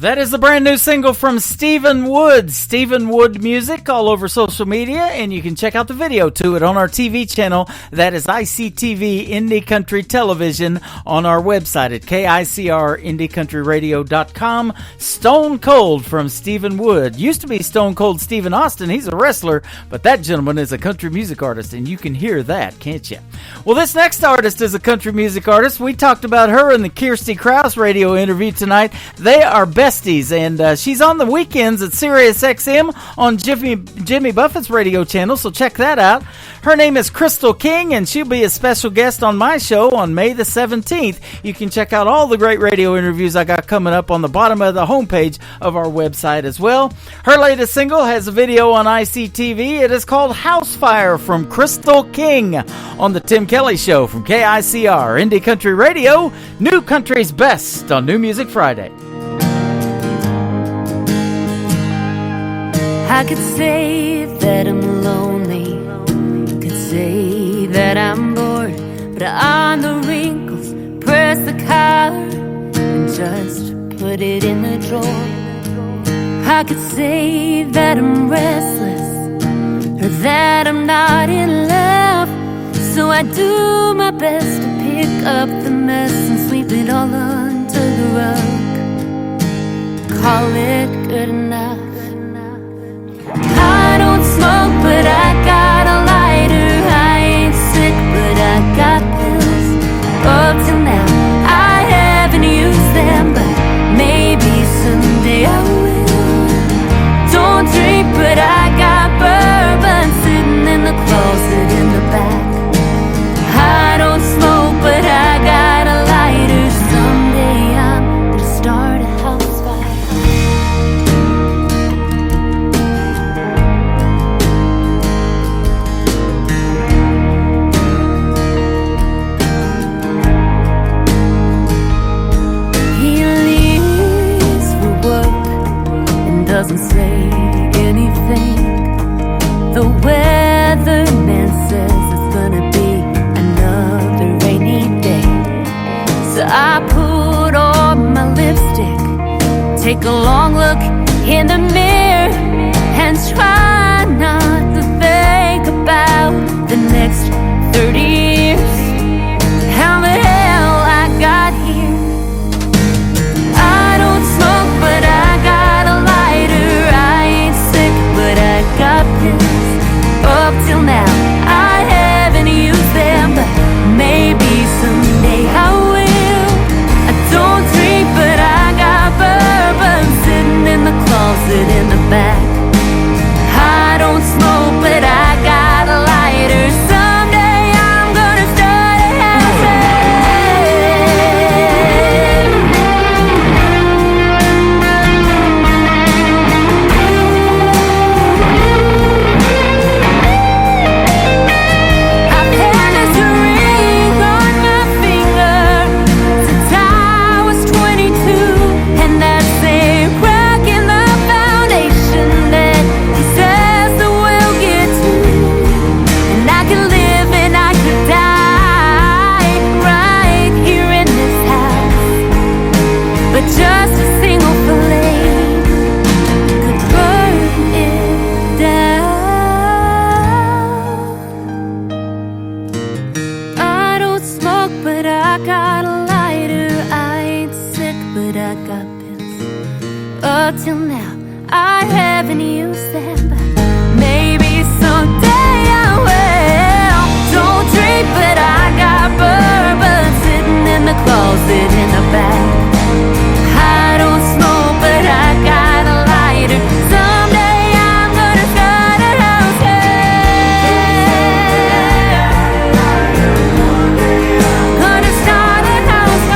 That is the brand new single from Stephen Wood. Stephen Wood Music all over social media, and you can check out the video to it on our TV channel. That is ICTV Indie Country Television on our website at KICRIndieCountryRadio.com. Stone Cold from Stephen Wood. Used to be Stone Cold Stephen Austin. He's a wrestler, but that gentleman is a country music artist, and you can hear that, can't you? Well, this next artist is a country music artist. We talked about her in the Kirsty Krause radio interview tonight. They are best Besties, and she's on the weekends at Sirius XM on Jimmy Buffett's radio channel, so check that out. Her name is Crystal King, and she'll be a special guest on my show on May the 17th. You can check out all the great radio interviews I got coming up on the bottom of the homepage of our website as well. Her latest single has a video on ICTV. It is called Housefire from Crystal King on the Tim Kelly Show from KICR, Indie Country Radio, New Country's Best on New Music Friday.
I could say that I'm lonely, could say that I'm bored, but on the wrinkles, press the collar and just put it in the drawer. I could say that I'm restless, or that I'm not in love, so I do my best to pick up the mess and sweep it all under the rug. Call it good enough. I don't smoke, but I got a lighter. I ain't sick, but I got pills. Up till now, I haven't used them, but maybe someday I will. Don't drink, but I got bourbon sitting in the closet in the back. I don't smoke, but I got a lighter. Someday I'm gonna start a house fire. Doesn't say anything. The weatherman says it's gonna be another rainy day. So I put on my lipstick, take a long look in the mirror, and try not to think about the next 30 years. How the hell I got here. I don't smoke, but I got a lighter. I ain't sick, but I got pills. Up till now, I haven't used them, but maybe someday I will. I don't drink, but I got bourbon sitting in the closet in the back. I don't smoke, but I got a lighter. Someday I'm gonna start a house just a single flame could burn it down. I don't smoke, but I got a lighter. I ain't sick, but I got pills. Up till now, I haven't used them, but maybe someday I will. Don't drink, but I got bourbon sitting in the closet in the back. I don't smoke, but I got a lighter. Someday I'm gonna start a house Gonna start a house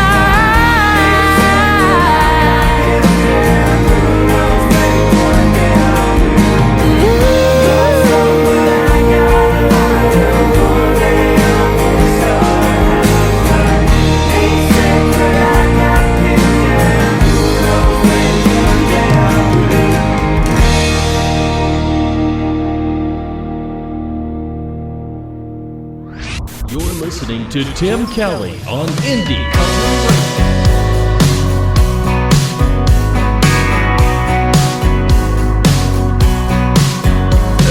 You're listening to Tim Kelly on Indie Country Radio.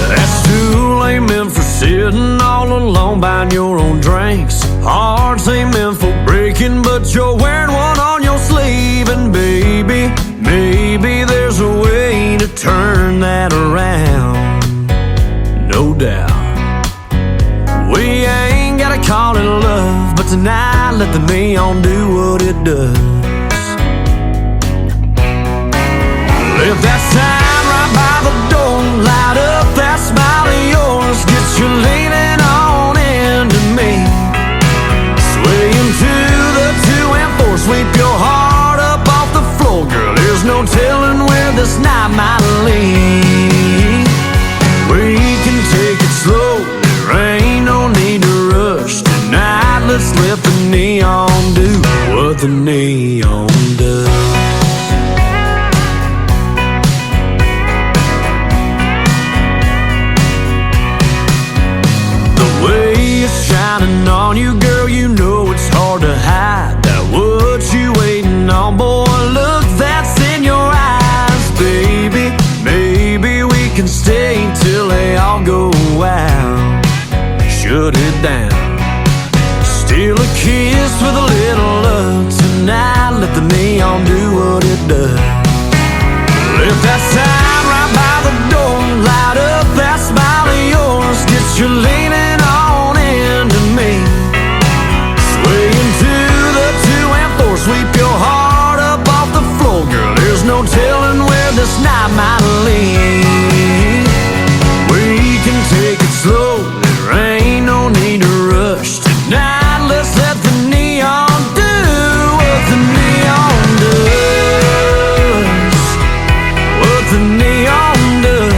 That's too lame for sitting all alone buying your own drinks. Hearts ain't meant for breaking, but you're wearing one on your sleeve. And baby, maybe there's a way to turn that around. No doubt. We ain't gotta call it love, but tonight let the neon do what it does.
no telling where this night might lead. We can take it slow, there ain't no need to rush. Tonight let's let the neon do what the neon does. The way it's shining on you, girl, you know it's hard to hide. That what you waiting on, boy, look, that's in your eyes, baby. Maybe we can stay till they all go out. Shut it down. Steal a kiss with a little love tonight. Let the neon do what it does. Let that sign right by the door light up that smile of yours. Get you leaning on into me. Swaying to the 2 and 4. Sweep your heart up off the floor, girl. There's no telling where this night might lead. We can take it slow, there ain't no need to rush. Tonight let's let the neon do what the neon does. What the neon does.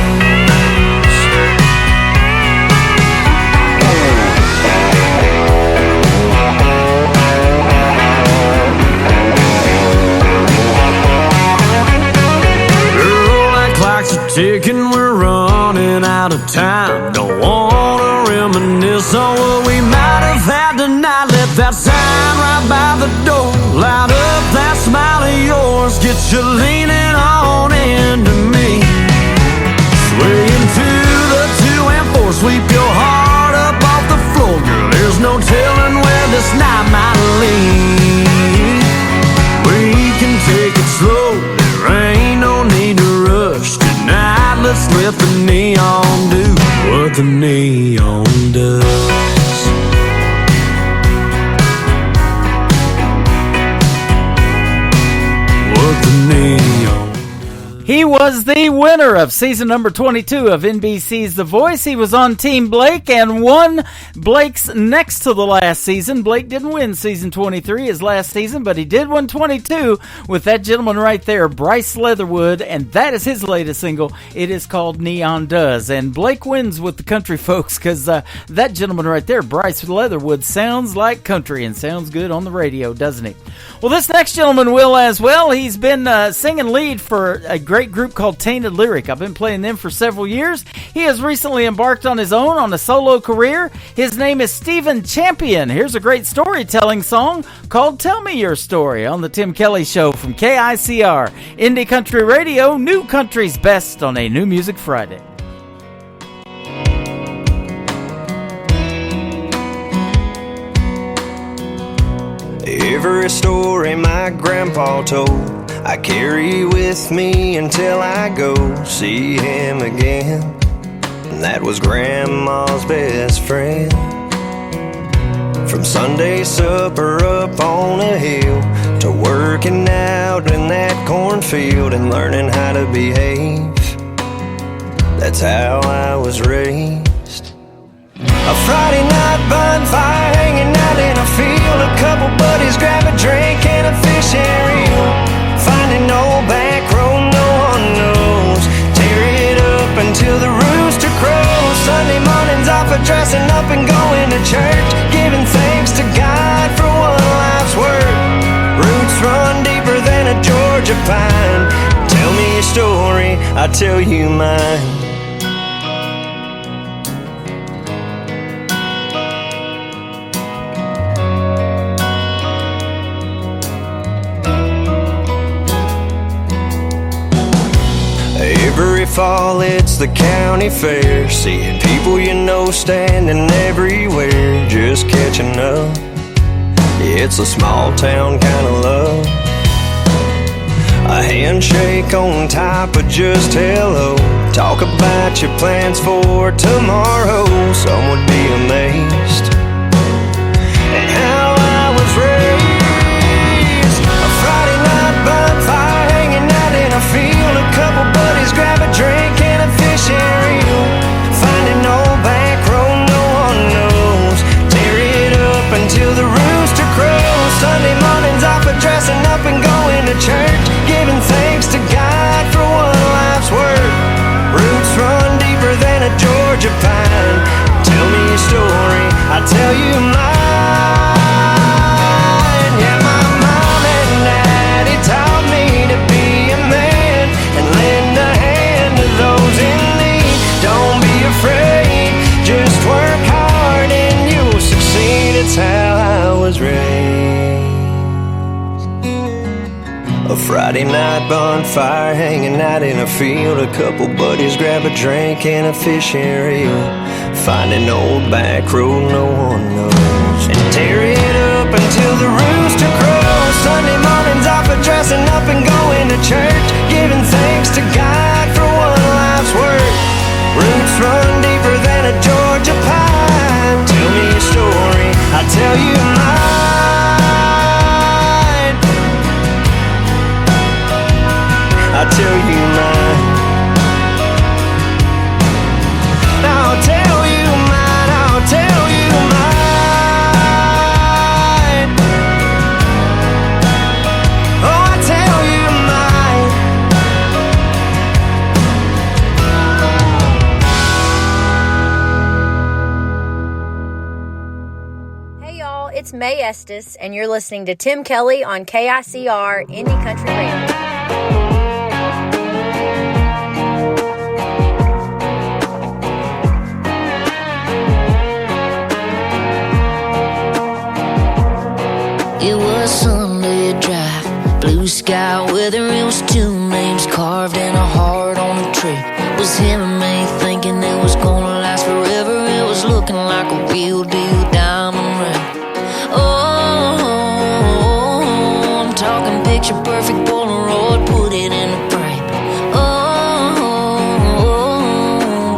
Girl, that clock's a ticking, we're running out of time. Don't wanna reminisce on what we might have had tonight. Let that sign right by the door light up that smile of yours. Get you leaning on into me. Swaying to the 2 and 4. Sweep your heart up off the floor, girl. There's no telling where this night might lead. We can take it slow, there ain't no need to rush. Tonight let's let the neon do what the neon does. What the neon.
He was the winner of season number 22 of NBC's The Voice. He was on Team Blake and won Blake's next to the last season. Blake didn't win season 23, his last season, but he did win 22 with that gentleman right there, Bryce Leatherwood, and that is his latest single. It is called Neon Does, and Blake wins with the country folks because that gentleman right there, Bryce Leatherwood, sounds like country and sounds good on the radio, doesn't he? Well, this next gentleman will as well. He's been singing lead for a great group called Tainted Lyric. I've been playing them for several years. He has recently embarked on his own on a solo career. His name is Stephen Champion. Here's a great storytelling song called Tell Me Your Story on the Tim Kelly Show from KICR. Indie Country Radio, New Country's Best on a New Music Friday.
Every story my grandpa told, I carry with me until I go see him again. And that was Grandma's best friend. From Sunday supper up on a hill to working out in that cornfield and learning how to behave, that's how I was raised. A Friday night bonfire hanging out in a field, a couple buddies grab a drink and a fish and reel. Finding old back road no one knows, tear it up until the rooster crows. Sunday mornings off of dressing up and going to church, giving thanks to God for one life's work. Roots run deeper than a Georgia pine. Tell me your story, I'll tell you mine. Every fall it's the county fair, seeing people you know standing everywhere, just catching up. Yeah, it's a small town kind of love. A handshake on top of just hello. Talk about your plans for tomorrow. Some would be amazed at how I was raised. A Friday night bonfire hanging out in a field, a couple buddies grab a drink and a fish and reel. Finding old back road no one knows, tear it up until the rooster crows. Sunday mornings off of dressing up and going to church, giving thanks to God I tell you mine. Yeah, my mom and daddy taught me to be a man and lend a hand to those in need. Don't be afraid, just work hard and you'll succeed. It's how I was raised. A Friday night bonfire hanging out in a field. A couple buddies grab a drink and a fishing reel. Find an old back road no one knows and tear it up until the rooster crows. Sunday mornings off of dressing up and going to church, giving thanks to God for one life's work. Roots run deeper than a Georgia pine. Tell me a story, I'll tell you mine. I'll tell you mine. I'll tell you mine. I'll tell you mine. Oh, I'll tell you mine.
Hey y'all, it's May Estes, and you're listening to Tim Kelly on KICR Indie Country Radio.
It was Sunday drive, blue sky weather. It was two names carved in a heart on a tree. It was him and me thinking it was gonna last forever. It was looking like a real deal diamond ring. Oh, I'm talking picture perfect Polaroid, put it in a frame. Oh,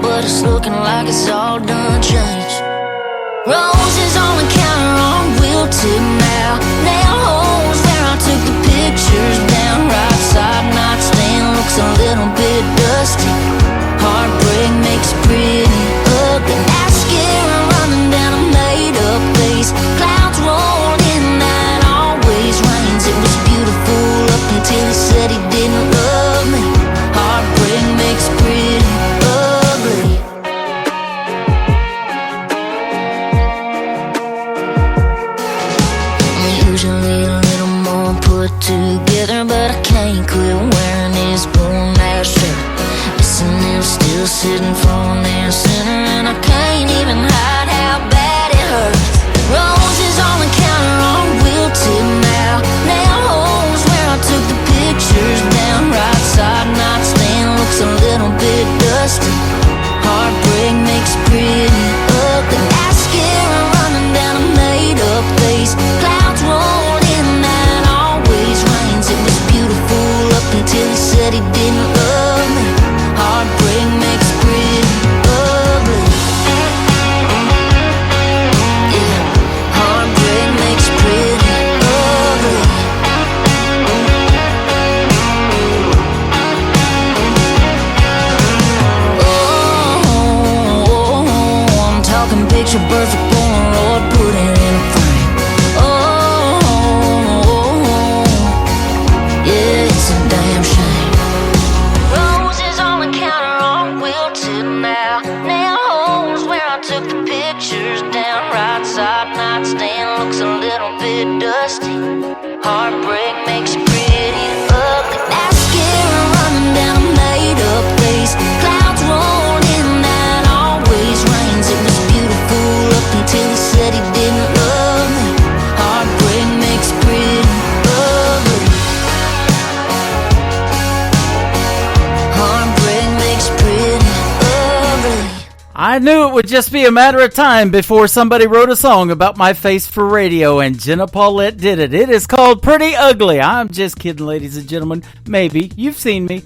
but it's looking like it's all done changed. Roses on the counter on wilted now. Nail holes where I took the pictures down. Right side nightstand looks a little bit dusty. Heartbreak makes pretty ugly. Mascara running down a made-up face. Clouds rolled in that always rains. It was beautiful up until he said he didn't love me. Heartbreak makes pretty ugly. Usually a little more put together, but I can't quit wearing this worn-out shirt. Missing him still sitting front and center, and I can't even hide how bad it hurts. Roses on the counter on wilted now. Nail holes where I took the pictures down. Right side nightstand looks a little bit dusty. Heartbreak makes pretty ugly. Mascara running down a made-up face. Clouds rolled in that always rains. It was beautiful up until he said he didn't love me. Heartbreak makes pretty ugly. Yeah, heartbreak makes pretty ugly. Oh, I'm talking picture perfect Polaroid, put it in a frame. Oh, yeah, it's a damn shame. Roses on the counter on wilted now. Nail holes where I took the pictures down. Right side nightstand looks a little bit dusty. Heartbreak makes you pretty ugly. Mascara running down a made-up face. Clouds rolled in that always rains. It was beautiful up until he said he didn't love me. Heartbreak makes pretty ugly. Heartbreak makes pretty ugly.
I knew it would just be a matter of time before somebody wrote a song about my face for radio, and Jenna Paulette did it. It is called Pretty Ugly. I'm just kidding, ladies and gentlemen. Maybe. You've seen me.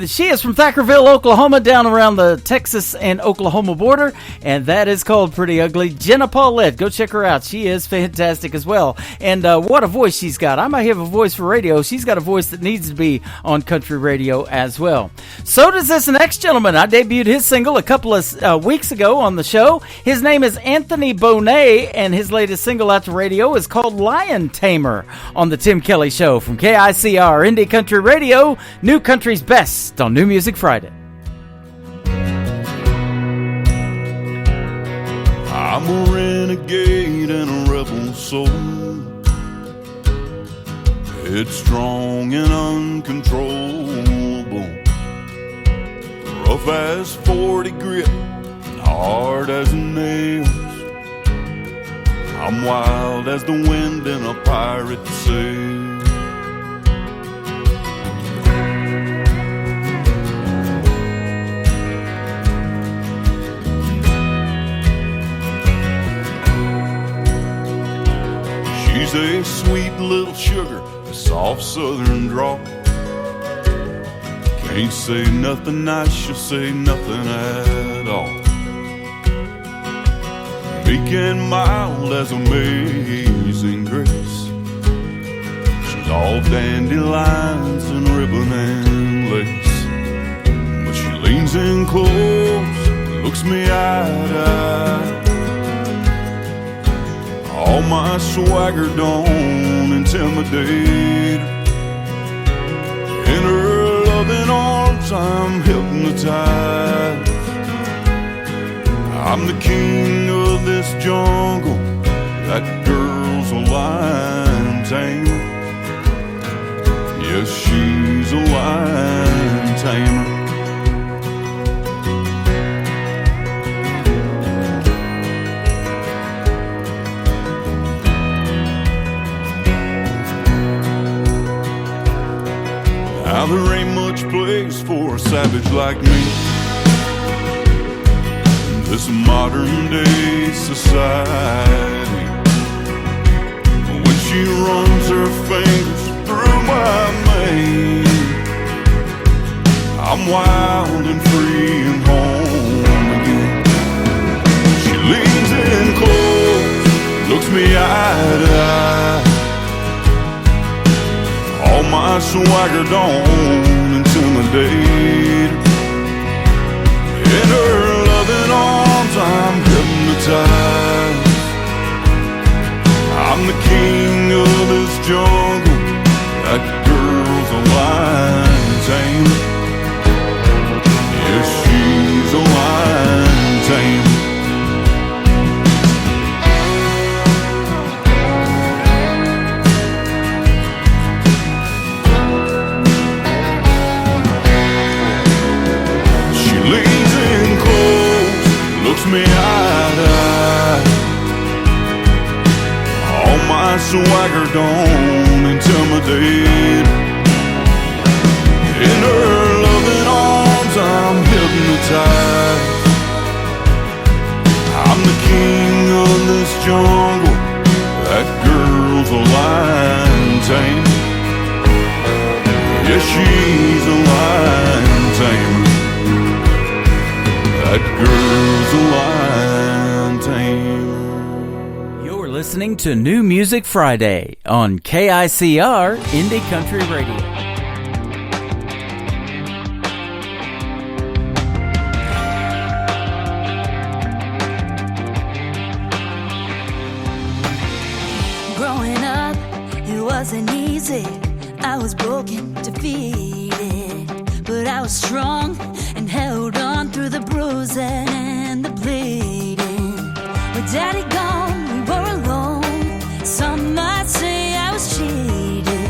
She is from Thackerville, Oklahoma, down around the Texas and Oklahoma border, and that is called Pretty Ugly. Jenna Paulette, go check her out. She is fantastic as well. And what a voice she's got. I might have a voice for radio. She's got a voice that needs to be on country radio as well. So does this next gentleman. I debuted his single a couple of weeks ago on the show. His name is Anthony Bonet, and his latest single out to radio is called Lion Tamer on the Tim Kelly Show from KICR Indie Country Radio, New Country's best on New Music Friday.
I I'm a renegade and a rebel soul, headstrong and uncontrollable, rough as 40 grit and hard as nails. I'm wild as the wind in a pirate's sail. She's a sweet little sugar, a soft southern draw. Can't say nothing nice, she'll say nothing at all. Meek and mild as amazing grace. She's all dandelions and ribbon and lace. But she leans in close, looks me eye to eye. All my swagger don't intimidate her. In her loving arms I'm hypnotized. I'm the king of this jungle. That girl's a lion tamer. Yes, she's a lion tamer. Now there ain't much place for a savage like me in this modern day society. When she runs her fingers through my mane, I'm wild and free and home again. She leans in close, looks me eye to eye. All my swagger don't intimidate. In her loving arms I'm hypnotized. I'm the king of this jungle. That girl's a lion tamer. Yes, she's a lion tamer. Me eye to eye. All my swagger don't intimidate. In her loving arms I'm hypnotized. I'm the king of this jungle. That girl's a lion tamer. Yes, she's a lion tamer. That girl's a lion tamer.
You're listening to New Music Friday on KICR Indie Country Radio.
Growing up, it wasn't easy. I was broken, defeated, but I was strong and held on through the bruising and the bleeding. With Daddy gone, we were alone. Some might say I was cheated,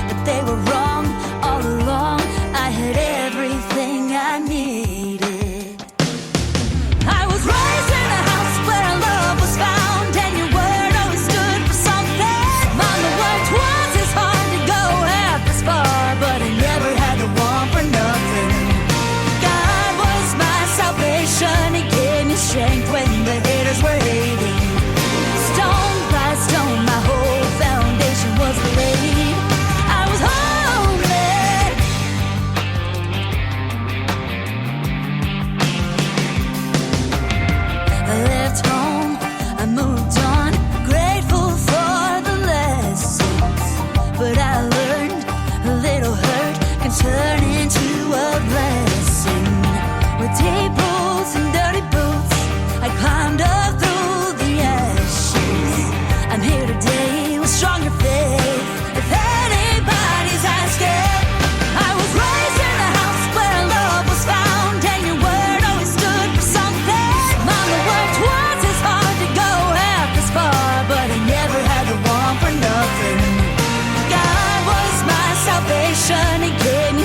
but they were wrong all along. I had everything I needed. I was raised in a house where love was found, and your word always stood for something. Mama worked twice as hard to go half as far, but I never had to want for nothing. God was my salvation. He gave me strength when the haters were hating.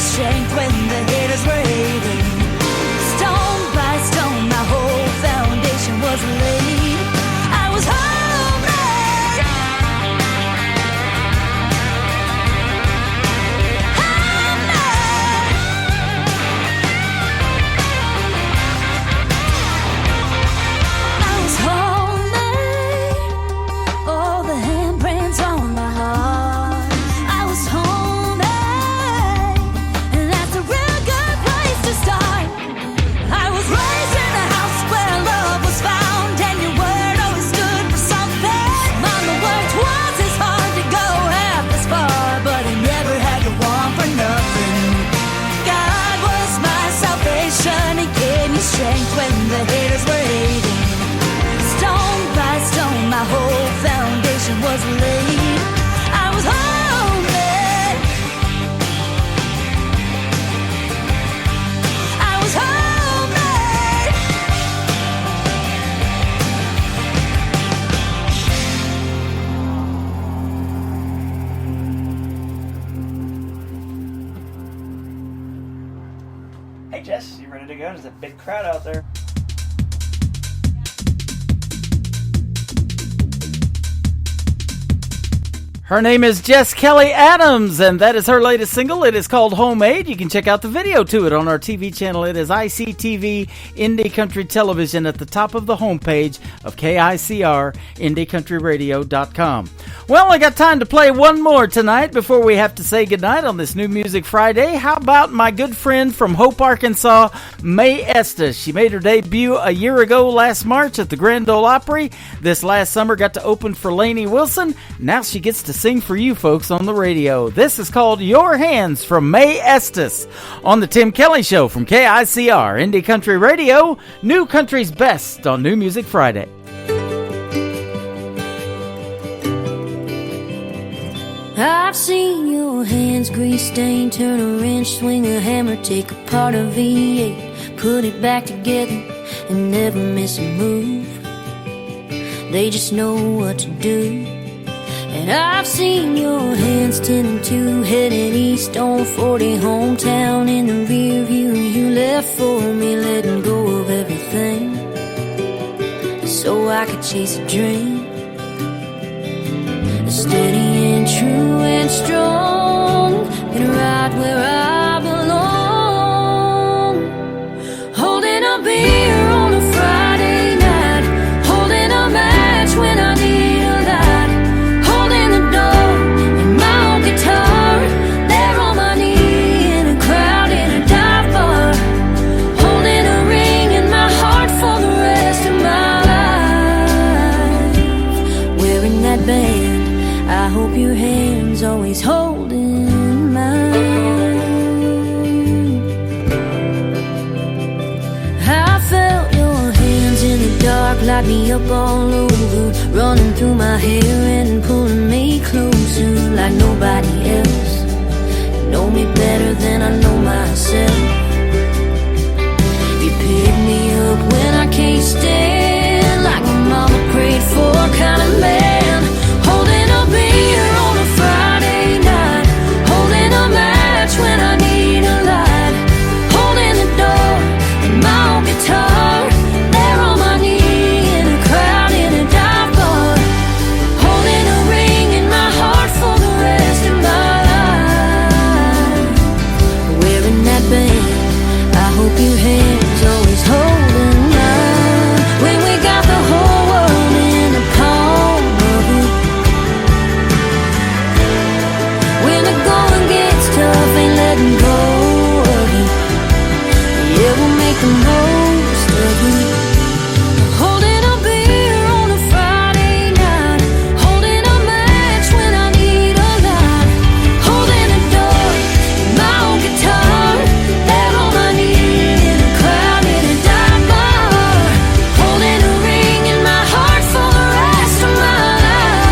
strength when the haters were hating. Stone by stone, my whole foundation was laid. I was homemade. I was homemade. All the handprints on my heart. I was homemade, and that's a real good place to start. I was raised in a house where love was found, and your word always stood for something. Mama worked twice as hard to go half as far, but I never had to want for nothing. God was my salvation, He gave me strength when the haters were hating. Stone by stone, my whole foundation was laid. I was homemade. I was homemade.
Hey Jess, you ready to go? There's a big crowd out there. Her name is Jess Kelly Adams, and that is her latest single. It is called Homemade. You can check out the video to it on our TV channel. It is ICTV Indie Country Television at the top of the homepage of KICR, IndieCountryRadio.com. Well, I got time to play one more tonight before we have to say goodnight on this New Music Friday. How about my good friend from Hope, Arkansas, Mae Estes? She made her debut a year ago last March at the Grand Ole Opry. This last summer got to open for Lainey Wilson. Now she gets to sing for you folks on the radio. This is called Your Hands from Mae Estes on the Tim Kelly Show from KICR, Indie Country Radio, New Country's Best on New Music Friday.
I've seen your hands grease stained, turn a wrench, swing a hammer, take apart a V8, put it back together and never miss a move. They just know what to do. And I've seen your hands 10 and 2, heading east on 40, hometown in the rear view. You left for me, letting go of everything so I could chase a dream. Steady and true and strong, and right where I belong. Holding a beer on a Friday night, holding a match when I need a light, holding the door and my old guitar, there on my knee in a crowd in a dive bar, holding a ring in my heart for the rest of my life, wearing that band. I hope your hand's always holding mine. I felt your hands in the dark, light me up all over, running through my hair and pulling me closer like nobody else. You know me better than I know myself. You pick me up when I can't stand, like my mama prayed for, kind of man. Holding a beer on a Friday night, holding a match when I need a light, holding the door and my old guitar, there on my knee in a crowd in a dive bar, holding a ring in my heart for the rest of my life, wearing that band. I hope your hands always holding mine, when we got the whole world in the palm of it. When the going gets tough, ain't letting go of it. Yeah, we'll make the most of it. Holding a beer on a Friday night, holding a match when I need a light, holding a door and my old guitar, there on my knee in a crowd in a dive bar, holding a ring in my heart for the rest of my life,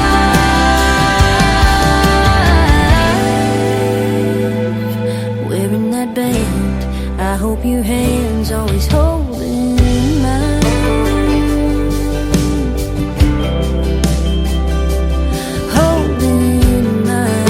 wearing that band. I hope your hands always holding mine, holding mine.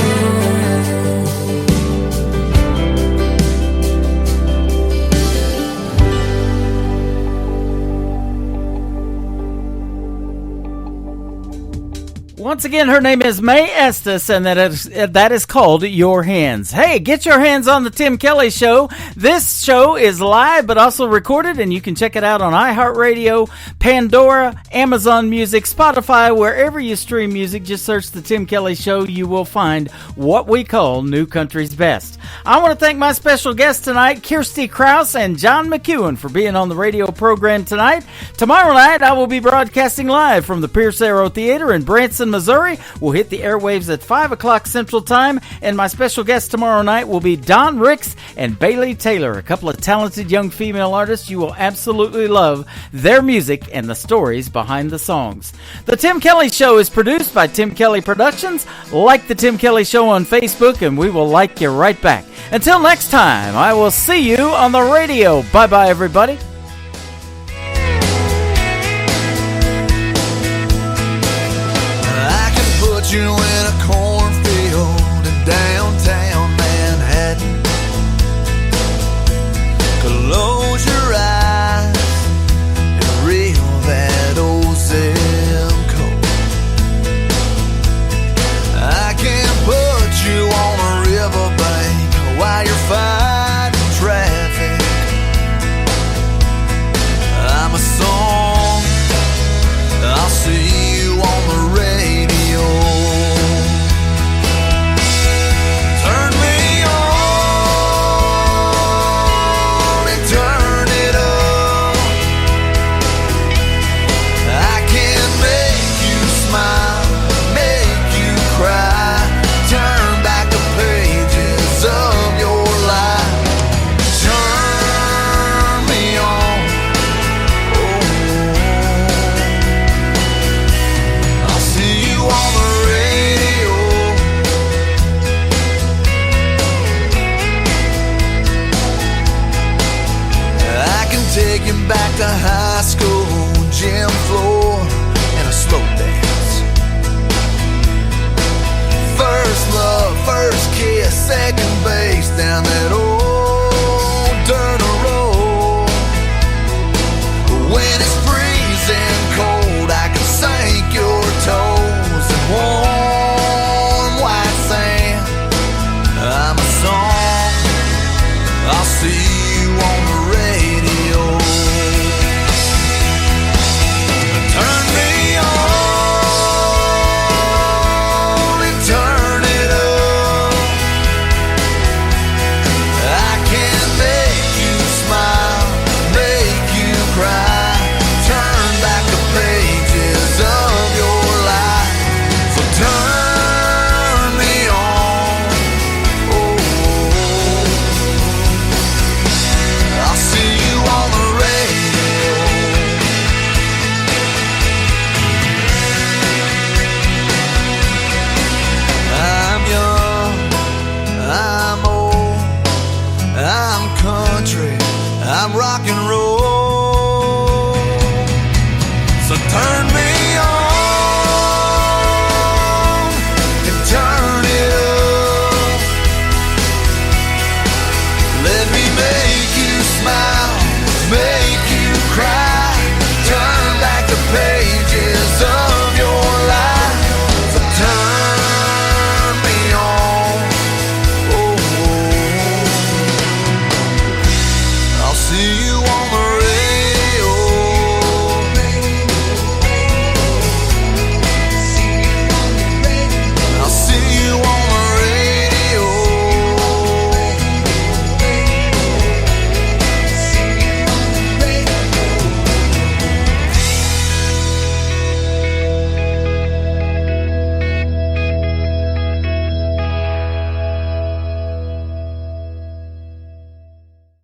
once again, her name is Mae Estes, and that is called Your Hands. Hey, get your hands on the Tim Kelly Show. This show is live, but also recorded, and you can check it out on iHeartRadio, Pandora, Amazon Music, Spotify, wherever you stream music. Just search the Tim Kelly Show. You will find what we call New Country's Best. I want to thank my special guests tonight, Kirsty Krause and John McEwen, for being on the radio program tonight. Tomorrow night, I will be broadcasting live from the Pierce Arrow Theater in Branson, Missouri. We'll hit the airwaves at 5 o'clock Central Time, and my special guest tomorrow night will be Don Ricks and Bailey Taylor, a couple of talented young female artists. You will absolutely love their music and the stories behind the songs. The Tim Kelly Show is produced by Tim Kelly Productions. Like the Tim Kelly Show on Facebook, and we will like you right back. Until next time, I will see you on the radio. Bye-bye, everybody.
I can put you in a cornfield in downtown Manhattan. Close your eyes and reel that old zip code. I can put you on a riverbank while you're fighting traffic. I'm a song, I'll see you on the radio. Turn me on and turn it up. I can make you smile, make you cry, turn back the pages of your life. Turn me on, I'll see you on the radio. I can take you back to high school, gym floor, and a slow dance. First love, first kiss, second base down that old dirt road. When it's freezing cold, I can sink your toes in warm white sand. I'm a song, I'll see you on the radio. Turn me on and turn it up. I can make you smile, make you cry, turn back the pages of your life. So turn me on, I'll see you on the radio. I'm young, I'm old, I'm country, I'm rock and roll. So turn me on and turn it up. Let me make you smile.